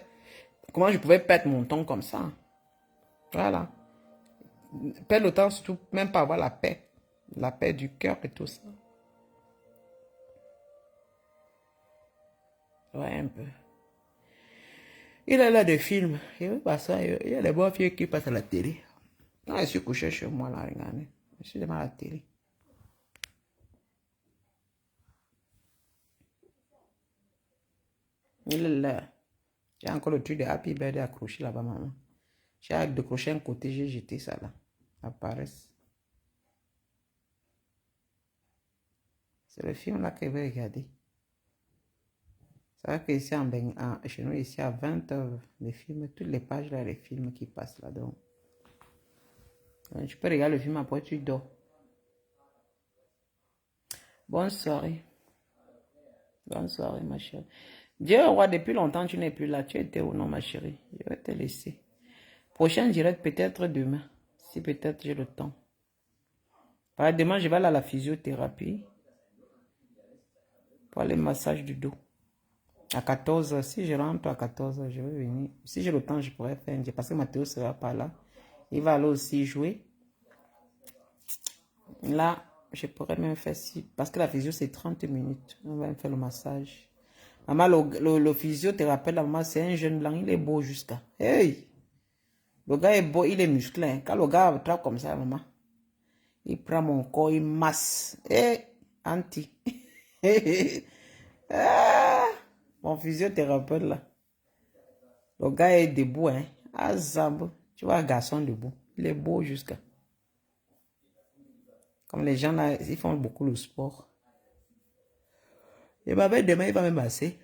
Speaker 5: comment je pouvais perdre mon temps comme ça. Voilà. Perdre le temps, surtout, même pas avoir la paix du cœur et tout ça. Ouais, un peu. Il a là des films. Il y a des bonnes filles qui passent à la télé. Quand je suis couché chez moi, là, regardez. Je suis devant la télé. Il est là. J'ai encore le truc de Happy Birthday accroché là-bas, maman. J'ai décroché un côté, j'ai jeté ça là. Ça paraisse. C'est le film là que je vais regarder. C'est vrai qu'ici, chez nous, ici, à 20h, les films, toutes les pages là, les films qui passent là-dedans. Tu peux regarder le film, après tu dors. Bonne soirée. Bonne soirée, ma chérie. Dieu, roi, depuis longtemps, tu n'es plus là. Tu étais où, non, ma chérie? Je vais te laisser. Prochain direct, peut-être demain. Si peut-être j'ai le temps. Demain, je vais aller à la physiothérapie. Pour aller massage du dos. À 14h, si je rentre à 14h, je vais venir. Si j'ai le temps, je pourrais faire. Parce que Mathéo ne sera pas là. Il va aller aussi jouer. Là, je pourrais même faire si. Parce que la physio, c'est 30 minutes. On va me faire le massage. Maman, le physiothérapeute, maman, c'est un jeune blanc. Il est beau jusqu'à. Hey! Le gars est beau, il est musclé. Quand le gars trappe comme ça, maman, il prend mon corps, il masse. Hey! Anti. Ah! Mon physiothérapeute là. Le gars est debout, hein. Ah, Zambo. Tu vois un garçon debout. Il est beau jusqu'à. Comme les gens là, ils font beaucoup le sport. Et ma demain, il va me masser.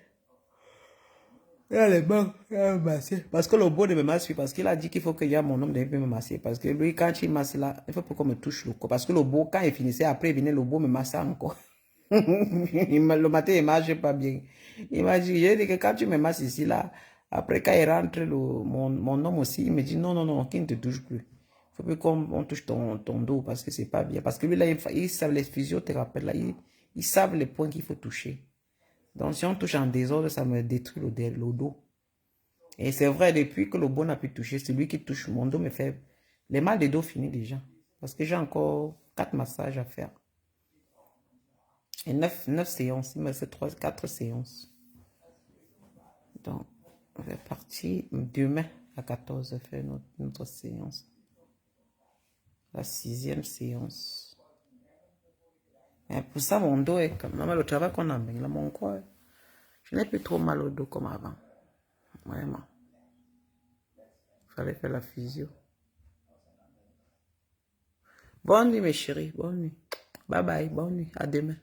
Speaker 5: Il a les mains, il va me masser. Parce que le beau ne me masse plus. Parce qu'il a dit qu'il faut que y ait mon homme de me masser. Parce que lui, quand il masse là, il faut qu'on me touche le corps. Parce que le beau, quand il finissait, après, il venait le beau me masser encore. Le matin, il ne marche pas bien. Il m'a dit, j'ai dit que quand tu me masses ici, là, après, quand il rentre, mon homme aussi, il me dit, non, non, non, qu'il ne te touche plus. Il ne faut plus qu'on touche ton dos parce que c'est pas bien. Parce que lui, là, ils savent, les physiothérapeutes, là, ils savent les points qu'il faut toucher. Donc, si on touche en désordre, ça me détruit le dos. Et c'est vrai, depuis que le bon n'a pu toucher, c'est lui qui touche. Mon dos me fait... Les mal de dos finis déjà. Parce que j'ai encore 4 massages à faire. Et 9 séances. Il me fait 4 séances. Donc, on va partir demain à 14h faire notre séance. La 6e séance. Et pour ça, mon dos est comme... Le travail qu'on a mis, là, mon corps, je n'ai plus trop mal au dos comme avant. Vraiment. Il fallait faire la physio. Bonne nuit, mes chéris. Bonne nuit. Bye bye. Bonne nuit. À demain.